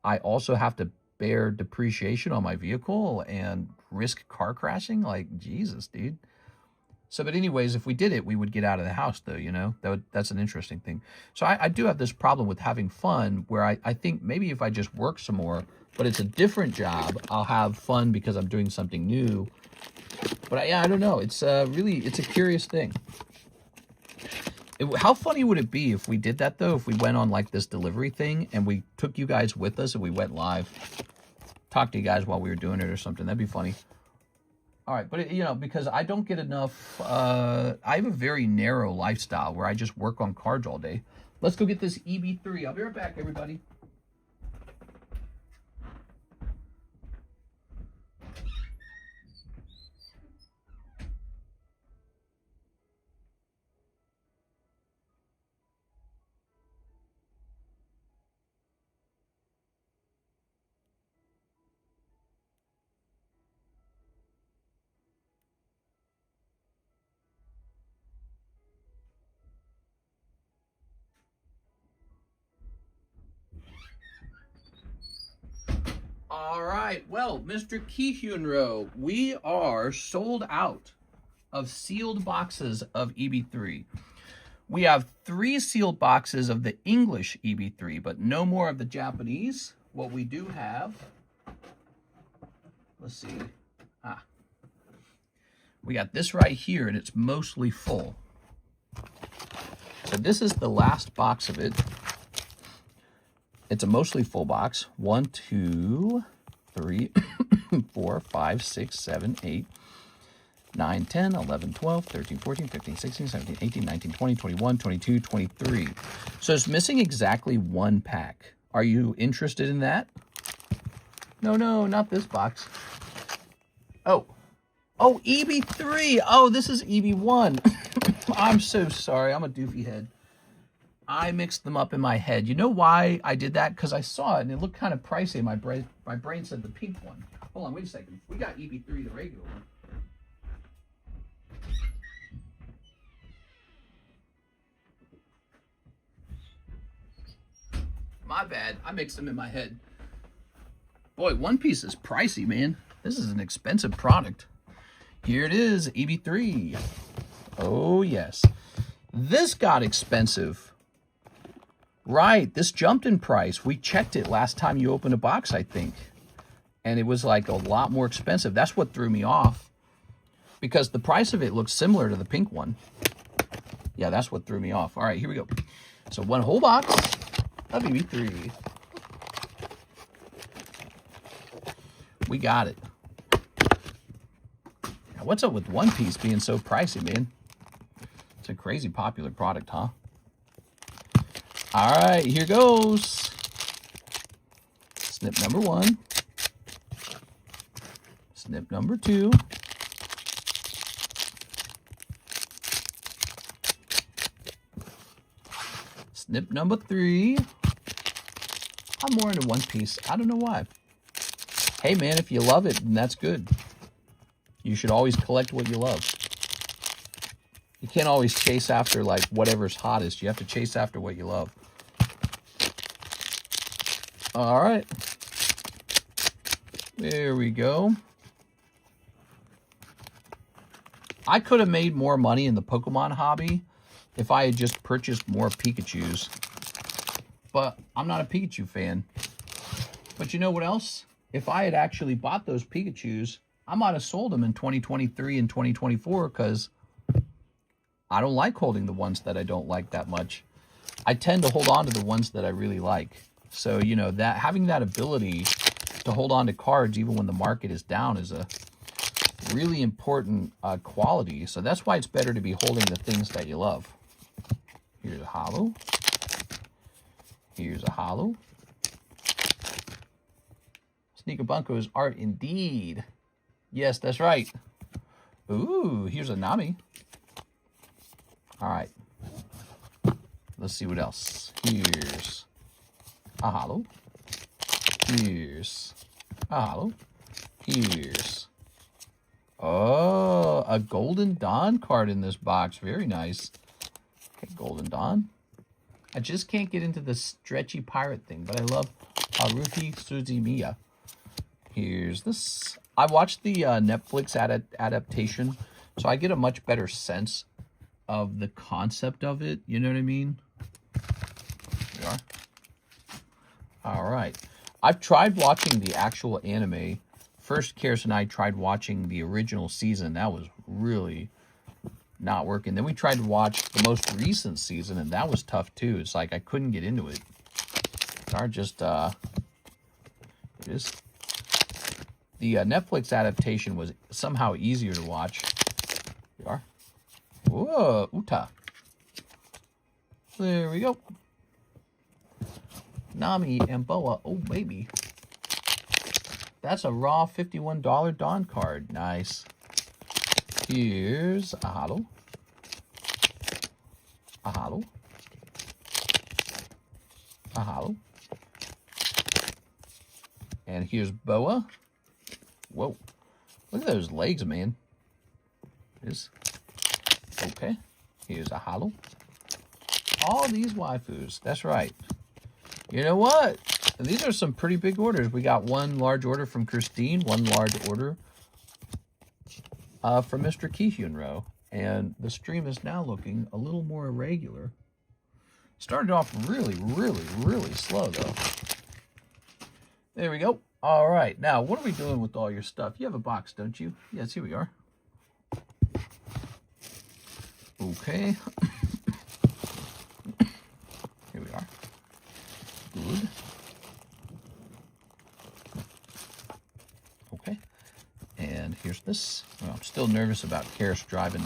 I also have to bear depreciation on my vehicle and risk car crashing. Like, Jesus, dude. So, but anyways, if we did it, we would get out of the house, though, that's an interesting thing. So I do have this problem with having fun where I think maybe if I just work some more, but it's a different job, I'll have fun because I'm doing something new. But I don't know. It's it's a curious thing. How funny would it be if we did that, though, if we went on like this delivery thing and we took you guys with us and we went live, talked to you guys while we were doing it or something? That'd be funny. All right, but, you know, because I don't get enough, I have a very narrow lifestyle where I just work on cards all day. Let's go get this EB3. I'll be right back, everybody. All right, well, Mr. Kihyunro, we are sold out of sealed boxes of EB3. We have 3 sealed boxes of the English EB3, but no more of the Japanese. What we do have, let's see, we got this right here, and it's mostly full. So this is the last box of it. It's a mostly full box. 1, 2, 3, 4, 5, 6, 7, 8, 9, 10, 11, 12, 13, 14, 15, 16, 17, 18, 19, 20, 21, 22, 23. So it's missing exactly 1 pack. Are you interested in that? No, not this box. Oh, EB3. Oh, this is EB1. I'm so sorry. I'm a doofy head. I mixed them up in my head. You know why I did that? Because I saw it and it looked kind of pricey. My brain said the pink one. Hold on, wait a second. We got EB3, the regular one. My bad. I mixed them in my head. Boy, One Piece is pricey, man. This is an expensive product. Here it is, EB3. Oh, yes. This got expensive. Right, this jumped in price. We checked it last time you opened a box, I think. And it was like a lot more expensive. That's what threw me off. Because the price of it looks similar to the pink one. Yeah, that's what threw me off. All right, here we go. So 1 whole box of EB3. We got it. Now, what's up with One Piece being so pricey, man? It's a crazy popular product, huh? All right, here goes. Snip number 1. Snip number 2. Snip number 3. I'm more into One Piece. I don't know why. Hey, man, if you love it, then that's good. You should always collect what you love. You can't always chase after, like, whatever's hottest. You have to chase after what you love. All right. There we go. I could have made more money in the Pokemon hobby if I had just purchased more Pikachus. But I'm not a Pikachu fan. But you know what else? If I had actually bought those Pikachus, I might have sold them in 2023 and 2024 because I don't like holding the ones that I don't like that much. I tend to hold on to the ones that I really like. So, you know, that having that ability to hold on to cards even when the market is down is a really important quality. So that's why it's better to be holding the things that you love. Here's a holo. Here's a holo. Sneaker Bunko's art indeed. Yes, that's right. Ooh, here's a Nami. All right. Let's see what else. Here's a holo. Here's a holo. Here's... Oh, a Golden Dawn card in this box. Very nice. Okay, Golden Dawn. I just can't get into the stretchy pirate thing, but I love Haruhi Suzumiya. Here's this. I watched the Netflix adaptation, so I get a much better sense of the concept of it. You know what I mean? Here we are. All right. I've tried watching the actual anime. First, Karis and I tried watching the original season. That was really not working. Then we tried to watch the most recent season, and that was tough too. It's like I couldn't get into it. Are just it is the Netflix adaptation was somehow easier to watch. Here we are. Whoa, Uta. There we go. Nami and Boa. Oh, baby. That's a raw $51 Dawn card. Nice. Here's a holo. A holo. A holo. And here's Boa. Whoa. Look at those legs, man. Is okay. Here's a holo. All these waifus. That's right. You know what? These are some pretty big orders. We got one large order from Christine, one large order from Mr. Kihyunro. And the stream is now looking a little more irregular. Started off really, really, really slow, though. There we go. All right. Now, what are we doing with all your stuff? You have a box, don't you? Yes, here we are. Okay. Here we are. Good. Okay. And here's this. Well, I'm still nervous about Karis driving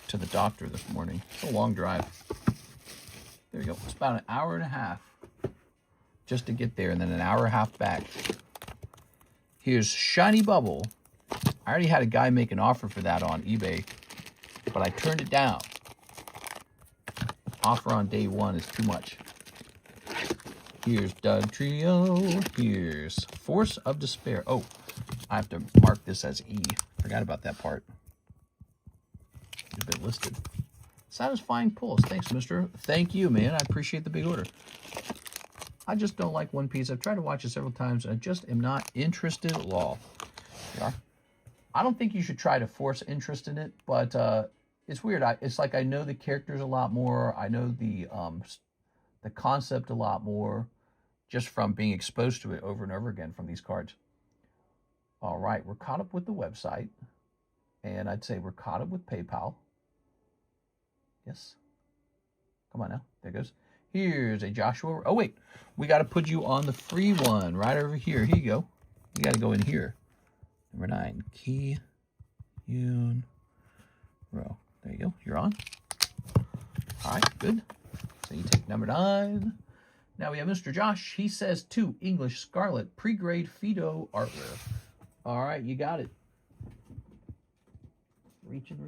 to the doctor this morning. It's a long drive. There we go. It's about an hour and a half just to get there, and then an hour and a half back. Here's Shiny Bubble. I already had a guy make an offer for that on eBay, but I turned it down. Offer on day one is too much. Here's Doug Trio. Here's Force of Despair. Oh, I have to mark this as E. Forgot about that part. It's been listed. Satisfying pulls. Thanks, mister. Thank you, man. I appreciate the big order. I just don't like One Piece. I've tried to watch it several times, and I just am not interested at all. Yeah. I don't think you should try to force interest in it, but it's weird. It's like I know the characters a lot more. I know the concept a lot more just from being exposed to it over and over again from these cards. All right, we're caught up with the website, and I'd say we're caught up with PayPal. Yes. Come on now. There it goes. Here's a Joshua. Oh, wait. We got to put you on the free one right over here. Here you go. You got to go in here. Number 9. Key. Yoon. Row. There you go. You're on. All right. Good. So you take number 9. Now we have Mr. Josh. He says 2 English Scarlet pre-grade Fido artware. All right. You got it. Reaching.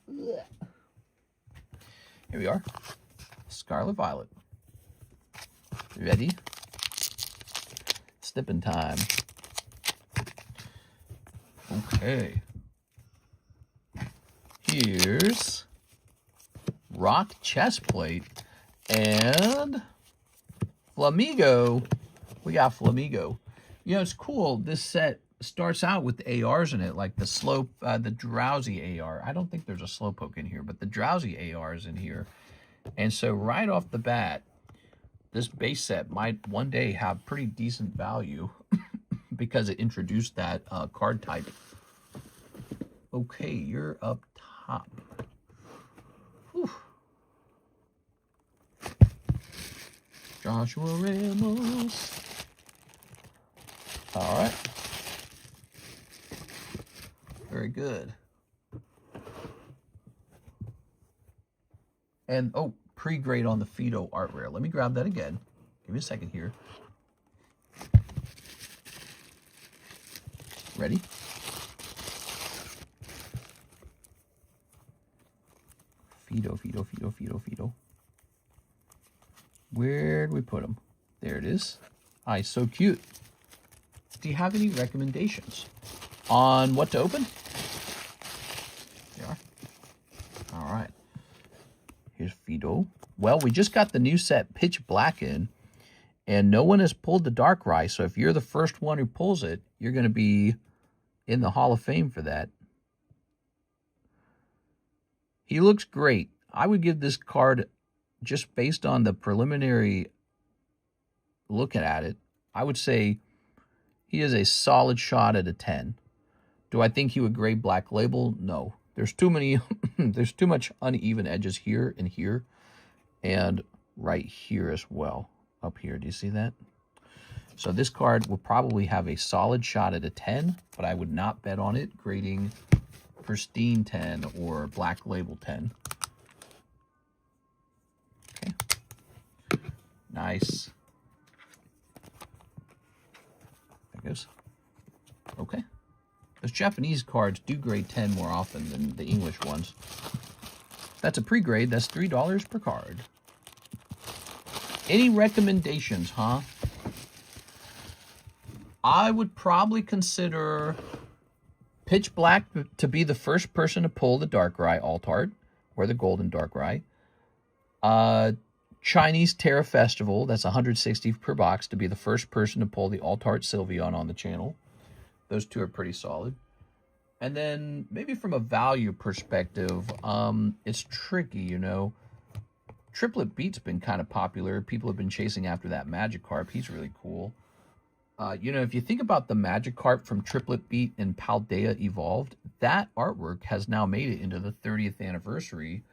Ugh. Here we are. Scarlet Violet. Ready? Snipping time. Okay. Here's Rock Chest Plate and Flamigo. We got Flamigo. You know, it's cool. This set starts out with the ARs in it, like the slope, the drowsy AR. I don't think there's a slowpoke in here, but the drowsy AR is in here. And so right off the bat, this base set might one day have pretty decent value because it introduced that card type. Okay, you're up top. Whew. Joshua Ramos. All right. Very good. And, oh, pre-grade on the Fido art rare. Let me grab that again. Give me a second here. Ready? Fido. Where'd we put him? There it is. Ah, so cute. Do you have any recommendations on what to open? There you are. All right. Here's Fido. Well, we just got the new set Pitch Black in, and no one has pulled the Darkrai, so if you're the first one who pulls it, you're going to be in the Hall of Fame for that. He looks great. I would give this card, just based on the preliminary look at it, I would say he is a solid shot at a 10. Do I think he would grade Black Label? No. There's too many, there's too much uneven edges here and here, and right here as well. Up here, do you see that? So this card will probably have a solid shot at a 10, but I would not bet on it grading pristine 10 or black label 10. Okay. Nice. There goes. Okay. Those Japanese cards do grade 10 more often than the English ones. That's a pre-grade. That's $3 per card. Any recommendations, huh? I would probably consider Pitch Black to be the first person to pull the Darkrai alt art, or the Golden Darkrai. Chinese Terra Festival, that's $160 per box, to be the first person to pull the alt art Sylveon on the channel. Those two are pretty solid. And then maybe from a value perspective, it's tricky, you know. Triplet Beat's been kind of popular. People have been chasing after that Magikarp. He's really cool. You know, if you think about the Magikarp from Triplet Beat and Paldea Evolved, that artwork has now made it into the 30th anniversary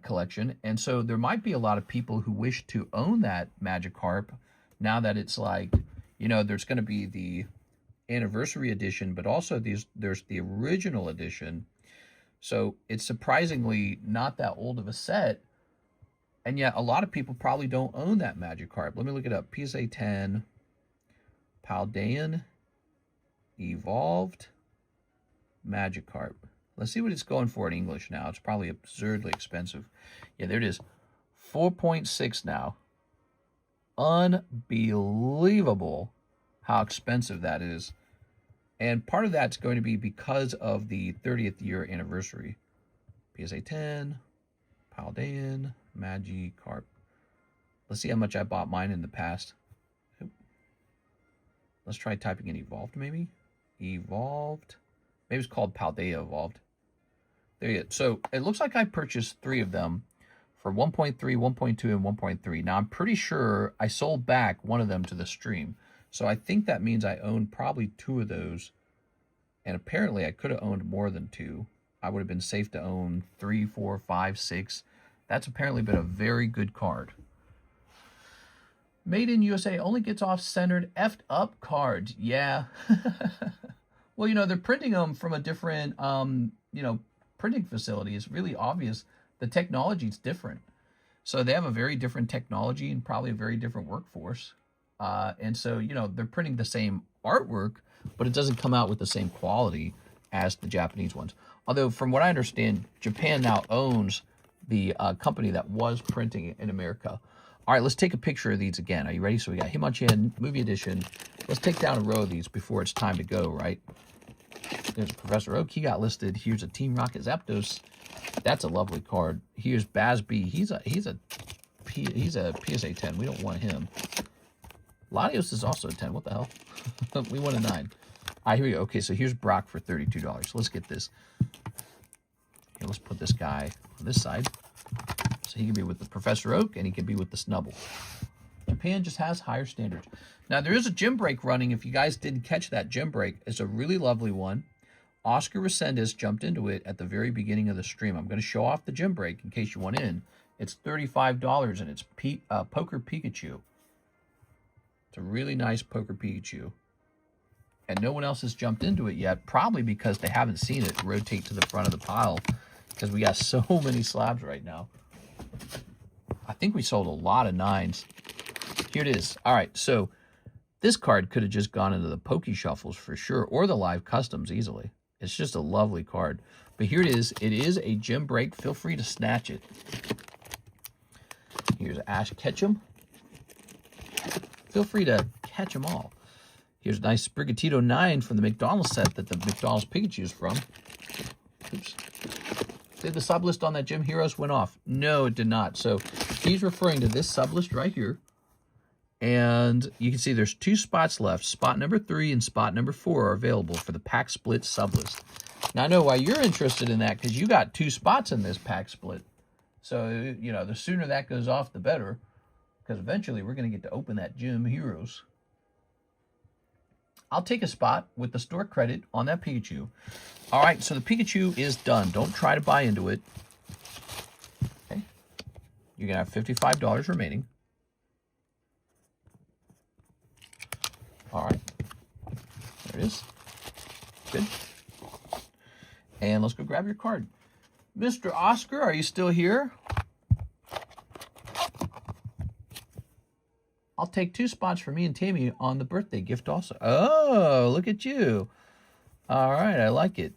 collection. And so there might be a lot of people who wish to own that Magikarp now that it's like, you know, there's going to be the anniversary edition, but also there's the original edition. So it's surprisingly not that old of a set. And yet a lot of people probably don't own that Magikarp. Let me look it up. PSA 10, Paldean, Evolved, Magikarp. Let's see what it's going for in English now. It's probably absurdly expensive. Yeah, there it is. 4.6 now. Unbelievable how expensive that is. And part of that's going to be because of the 30th year anniversary. PSA 10, Paldean, Magikarp. Let's see how much I bought mine in the past. Let's try typing in Evolved, maybe. Evolved. Maybe it's called Paldea Evolved. There you go. So it looks like I purchased 3 of them for 1.3, 1.2, and 1.3. Now I'm pretty sure I sold back one of them to the stream. So I think that means I owned probably 2 of those. And apparently I could have owned more than 2. I would have been safe to own 3, 4, 5, 6. That's apparently been a very good card. Made in USA only gets off-centered, effed up cards. Yeah. Well, you know, they're printing them from a different, you know, printing facility. It's really obvious. The technology is different. So they have a very different technology and probably a very different workforce. And so, you know, they're printing the same artwork, but it doesn't come out with the same quality as the Japanese ones. Although, from what I understand, Japan now owns the company that was printing it in America. All right, let's take a picture of these again. Are you ready? So we got Hitmonchan, Movie Edition. Let's take down a row of these before it's time to go, right? There's Professor Oak. He got listed. Here's a Team Rocket Zapdos. That's a lovely card. Here's Baz B. He's a PSA 10. We don't want him. Latios is also a 10. What the hell? We want a 9. All right, here we go. Okay, so here's Brock for $32. Let's get this. Okay, let's put this guy on this side. So he can be with the Professor Oak, and he can be with the Snubble. Japan just has higher standards. Now, there is a gym break running. If you guys didn't catch that gym break, it's a really lovely one. Oscar Resendez jumped into it at the very beginning of the stream. I'm going to show off the gym break in case you want in. It's $35, and it's Poker Pikachu. It's a really nice Poker Pikachu. And no one else has jumped into it yet, probably because they haven't seen it rotate to the front of the pile, because we got so many slabs right now. I think we sold a lot of 9s. Here it is. All right, so this card could have just gone into the Poke Shuffles for sure, or the live customs easily. It's just a lovely card. But here it is. It is a gym break. Feel free to snatch it. Here's Ash Ketchum. Feel free to catch them all. Here's a nice Sprigatito 9 from the McDonald's set that the McDonald's Pikachu is from. Oops. Did the sub list on that Gym Heroes went off? No, it did not. So he's referring to this sub list right here. And you can see there's 2 spots left. Spot number 3 and spot number 4 are available for the pack split sub list. Now, I know why you're interested in that, because you got 2 spots in this pack split. So, you know, the sooner that goes off, the better. Because eventually we're going to get to open that Gym Heroes. I'll take a spot with the store credit on that Pikachu. All right, so the Pikachu is done. Don't try to buy into it. Okay. You're going to have $55 remaining. All right. There it is. Good. And let's go grab your card. Mr. Oscar, are you still here? I'll take 2 spots for me and Tammy on the birthday gift also. Oh, look at you. All right, I like it.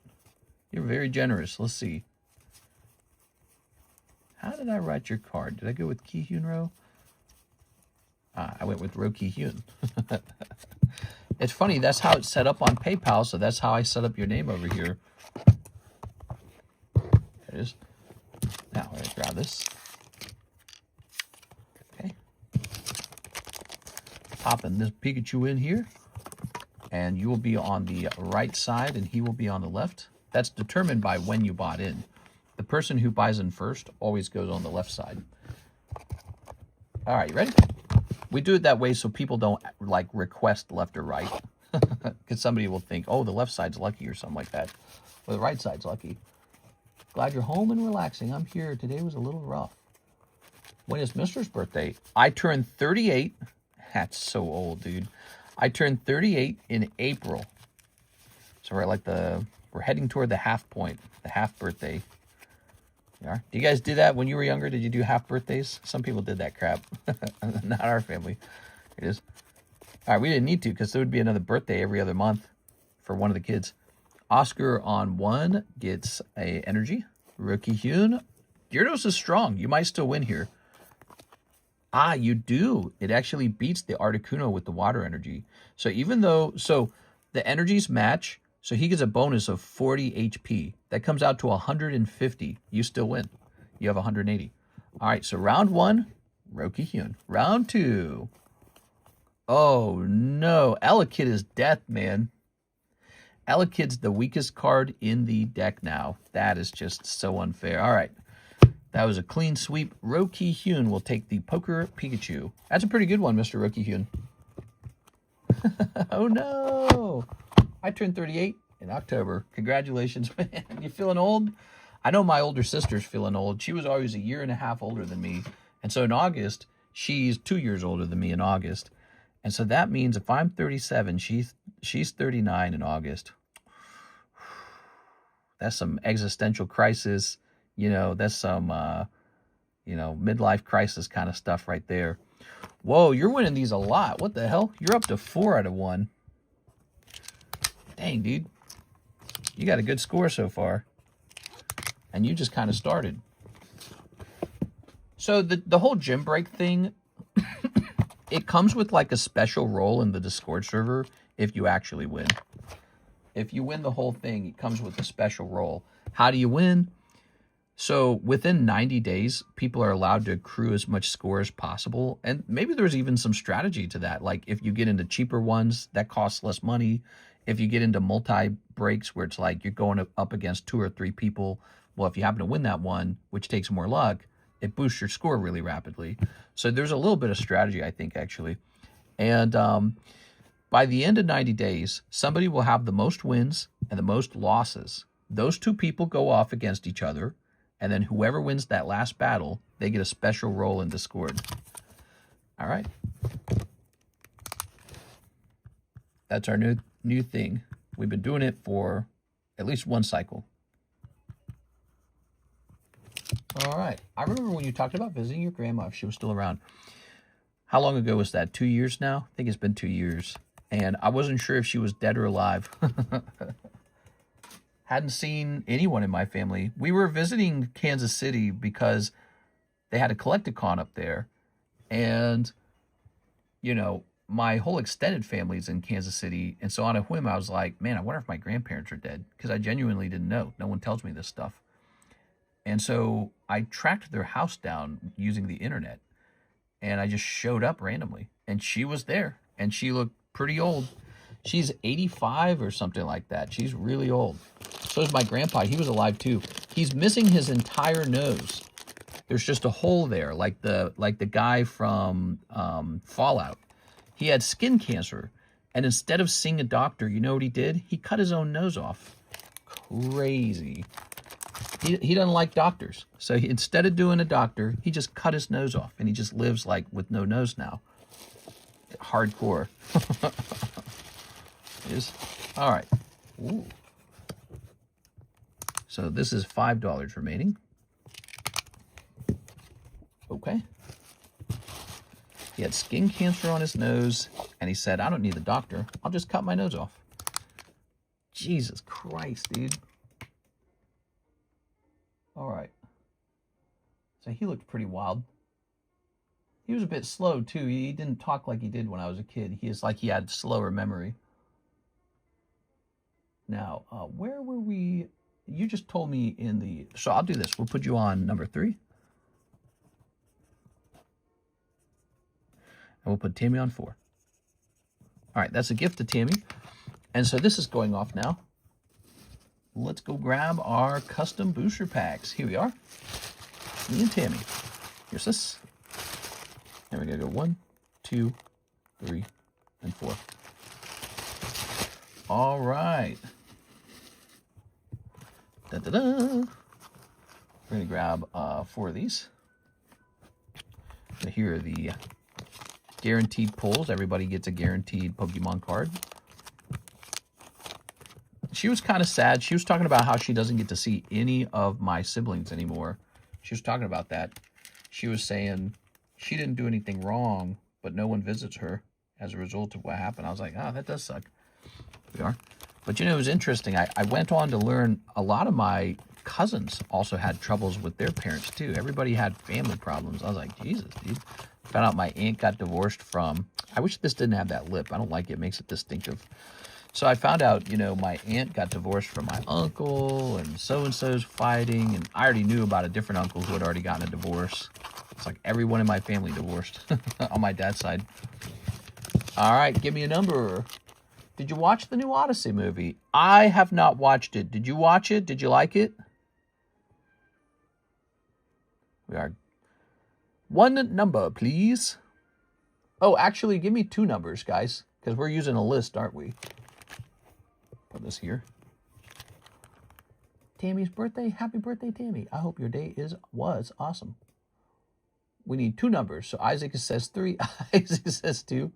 You're very generous. Let's see. How did I write your card? Did I go with Ki-Hyun Ro? I went with Ro Ki-Hyun. It's funny, that's how it's set up on PayPal, so that's how I set up your name over here. There it is. Now, I'm going to grab this. Okay. Popping this Pikachu in here. And you will be on the right side, and he will be on the left. That's determined by when you bought in. The person who buys in first always goes on the left side. All right, you ready? We do it that way so people don't, like, request left or right. Because somebody will think, oh, the left side's lucky or something like that. Or the right side's lucky. Glad you're home and relaxing. I'm here. Today was a little rough. When is Mr.'s birthday? I turned 38. That's so old, dude. I turned 38 in April. So we're heading toward the half point, the half birthday. Yeah. Do you guys do that when you were younger? Did you do half birthdays? Some people did that crap. Not our family. It is. All right, we didn't need to because there would be another birthday every other month for one of the kids. Oscar on 1 gets a energy. Rookie Hyun. Gyarados is strong. You might still win here. Ah, you do. It actually beats the Articuno with the water energy. So even though, the energies match, so he gets a bonus of 40 HP. That comes out to 150. You still win. You have 180. All right, so round 1, Roki Hyun. Round 2. Oh, no. Elekid is death, man. Elekid's the weakest card in the deck now. That is just so unfair. All right. That was a clean sweep. Roki Hyun will take the Poker Pikachu. That's a pretty good one, Mr. Roki Hyun. Oh, no. I turned 38 in October. Congratulations, man. You feeling old? I know my older sister's feeling old. She was always a year and a half older than me. And so in August, she's 2 years older than me in August. And so that means if I'm 37, she's 39 in August. That's some existential crisis. You know, that's some, midlife crisis kind of stuff right there. Whoa, you're winning these a lot. What the hell? You're up to 4 out of 1. Dang, dude. You got a good score so far. And you just kind of started. So the whole gym break thing, it comes with like a special role in the Discord server if you actually win. If you win the whole thing, it comes with a special role. How do you win? So within 90 days, people are allowed to accrue as much score as possible. And maybe there's even some strategy to that. Like if you get into cheaper ones, that costs less money. If you get into multi-breaks where it's like you're going up against 2 or 3 people, well, if you happen to win that one, which takes more luck, it boosts your score really rapidly. So there's a little bit of strategy, I think, actually. And by the end of 90 days, somebody will have the most wins and the most losses. Those 2 people go off against each other. And then whoever wins that last battle, they get a special role in Discord. All right. That's our new thing. We've been doing it for at least 1 cycle. All right. I remember when you talked about visiting your grandma, if she was still around. How long ago was that? 2 years now? I think it's been 2 years. And I wasn't sure if she was dead or alive. Hadn't seen anyone in my family. We were visiting Kansas City because they had a Collecticon up there. And, my whole extended family's in Kansas City. And so on a whim, I was like, man, I wonder if my grandparents are dead. Because I genuinely didn't know. No one tells me this stuff. And so I tracked their house down using the internet. And I just showed up randomly. And she was there. And she looked pretty old. She's 85 or something like that. She's really old. So is my grandpa. He was alive too. He's missing his entire nose. There's just a hole there, like the guy from Fallout. He had skin cancer, and instead of seeing a doctor, you know what he did? He cut his own nose off. Crazy. He doesn't like doctors, so instead of doing a doctor, he just cut his nose off, and he just lives like with no nose now. Hardcore. It is. All right. Ooh. So this is $5 remaining. Okay. He had skin cancer on his nose, and he said, I don't need the doctor. I'll just cut my nose off. Jesus Christ, dude. All right. So he looked pretty wild. He was a bit slow, too. He didn't talk like he did when I was a kid. He is like he had slower memory. Now, where were we? You just told me in the... So I'll do this. We'll put you on number 3. And we'll put Tammy on 4. All right, that's a gift to Tammy. And so this is going off now. Let's go grab our custom booster packs. Here we are. Me and Tammy. Here's this. And we're going to go 1, 2, 3, and 4. All right. Da-da-da. We're going to grab 4 of these. So here are the guaranteed pulls. Everybody gets a guaranteed Pokemon card. She was kind of sad. She was talking about how she doesn't get to see any of my siblings anymore. She was talking about that. She was saying she didn't do anything wrong, but no one visits her as a result of what happened. I was like, oh, that does suck. Here we are. But, you know, it was interesting. I went on to learn a lot of my cousins also had troubles with their parents, too. Everybody had family problems. I was like, Jesus, dude. Found out my aunt got divorced from... I wish this didn't have that lip. I don't like it. It makes it distinctive. So I found out, you know, my aunt got divorced from my uncle, and so-and-so's fighting, and I already knew about a different uncle who had already gotten a divorce. It's like everyone in my family divorced on my dad's side. All right, give me a number. Did you watch the new Odyssey movie? I have not watched it. Did you watch it? Did you like it? We are... One number, please. Oh, actually, give me 2 numbers, guys, because we're using a list, aren't we? Put this here. Tammy's birthday. Happy birthday, Tammy. I hope your day was awesome. We need 2 numbers. So Isaac says 3. Isaac says 2.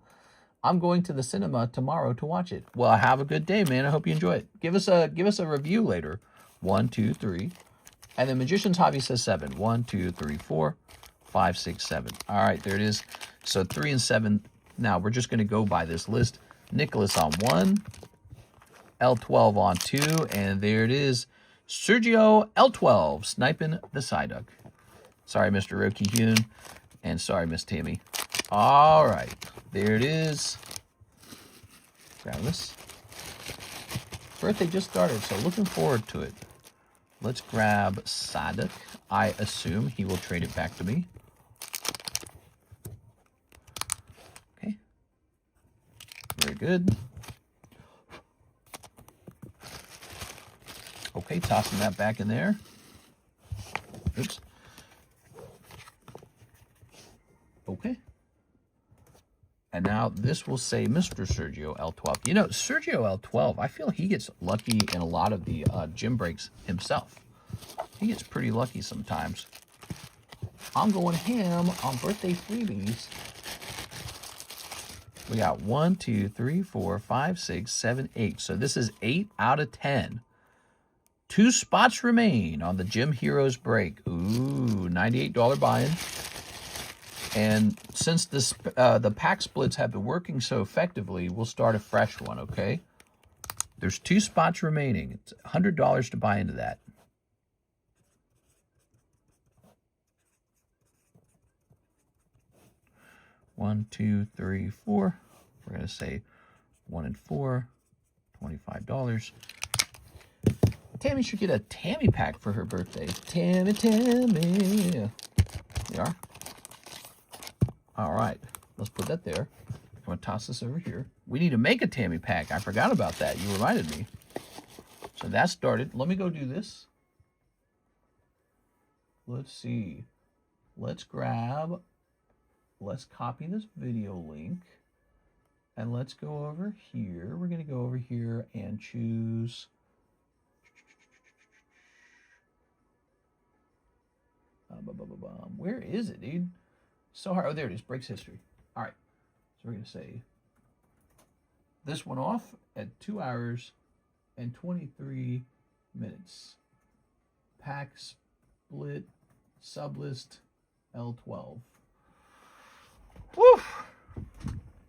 I'm going to the cinema tomorrow to watch it. Well, have a good day, man. I hope you enjoy it. Give us a review later. 1, 2, 3. And the Magician's Hobby says 7. 1, 2, 3, 4, 5, 6, 7. All right, there it is. So 3 and 7. Now we're just going to go by this list. Nicholas on 1. L12 on 2, and there it is. Sergio L12 sniping the Psyduck. Sorry, Mr. Roki Hune, and sorry, Miss Tammy. All right, there it is. Grab this. Birthday just started, so looking forward to it. Let's grab Psyduck. I assume he will trade it back to me. Okay. Very good. Okay, tossing that back in there. Oops. Okay. And now this will say Mr. Sergio L12. You know, Sergio L12, I feel he gets lucky in a lot of the gym breaks himself. He gets pretty lucky sometimes. I'm going ham on birthday freebies. We got 1, 2, 3, 4, 5, 6, 7, 8. So this is 8 out of 10. 2 spots remain on the Gym Heroes break. Ooh, $98 buy-in. And since this, the pack splits have been working so effectively, we'll start a fresh one, okay? There's 2 spots remaining. It's $100 to buy into that. One, 2, 3, 4. We're going to say 1 and 4, $25. Tammy should get a Tammy pack for her birthday. Tammy, Tammy. There you are. All right. Let's put that there. I'm going to toss this over here. We need to make a Tammy pack. I forgot about that. You reminded me. So that started. Let me go do this. Let's see. Let's copy this video link. And let's go over here. We're going to go over here and choose... Where is it, dude? So hard. Oh, there it is. Breaks history. All right. So we're going to say this one off at 2 hours and 23 minutes. Pack split sublist L12. Woo!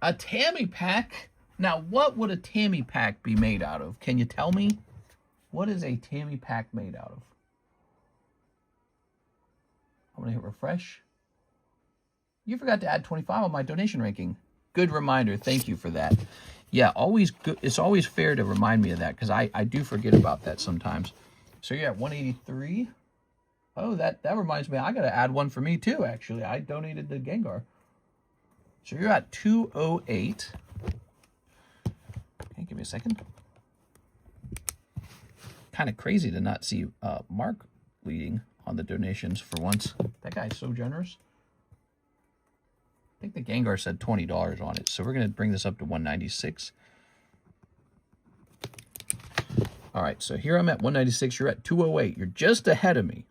A Tammy pack. Now, what would a Tammy pack be made out of? Can you tell me? What is a Tammy pack made out of? I'm going to hit refresh. You forgot to add 25 on my donation ranking. Good reminder. Thank you for that. Yeah, always good. It's always fair to remind me of that because I do forget about that sometimes. So you're at 183. Oh, that reminds me. I got to add one for me too, actually. I donated to Gengar. So you're at 208. Okay, give me a second. Kind of crazy to not see Mark leading on the donations for once. That guy's so generous. I think the Gengar said $20 on it, so we're going to bring this up to 196. All right, so here I'm at 196. You're at 208. You're just ahead of me.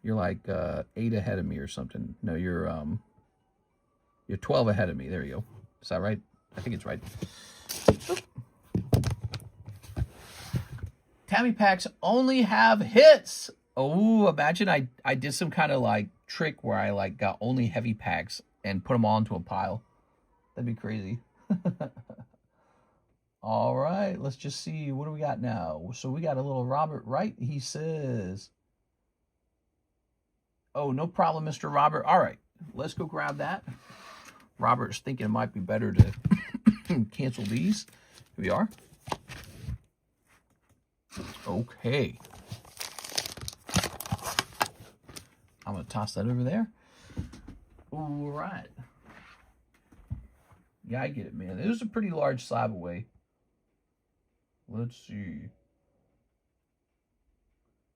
You're like 8 ahead of me or something. No, you're 12 ahead of me. There you go. Is that right? I think it's right. Tammy packs only have hits. Oh, imagine I did some kind of like trick where I like got only heavy packs and put them all into a pile. That'd be crazy. All right, let's just see. What do we got now? So we got a little Robert Wright. He says, oh, no problem, Mr. Robert. All right, let's go grab that. Robert's thinking it might be better to cancel these. Here we are. Okay. I'm going to toss that over there. All right. Yeah, I get it, man. It was a pretty large slab away. Let's see.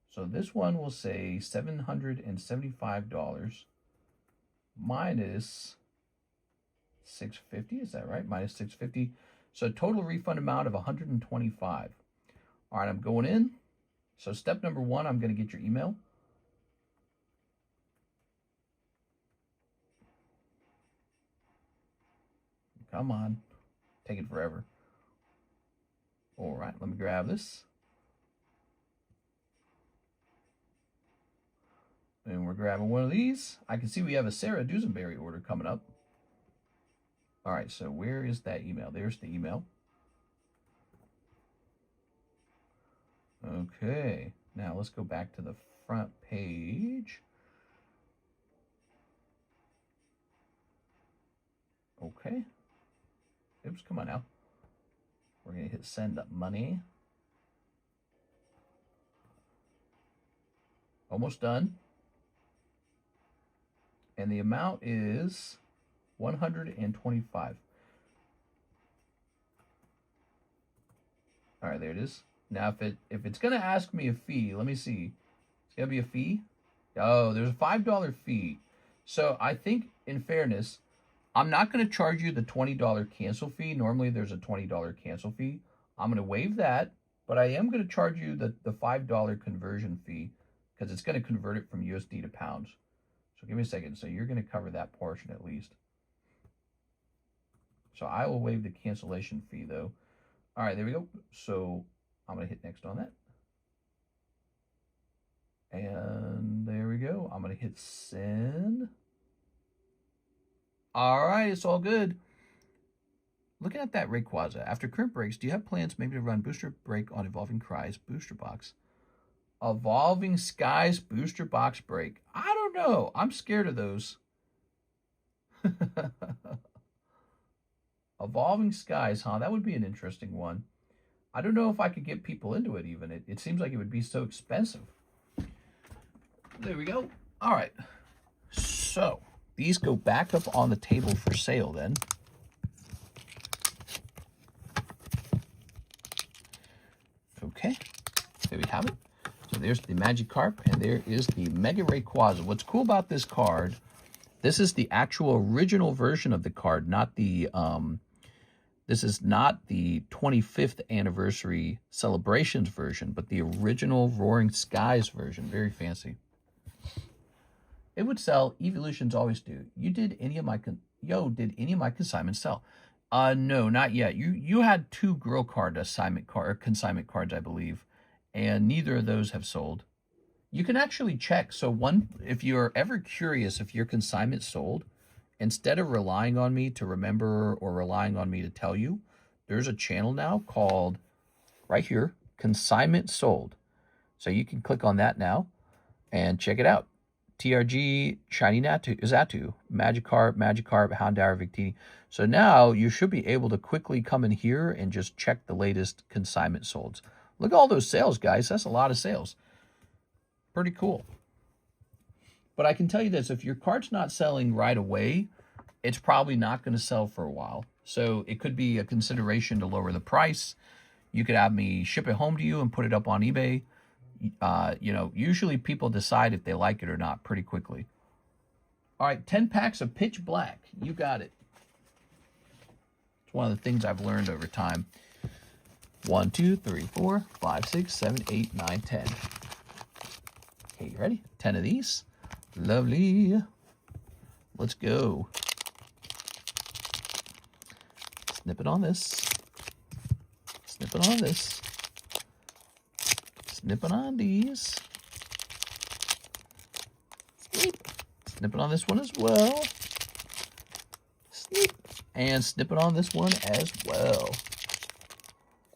So this one will say $775 minus $650. Is that right? Minus $650. So total refund amount of $125. All right, I'm going in. So step number 1, I'm going to get your email. Come on. Taking forever. All right, let me grab this. And we're grabbing one of these. I can see we have a Sarah Dusenberry order coming up. All right, so where is that email? There's the email. Okay, now let's go back to the front page. Okay. Oops, come on now. We're going to hit send up money. Almost done. And the amount is $125. All right, there it is. Now, if it's going to ask me a fee, let me see. It's going to be a fee? Oh, there's a $5 fee. So I think, in fairness, I'm not going to charge you the $20 cancel fee. Normally, there's a $20 cancel fee. I'm going to waive that, but I am going to charge you the $5 conversion fee because it's going to convert it from USD to pounds. So give me a second. So you're going to cover that portion at least. So I will waive the cancellation fee, though. All right, there we go. So I'm going to hit next on that. And there we go. I'm going to hit send. All right, it's all good. Looking at that Rayquaza, after current breaks, do you have plans maybe to run booster break on Evolving Cries booster box? Evolving Skies booster box break. I don't know. I'm scared of those. Evolving Skies, huh? That would be an interesting one. I don't know if I could get people into it even. It seems like it would be so expensive. There we go. All right. So these go back up on the table for sale then. Okay. There we have it. So there's the Magikarp and there is the Mega Rayquaza. What's cool about this card, this is the actual original version of the card, not the this is not the 25th anniversary celebrations version, but the original Roaring Skies version. Very fancy. It would sell. Evolutions always do. Did any of my consignments sell? No, not yet. You had 2 girl card assignment card or consignment cards, I believe, and neither of those have sold. You can actually check. So one, if you're ever curious if your consignment sold, instead of relying on me to remember or relying on me to tell you, there's a channel now called right here, consignment sold. So you can click on that now and check it out. TRG, Shiny Zatu, Magikarp, Houndour, Victini. So now you should be able to quickly come in here and just check the latest consignment solds. Look at all those sales, guys. That's a lot of sales. Pretty cool. But I can tell you this, if your card's not selling right away, it's probably not going to sell for a while. So it could be a consideration to lower the price. You could have me ship it home to you and put it up on eBay. You know, usually people decide if they like it or not pretty quickly. All right, 10 packs of Pitch Black. You got it. It's one of the things I've learned over time. 1, 2, 3, 4, 5, 6, 7, 8, 9, 10. Okay, you ready? 10 of these. Lovely. Let's go. Snip it on this. Snip it on this. Snip it on these. Snip. Snip it on this one as well. Snip. And snip it on this one as well.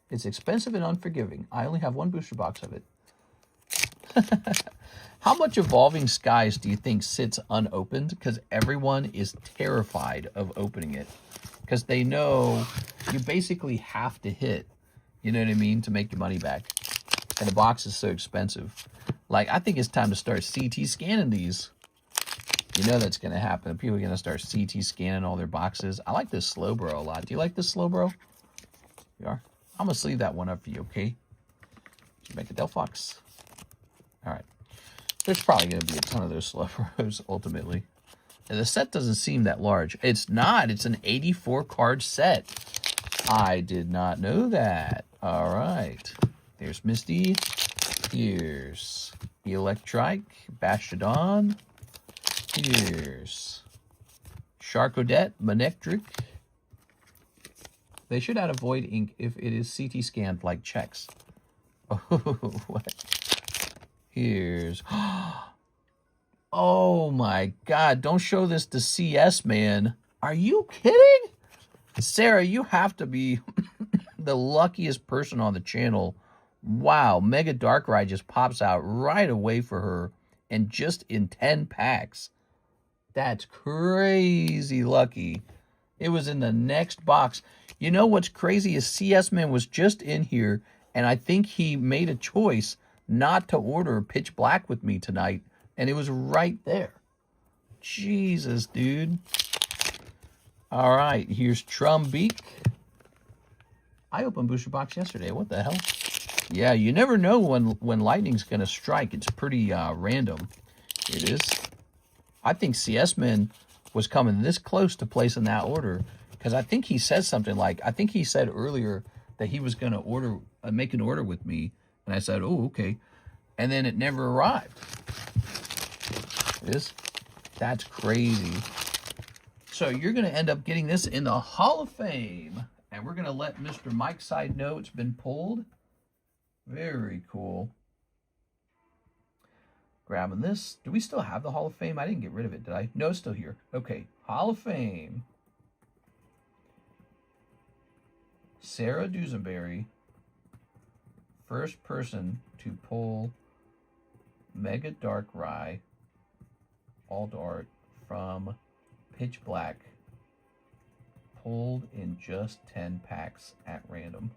It's expensive and unforgiving. I only have 1 booster box of it. How much Evolving Skies do you think sits unopened? Because everyone is terrified of opening it. Because they know you basically have to hit, you know what I mean, to make your money back. And the box is so expensive. Like, I think it's time to start CT scanning these. You know that's going to happen. People are going to start CT scanning all their boxes. I like this Slowbro a lot. Do you like this Slowbro? You are? I'm going to sleeve that one up for you, okay? Make a Delphox. All right. There's probably going to be a ton of those Slowbros, ultimately. And the set doesn't seem that large. It's not. It's an 84 card set. I did not know that. All right. There's Misty. Here's Electrike. Bastodon. Here's Sharkodette. Manectric. They should add a void ink if it is CT scanned like checks. Oh, what? Here's... Oh my God, don't show this to CS, man. Are you kidding? Sarah, you have to be the luckiest person on the channel. Wow, Mega Darkrai just pops out right away for her and just in 10 packs. That's crazy lucky. It was in the next box. You know what's crazy is CS Man was just in here and I think he made a choice not to order Pitch Black with me tonight. And it was right there. Jesus, dude. All right, here's Trumbeak. I opened booster box yesterday. What the hell? Yeah, you never know when lightning's going to strike. It's pretty random. Here it is. I think CS-Man was coming this close to placing that order because I think he said something like, I think he said earlier that he was going to order, make an order with me. And I said, oh, okay. And then it never arrived. That's crazy. So you're going to end up getting this in the Hall of Fame. And we're going to let Mr. Mike Side know it's been pulled. Very cool. Grabbing this. Do we still have the Hall of Fame? I didn't get rid of it, did I? No, it's still here. Okay. Hall of Fame. Sarah Dusenberry. First person to pull Mega Darkrai Alt Art from Pitch Black, pulled in just 10 packs at random.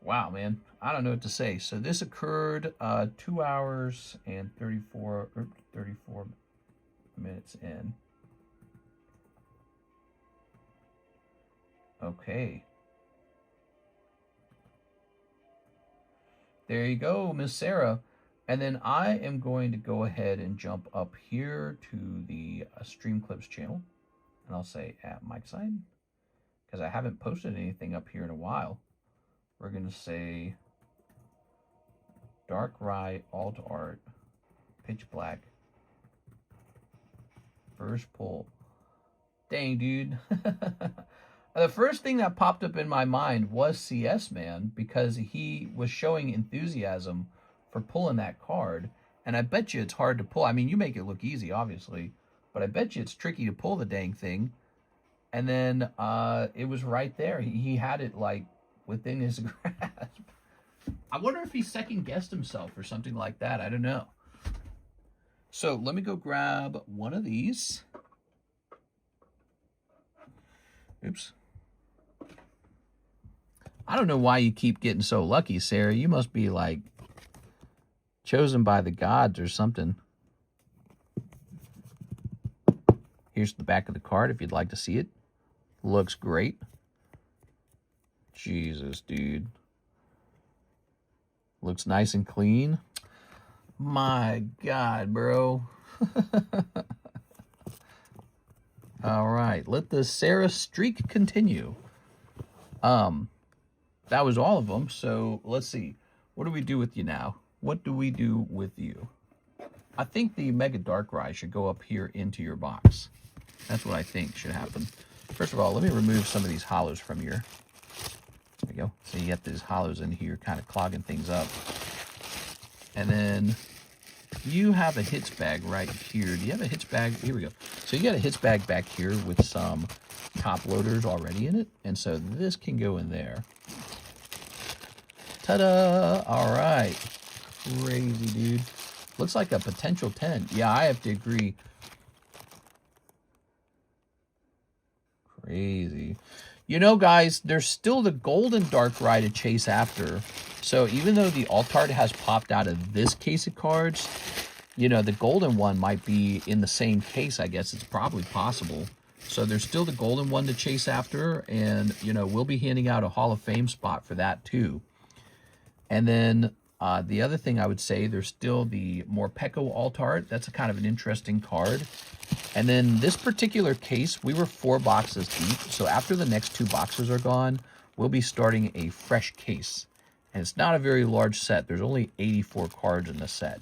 Wow, man. I don't know what to say. So this occurred 2 hours and 34 minutes in. Okay. There you go, Miss Sarah. And then I am going to go ahead and jump up here to the Streamclips channel. And I'll say at Mike's side. Because I haven't posted anything up here in a while. We're going to say Darkrai Alt Art Pitch Black. First pull. Dang, dude. The first thing that popped up in my mind was CS Man, because he was showing enthusiasm for pulling that card. And I bet you it's hard to pull. I mean, you make it look easy, obviously, but I bet you it's tricky to pull the dang thing. And then it was right there. He had it like within his grasp. I wonder if he second guessed himself or something like that. I don't know. So let me go grab one of these. Oops. I don't know why you keep getting so lucky, Sarah. You must be like chosen by the gods or something. Here's the back of the card if you'd like to see it. Looks great. Jesus, dude. Looks nice and clean. My God, bro. All right, let the Sarah streak continue. That was all of them, so let's see. What do we do with you now? What do we do with you? I think the Mega Darkrai should go up here into your box. That's what I think should happen. First of all, let me remove some of these hollows from your... There we go. So you get these hollows in here kind of clogging things up. And then you have a hits bag right here. Do you have a hits bag? Here we go. So you got a hits bag back here with some top loaders already in it. And so this can go in there. Ta-da! All right. Crazy, dude. Looks like a potential 10. Yeah, I have to agree. Crazy. You know, guys, there's still the golden Darkrai to chase after. So even though the Altart has popped out of this case of cards, you know, the golden one might be in the same case, I guess. It's probably possible. So there's still the golden one to chase after. And, you know, we'll be handing out a Hall of Fame spot for that, too. And then the other thing I would say, there's still the Morpeko Altart. That's a kind of an interesting card. And then this particular case, we were 4 boxes deep. So after the next 2 boxes are gone, we'll be starting a fresh case. And it's not a very large set. There's only 84 cards in the set.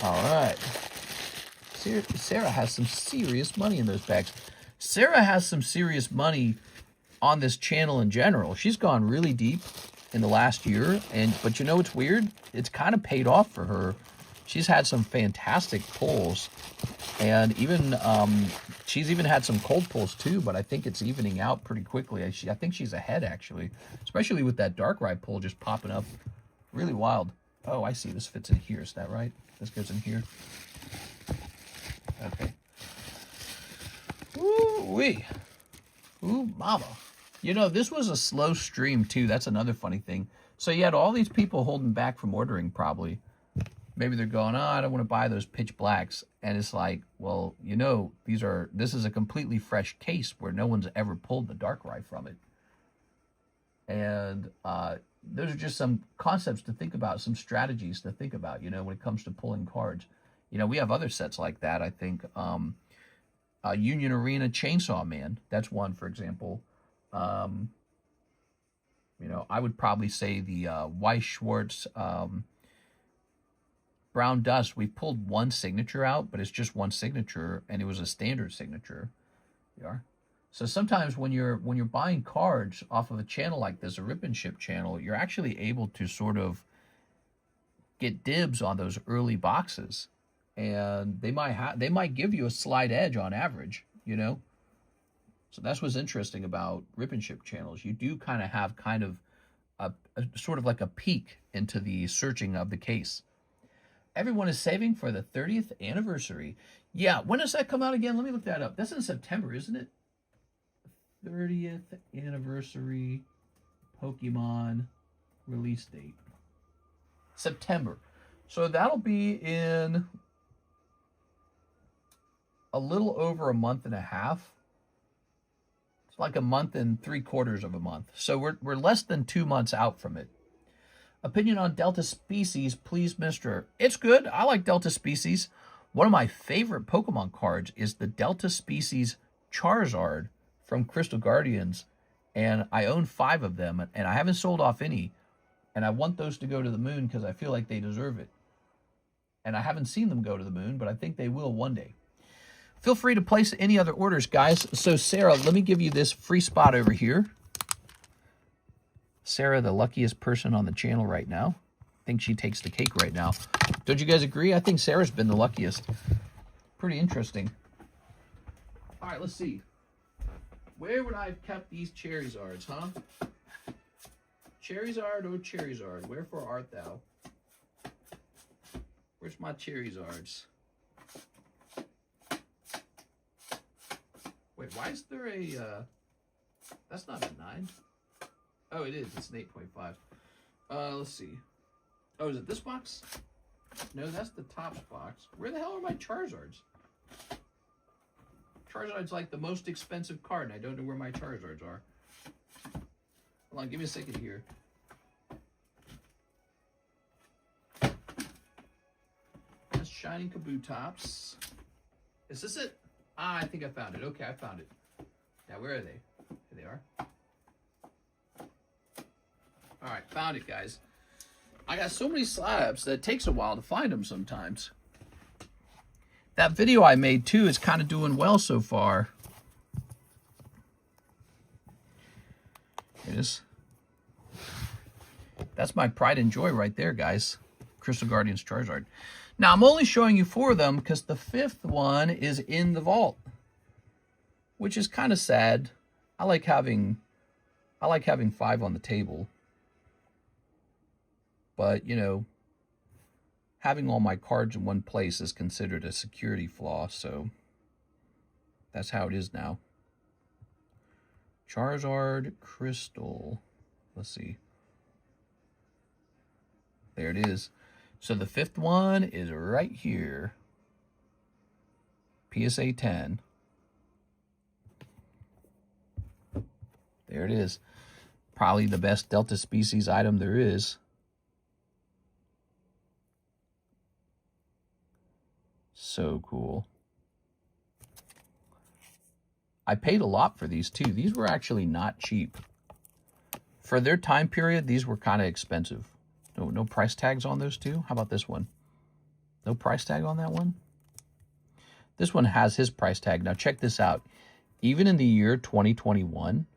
All right. Sarah has some serious money in those bags. Sarah has some serious money on this channel in general. She's gone really deep in the last year. But you know what's weird? It's kind of paid off for her. She's had some fantastic pulls. And even she's even had some cold pulls too, but I think it's evening out pretty quickly. I think she's ahead, actually, especially with that Darkrai pull just popping up. Really wild. Oh, I see. This fits in here. Is that right? This goes in here. Okay. Ooh-wee. Ooh, mama. You know, this was a slow stream, too. That's another funny thing. So you had all these people holding back from ordering, probably. Maybe they're going, oh, I don't want to buy those pitch blacks. And it's like, well, you know, this is a completely fresh case where no one's ever pulled the Darkrai from it. And those are just some concepts to think about, some strategies to think about, you know, when it comes to pulling cards. You know, we have other sets like that, I think. Union Arena Chainsaw Man, that's one, for example. You know, I would probably say the Weiss Schwartz Brown Dust. We pulled one signature out, but it's just one signature, and it was a standard signature. Yeah. So sometimes when you're buying cards off of a channel like this, a rip and ship channel, you're actually able to sort of get dibs on those early boxes, and they might give you a slight edge on average, you know. So that's what's interesting about rip and ship channels. You do kind of have a sort of like a peek into the searching of the case. Everyone is saving for the 30th anniversary. Yeah, when does that come out again? Let me look that up. That's in September, isn't it? 30th anniversary Pokemon release date. September. So that'll be in a little over a month and a half. It's like a month and 3/4 of a month. So we're less than 2 months out from it. Opinion on Delta Species, please, mister. It's good. I like Delta Species. One of my favorite Pokemon cards is the Delta Species Charizard from Crystal Guardians. And I own 5 of them, and I haven't sold off any. And I want those to go to the moon because I feel like they deserve it. And I haven't seen them go to the moon, but I think they will one day. Feel free to place any other orders, guys. So, Sarah, let me give you this free spot over here. Sarah, the luckiest person on the channel right now. I think she takes the cake right now. Don't you guys agree? I think Sarah's been the luckiest. Pretty interesting. All right, let's see. Where would I have kept these Charizards, huh? Charizard, oh Charizard, wherefore art thou? Where's my Charizards? Wait, why is there a, that's not a 9. Oh, it is. It's an 8.5. Let's see. Oh, is it this box? No, that's the Topps box. Where the hell are my Charizards? Charizard's like the most expensive card, and I don't know where my Charizards are. Hold on, give me a second here. That's Shining Kabutops. Is this it? Ah, I think I found it. Okay, I found it. Now, where are they? Here they are. All right, found it, guys. I got so many slabs that it takes a while to find them sometimes. That video I made, too, is kind of doing well so far. It is. That's my pride and joy right there, guys. Crystal Guardians Charizard. Now, I'm only showing you 4 of them because the 5th one is in the vault, which is kind of sad. I like having 5 on the table. But, you know, having all my cards in one place is considered a security flaw, so that's how it is now. Charizard Crystal. Let's see. There it is. So the 5th one is right here. PSA 10. There it is. Probably the best Delta species item there is. So cool. I paid a lot for these too. These were actually not cheap. For their time period, these were kind of expensive. No price tags on those two. How about this one? No price tag on that one? This one has his price tag. Now check this out. Even in the year 2021,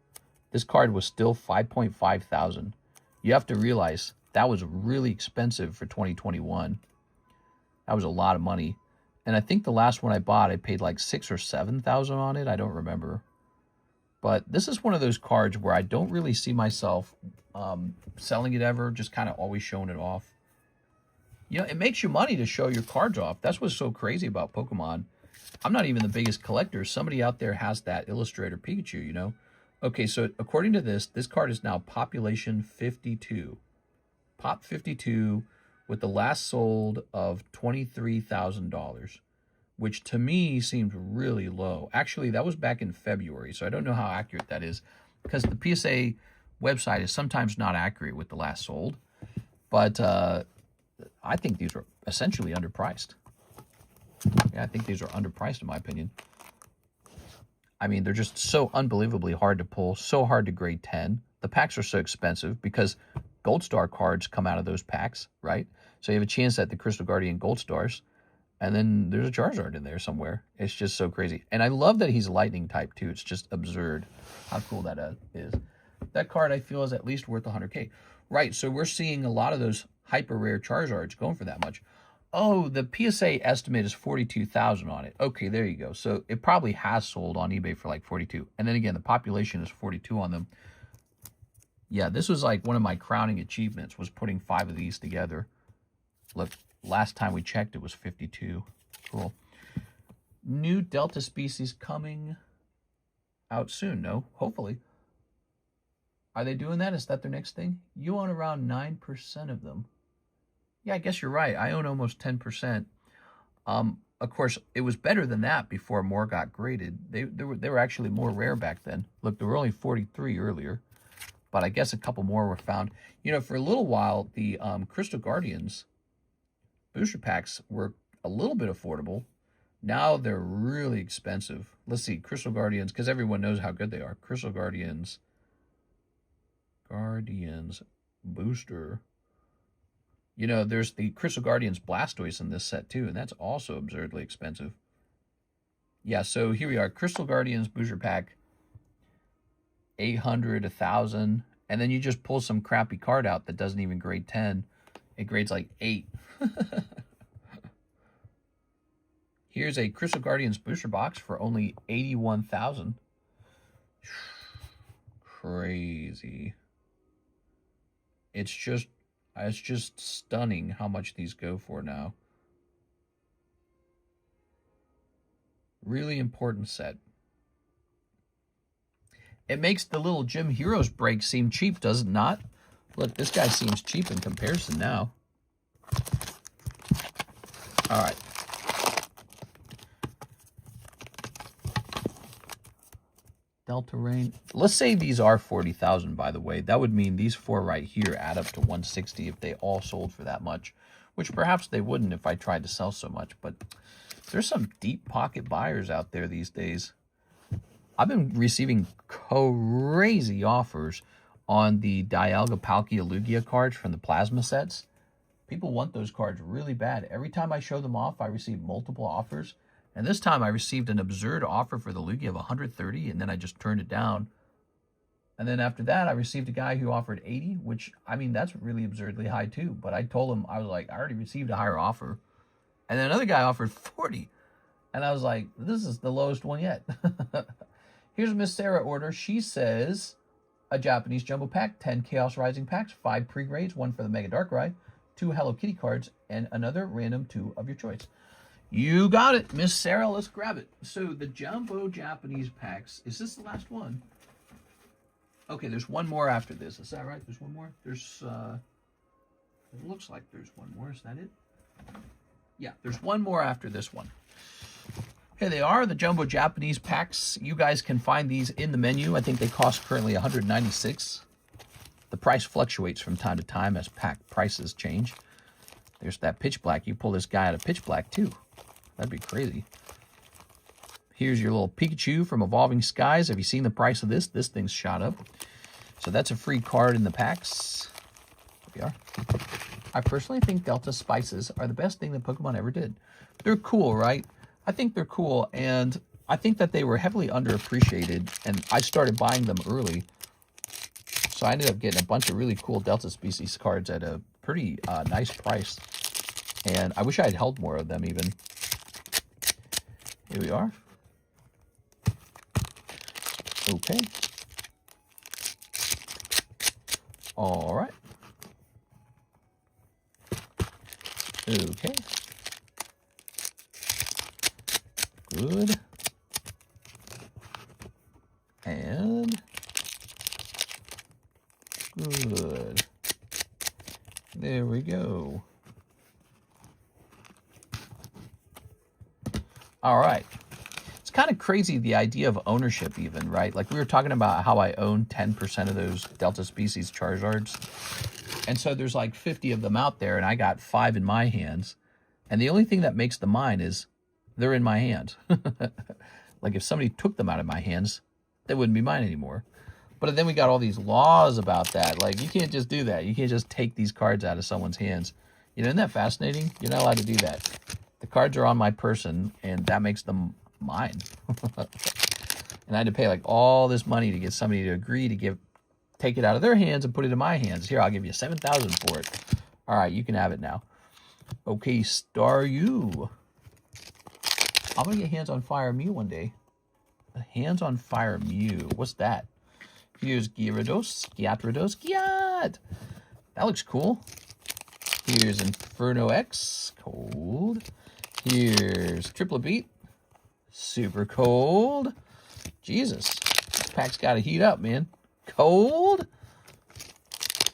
this card was still $5.5 thousand. You have to realize that was really expensive for 2021. That was a lot of money. And I think the last one I bought, I paid like $6,000 or $7,000 on it. I don't remember. But this is one of those cards where I don't really see myself selling it ever, just kind of always showing it off. You know, it makes you money to show your cards off. That's what's so crazy about Pokemon. I'm not even the biggest collector. Somebody out there has that Illustrator Pikachu, you know. Okay, so according to this card is now population 52. Pop 52 with the last sold of $23,000, which to me seems really low. Actually, that was back in February, so I don't know how accurate that is because the PSA website is sometimes not accurate with the last sold. But I think these are essentially underpriced. Yeah, I think these are underpriced in my opinion. I mean, they're just so unbelievably hard to pull, so hard to grade 10. The packs are so expensive because Gold Star cards come out of those packs, right? So you have a chance at the Crystal Guardian Gold Stars, and then there's a Charizard in there somewhere. It's just so crazy. And I love that he's lightning type too. It's just absurd how cool that is. That card I feel is at least worth 100K. Right, so we're seeing a lot of those hyper rare Charizards going for that much. Oh, the PSA estimate is 42,000 on it. Okay, there you go. So it probably has sold on eBay for like 42. And then again, the population is 42 on them. Yeah, this was like one of my crowning achievements was putting 5 of these together. Look, last time we checked, it was 52. Cool. New Delta species coming out soon, no? Hopefully. Are they doing that? Is that their next thing? You own around 9% of them. Yeah, I guess you're right. I own almost 10%. Of course, it was better than that before more got graded. They were actually more rare back then. Look, there were only 43 earlier, but I guess a couple more were found. You know, for a little while, the Crystal Guardians booster packs were a little bit affordable. Now they're really expensive. Let's see, Crystal Guardians, because everyone knows how good they are. Crystal Guardians booster. You know, there's the Crystal Guardians Blastoise in this set too, and that's also absurdly expensive. Yeah, so here we are. Crystal Guardians booster pack. 800, 1,000. And then you just pull some crappy card out that doesn't even grade 10. It grades like 8. Here's a Crystal Guardians booster box for only 81,000. Crazy. It's just stunning how much these go for now. Really important set. It makes the little Gym Heroes break seem cheap, does it not? Look, this guy seems cheap in comparison now. All right. Delta Rain. Let's say these are 40,000, by the way. That would mean these 4 right here add up to 160 if they all sold for that much, which perhaps they wouldn't if I tried to sell so much. But there's some deep pocket buyers out there these days. I've been receiving crazy offers on the Dialga Palkia Lugia cards from the plasma sets. People want those cards really bad. Every time I show them off, I receive multiple offers. And this time I received an absurd offer for the Lugia of 130, and then I just turned it down. And then after that, I received a guy who offered 80, which, I mean, that's really absurdly high too. But I told him, I was like, I already received a higher offer. And then another guy offered 40. And I was like, this is the lowest one yet. Here's Miss Sarah order. She says, a Japanese jumbo pack, 10 Chaos Rising packs, 5 pre-grades, 1 for the Mega Darkrai, 2 Hello Kitty cards, and another random 2 of your choice. You got it, Miss Sarah. Let's grab it. So the jumbo Japanese packs, is this the last one? Okay, there's one more after this. Is that right? There's one more? There's, it looks like there's one more. Is that it? Yeah, there's one more after this one. Here they are, the jumbo Japanese packs. You guys can find these in the menu. I think they cost currently $196. The price fluctuates from time to time as pack prices change. There's that pitch black. You pull this guy out of pitch black too. That'd be crazy. Here's your little Pikachu from Evolving Skies. Have you seen the price of this? This thing's shot up. So that's a free card in the packs. Here we are. I personally think Delta Spices are the best thing that Pokemon ever did. They're cool, right? I think they're cool, and I think that they were heavily underappreciated, and I started buying them early. So I ended up getting a bunch of really cool Delta Species cards at a pretty nice price. And I wish I had held more of them even. Here we are. Okay. All right. Okay. Good. And good. There we go. All right. It's kind of crazy, the idea of ownership even, right? Like we were talking about how I own 10% of those Delta Species Charizards. And so there's like 50 of them out there, and I got 5 in my hands. And the only thing that makes them mine is they're in my hands. Like if somebody took them out of my hands, they wouldn't be mine anymore. But then we got all these laws about that. Like you can't just do that. You can't just take these cards out of someone's hands. You know, isn't that fascinating? You're not allowed to do that. The cards are on my person, and that makes them mine. And I had to pay like all this money to get somebody to agree to take it out of their hands and put it in my hands. Here, I'll give you $7,000 for it. All right, you can have it now. Okay, Staryu. I'm going to get Hands on Fire Mew one day. A Hands on Fire Mew. What's that? Here's Gyarados. Gyat. That looks cool. Here's Inferno X. Cold. Here's Triple Beat. Super cold. Jesus. This pack's got to heat up, man. Cold.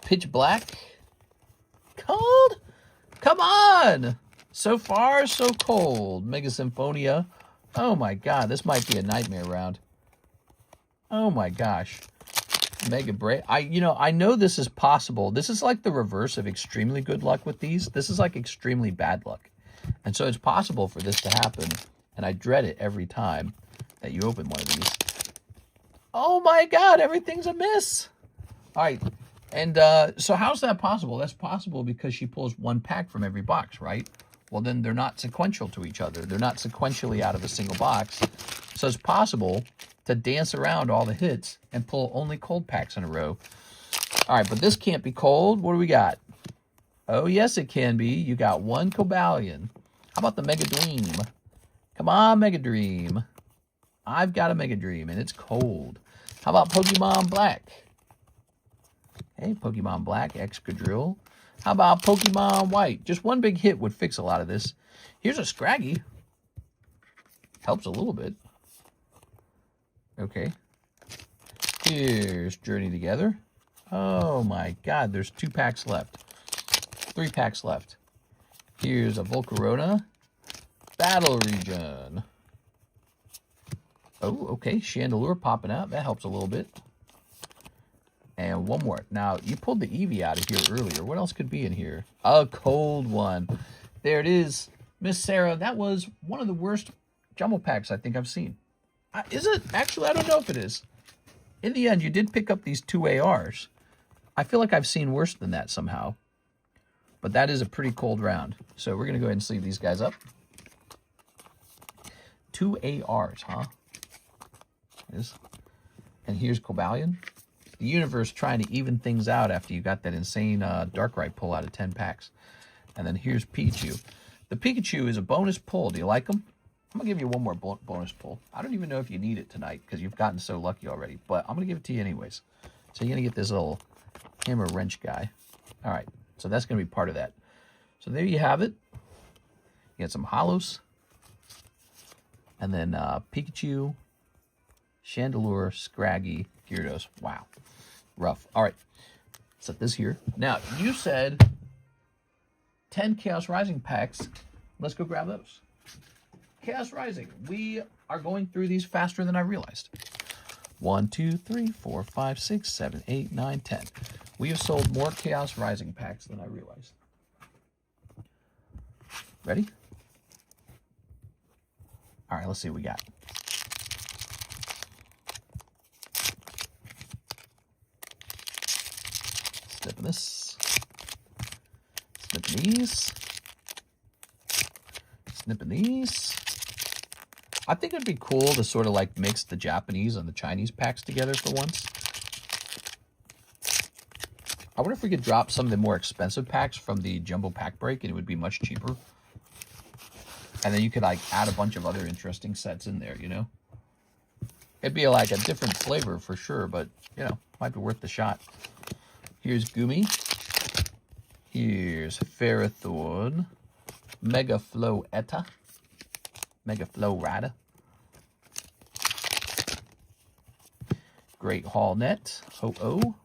Pitch Black. Cold. Come on. So far, so cold. Mega Symphonia. Oh my god, this might be a nightmare round. Oh my gosh. Mega Break. I know this is possible. This is like the reverse of extremely good luck with these. This is like extremely bad luck. And so it's possible for this to happen. And I dread it every time that you open one of these. Oh my god, everything's a miss. All right. And so how's that possible? That's possible because she pulls one pack from every box, right? well, then they're not sequential to each other. They're not sequentially out of a single box. So it's possible to dance around all the hits and pull only cold packs in a row. All right, but this can't be cold. What do we got? Oh, yes, it can be. You got one Cobalion. How about the Mega Dream? Come on, Mega Dream. I've got a Mega Dream, and it's cold. How about Pokemon Black? Hey, Pokemon Black, Excadrill. How about Pokemon White? Just one big hit would fix a lot of this. Here's a Scraggy. Helps a little bit. Okay. Here's Journey Together. Oh my god, there's 2 packs left. 3 packs left. Here's a Volcarona. Battle Region. Oh, okay. Chandelure popping out. That helps a little bit. And one more. Now, you pulled the Eevee out of here earlier. What else could be in here? A cold one. There it is. Miss Sarah, that was one of the worst jumbo packs I think I've seen. Is it? Actually, I don't know if it is. In the end, you did pick up these 2 ARs. I feel like I've seen worse than that somehow. But that is a pretty cold round. So we're going to go ahead and sleeve these guys up. 2 ARs, huh? And here's Cobalion. The universe trying to even things out after you got that insane Darkrai pull out of 10 packs. And then here's Pikachu. The Pikachu is a bonus pull. Do you like them? I'm going to give you one more bonus pull. I don't even know if you need it tonight because you've gotten so lucky already. But I'm going to give it to you anyways. So you're going to get this little hammer wrench guy. All right. So that's going to be part of that. So there you have it. You got some holos. And then Pikachu, Chandelure, Scraggy, Gyarados. Wow. Rough. All right. Set this here. Now, you said 10 Chaos Rising packs. Let's go grab those. Chaos Rising. We are going through these faster than I realized. 1, 2, 3, 4, 5, 6, 7, 8, 9, 10. We have sold more Chaos Rising packs than I realized. Ready? All right, let's see what we got. Snipping this. Snipping these. Snipping these. I think it'd be cool to sort of like mix the Japanese and the Chinese packs together for once. I wonder if we could drop some of the more expensive packs from the jumbo pack break and it would be much cheaper. And then you could like add a bunch of other interesting sets in there, you know? It'd be like a different flavor for sure, but you know, might be worth the shot. Here's Gumi. Here's Ferrothorn. Mega Flow Eta. Mega Flow Rada. Great Hall Net. Ho-Oh.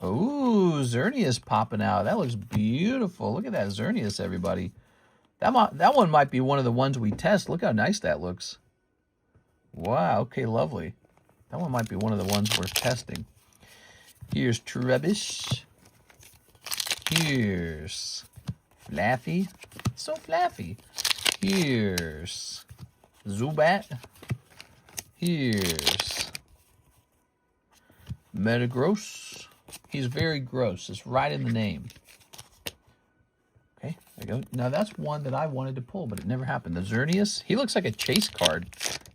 Oh, Xerneas popping out. That looks beautiful. Look at that Xerneas, everybody. That one might be one of the ones we test. Look how nice that looks. Wow, okay, lovely. That one might be one of the ones worth testing. Here's Trubbish. Here's Flaffy. So fluffy. Here's Zubat. Here's Metagross. He's very gross. It's right in the name. Okay, there you go. Now that's one that I wanted to pull, but it never happened. The Xerneas, he looks like a chase card,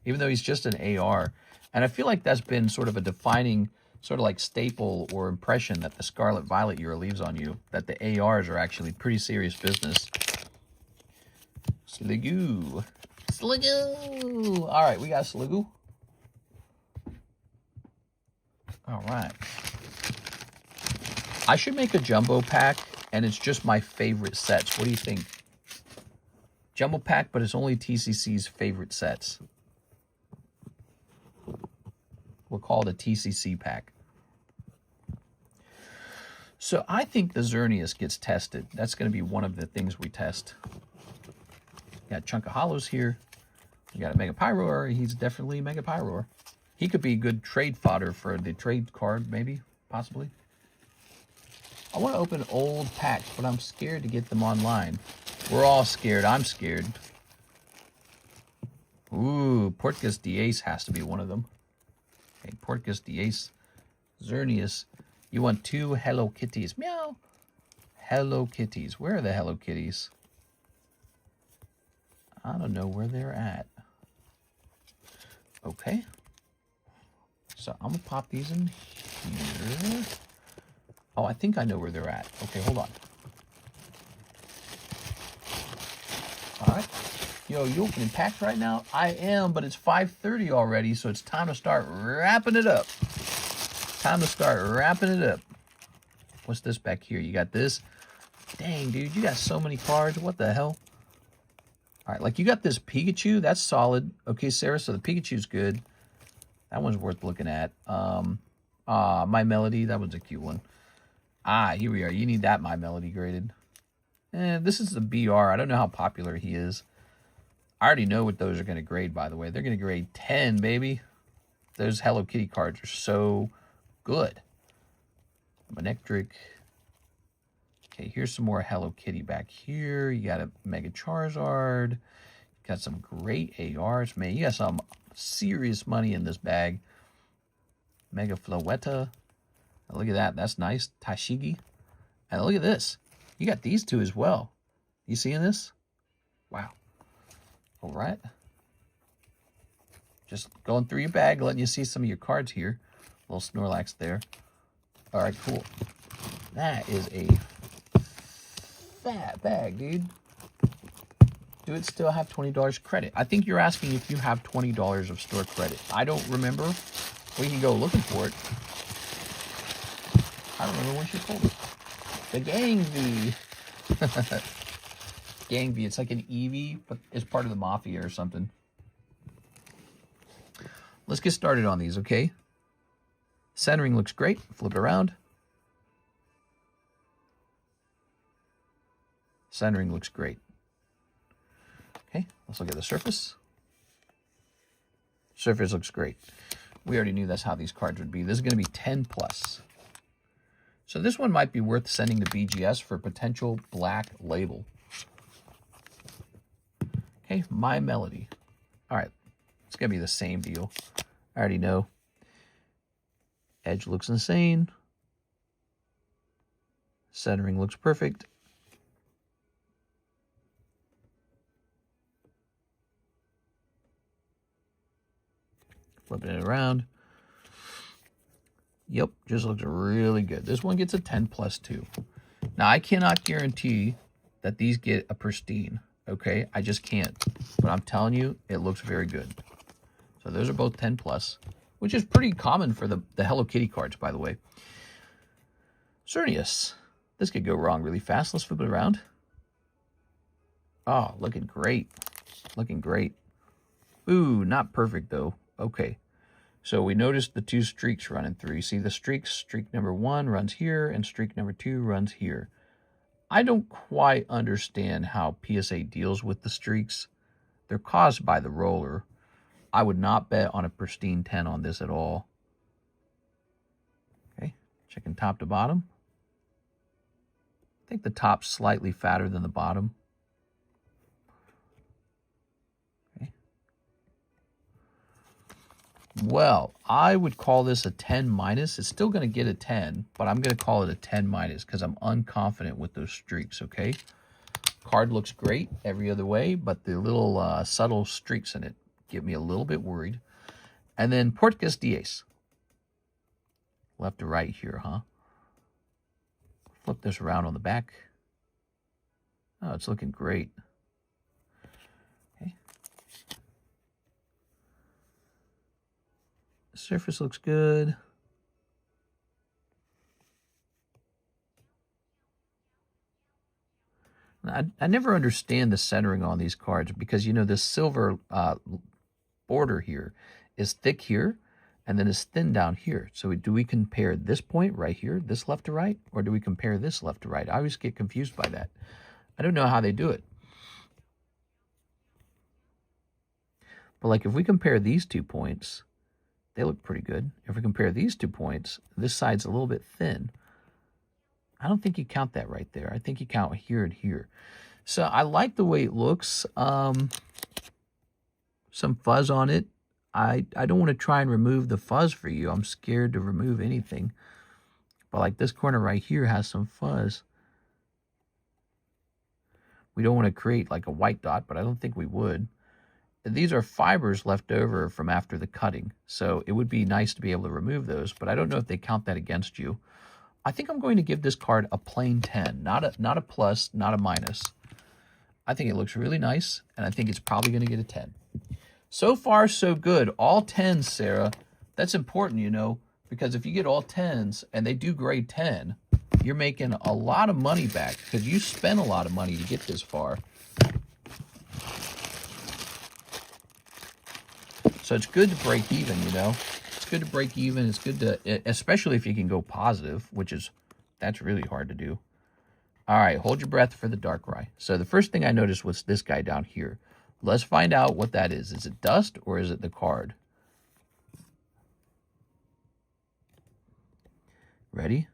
even though he's just an AR. And I feel like that's been sort of a defining sort of like staple or impression that the Scarlet Violet Euro leaves on you, that the ARs are actually pretty serious business. Sliggoo. Sliggoo. All right, we got Sliggoo. All right. I should make a jumbo pack, and it's just my favorite sets. What do you think? Jumbo pack, but it's only TCC's favorite sets. We'll call it a TCC pack. So I think the Xerneas gets tested. That's going to be one of the things we test. Got a chunk of holos here. We got a Mega Pyroar. He's definitely Mega Pyroar. He could be good trade fodder for the trade card, maybe, possibly. I want to open old packs, but I'm scared to get them online. We're all scared. I'm scared. Ooh, Portgas Diace has to be one of them. Okay, Portgas Diace. Xerneas. You want 2 Hello Kitties. Meow. Hello Kitties. Where are the Hello Kitties? I don't know where they're at. Okay. So I'm going to pop these in here. Oh, I think I know where they're at. Okay, hold on. All right. Yo, you opening packs right now? I am, but it's 5:30 already, so it's time to start wrapping it up. Time to start wrapping it up. What's this back here? You got this? Dang, dude, you got so many cards. What the hell? All right, like you got this Pikachu. That's solid. Okay, Sarah, so the Pikachu's good. That one's worth looking at. My Melody, that one's a cute one. Here we are. You need that My Melody graded. This is the BR. I don't know how popular he is. I already know what those are going to grade, by the way. They're going to grade 10, baby. Those Hello Kitty cards are so good. Manectric. Okay, here's some more Hello Kitty back here. You got a Mega Charizard. You got some great ARs. Man, you got some serious money in this bag. Mega Floetta. Look at that. That's nice. Tashigi. And look at this. You got these two as well. You seeing this? Wow. All right. Just going through your bag, letting you see some of your cards here. A little Snorlax there. All right, cool. That is a fat bag, dude. Do it still have $20 credit? I think you're asking if you have $20 of store credit. I don't remember. We can go looking for it. I don't remember when she told us. The Gang V. Gang V. It's like an Eevee, but it's part of the Mafia or something. Let's get started on these, okay? Centering looks great. Flip it around. Centering looks great. Okay, let's look at the surface. Surface looks great. We already knew that's how these cards would be. This is going to be 10 plus. So this one might be worth sending to BGS for potential black label. Okay, My Melody. All right, it's going to be the same deal. I already know. Edge looks insane. Centering looks perfect. Flipping it around. Yep, just looks really good. This one gets a 10 plus too. Now, I cannot guarantee that these get a pristine, okay? I just can't. But I'm telling you, it looks very good. So those are both 10 plus, which is pretty common for the Hello Kitty cards, by the way. Cernius. This could go wrong really fast. Let's flip it around. Oh, looking great. Looking great. Ooh, not perfect, though. Okay. So we noticed the two streaks running through. You see the streaks? Streak number 1 runs here, and streak number 2 runs here. I don't quite understand how PSA deals with the streaks. They're caused by the roller. I would not bet on a pristine 10 on this at all. Okay, checking top to bottom. I think the top's slightly fatter than the bottom. Okay. Well, I would call this a 10 minus. It's still going to get a 10, but I'm going to call it a 10 minus because I'm unconfident with those streaks, okay? Card looks great every other way, but the little subtle streaks in it get me a little bit worried. And then Portgas Diaz. Left to right here, huh? Flip this around on the back. Oh, it's looking great. Okay. Surface looks good. I never understand the centering on these cards because, you know, this silver border here is thick here and then it's thin down here. So do we compare this point right here, this left to right, or do we compare this left to right? I always get confused by that. I don't know how they do it. But like if we compare these 2 points, they look pretty good. If we compare these 2 points, this side's a little bit thin. I don't think you count that right there. I think you count here and here. So I like the way it looks. Some fuzz on it. I don't want to try and remove the fuzz for you. I'm scared to remove anything. But like this corner right here has some fuzz. We don't want to create like a white dot, but I don't think we would. These are fibers left over from after the cutting, so it would be nice to be able to remove those, but I don't know if they count that against you. I think I'm going to give this card a plain 10, not a plus, not a minus. I think it looks really nice, and I think it's probably going to get a 10. So far, so good. All 10s, Sarah. That's important, you know, because if you get all 10s and they do grade 10, you're making a lot of money back because you spent a lot of money to get this far. So it's good to break even, you know. It's good to break even. It's good to, especially if you can go positive, that's really hard to do. All right, hold your breath for the Darkrai. So the first thing I noticed was this guy down here. Let's find out what that is. Is it dust or is it the card? Ready?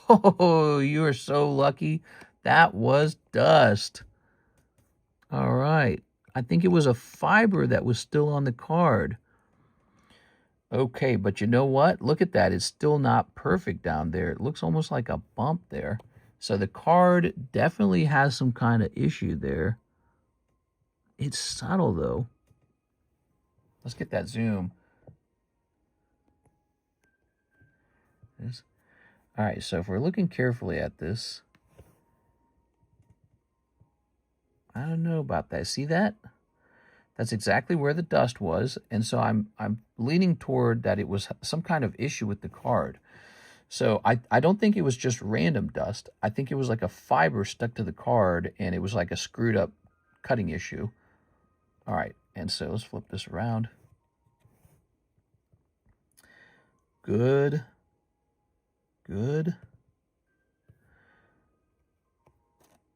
Oh, you are so lucky. That was dust. All right. I think it was a fiber that was still on the card. Okay, but you know what? Look at that. It's still not perfect down there. It looks almost like a bump there. So the card definitely has some kind of issue there. It's subtle, though. Let's get that zoom. All right, so if we're looking carefully at this, I don't know about that. See that? That's exactly where the dust was, and so I'm leaning toward that it was some kind of issue with the card. So I don't think it was just random dust. I think it was like a fiber stuck to the card, and it was like a screwed up cutting issue. All right, and so let's flip this around. Good. Good.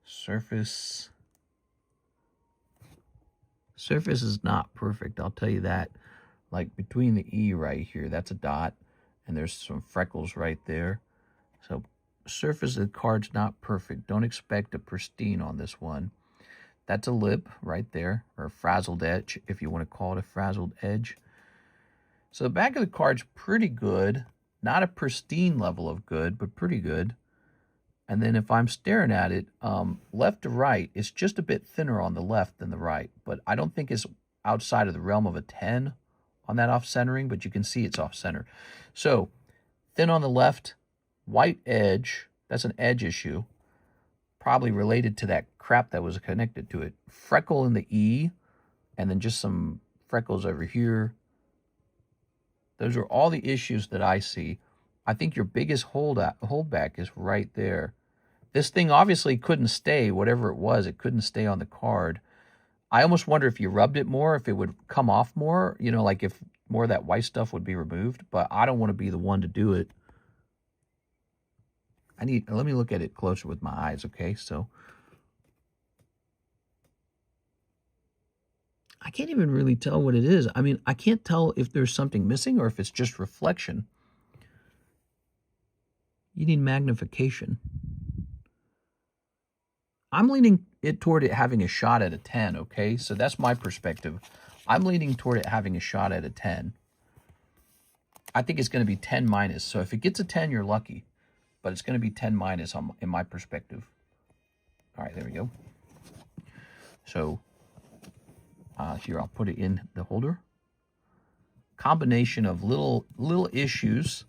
Surface is not perfect, I'll tell you that. Like between the E right here, that's a dot, and there's some freckles right there. So surface of the card's not perfect. Don't expect a pristine on this one. That's a lip right there, or a frazzled edge, if you want to call it a frazzled edge. So the back of the card's pretty good. Not a pristine level of good, but pretty good. And then if I'm staring at it, left to right, it's just a bit thinner on the left than the right. But I don't think it's outside of the realm of a 10 on that off-centering, but you can see it's off-center. So thin on the left, white edge, that's an edge issue, probably related to that crap that was connected to it. Freckle in the E, and then just some freckles over here. Those are all the issues that I see. I think your biggest holdback is right there. This thing obviously couldn't stay, whatever it was, it couldn't stay on the card. I almost wonder if you rubbed it more, if it would come off more, you know, like if more of that white stuff would be removed, but I don't want to be the one to do it. Let me look at it closer with my eyes, okay? So I can't even really tell what it is. I mean, I can't tell if there's something missing or if it's just reflection. You need magnification. I'm leaning it toward it having a shot at a 10, okay? So that's my perspective. I'm leaning toward it having a shot at a 10. I think it's going to be 10 minus. So if it gets a 10, you're lucky. But it's going to be 10 minus in my perspective. All right, there we go. So here, I'll put it in the holder. Combination of little issues.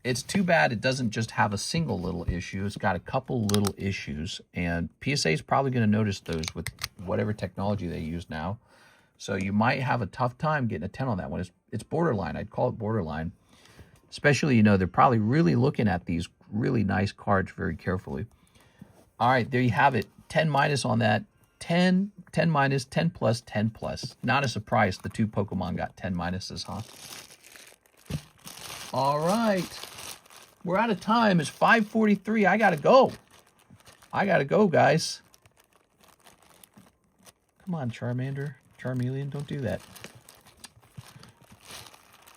It's too bad it doesn't just have a single little issue. It's got a couple little issues, and PSA is probably going to notice those with whatever technology they use now. So you might have a tough time getting a 10 on that one. It's borderline. I'd call it borderline. Especially, you know, they're probably really looking at these really nice cards very carefully. All right, there you have it. 10 minus on that. 10, 10 minus, 10 plus, 10 plus. Not a surprise the two Pokemon got 10 minuses, huh? All right. We're out of time. It's 5:43. I gotta go. Guys. Come on, Charmeleon, don't do that.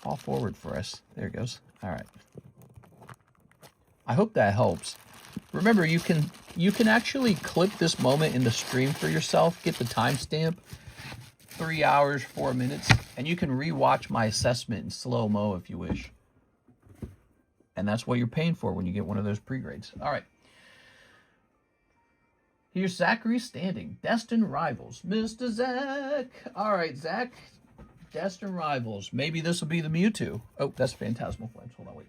Fall forward for us. There it goes. All right. I hope that helps. Remember, you can actually clip this moment in the stream for yourself. Get the timestamp. 3 hours, 4 minutes. And you can rewatch my assessment in slow-mo if you wish. And that's what you're paying for when you get one of those pre-grades. All right. Here's Zachary Standing. Destined Rivals. Mr. Zach. All right, Zach. Destined Rivals. Maybe this will be the Mewtwo. Oh, that's Phantasmal Flames. Hold on, wait.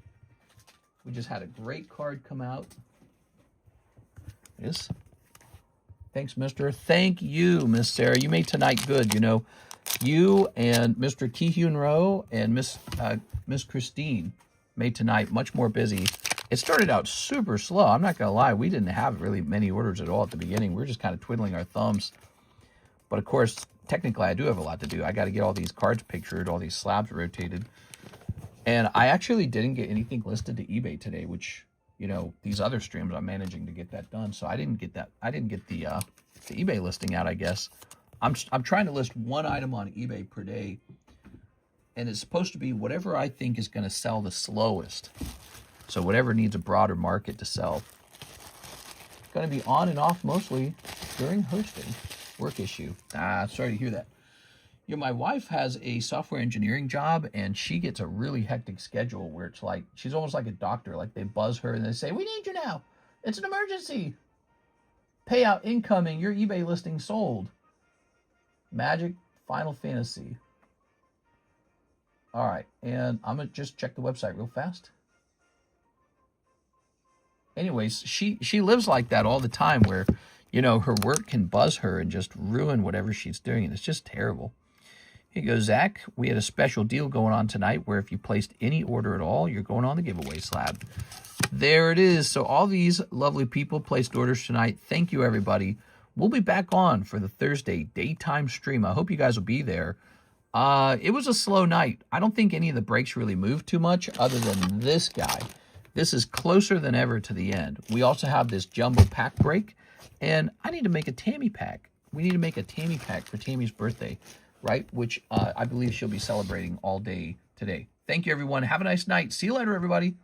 We just had a great card come out. Yes. Thanks, mister. Thank you, Miss Sarah. You made tonight good, you know. You and Mr. Ki-Hyun Rowe and Miss Christine made tonight much more busy. It started out super slow. I'm not going to lie. We didn't have really many orders at all at the beginning. We were just kind of twiddling our thumbs. But, of course, technically I do have a lot to do. I got to get all these cards pictured, all these slabs rotated. And I actually didn't get anything listed to eBay today, which... you know, these other streams, I'm managing to get that done. So I didn't get that. I didn't get the eBay listing out, I guess. I'm trying to list one item on eBay per day. And it's supposed to be whatever I think is going to sell the slowest. So whatever needs a broader market to sell. It's going to be on and off mostly during hosting. Work issue. Sorry to hear that. You know, my wife has a software engineering job, and she gets a really hectic schedule where it's like, she's almost like a doctor. Like, they buzz her and they say, we need you now. It's an emergency. Payout incoming. Your eBay listing sold. Magic, Final Fantasy. All right, and I'm going to just check the website real fast. Anyways, she lives like that all the time where, you know, her work can buzz her and just ruin whatever she's doing, and it's just terrible. Here you go, Zach. We had a special deal going on tonight where if you placed any order at all, you're going on the giveaway slab. There it is. So all these lovely people placed orders tonight. Thank you, everybody. We'll be back on for the Thursday daytime stream. I hope you guys will be there. It was a slow night. I don't think any of the breaks really moved too much other than this guy. This is closer than ever to the end. We also have this jumbo pack break, and I need to make a Tammy pack. We need to make a Tammy pack for Tammy's birthday, right? Which I believe she'll be celebrating all day today. Thank you, everyone. Have a nice night. See you later, everybody.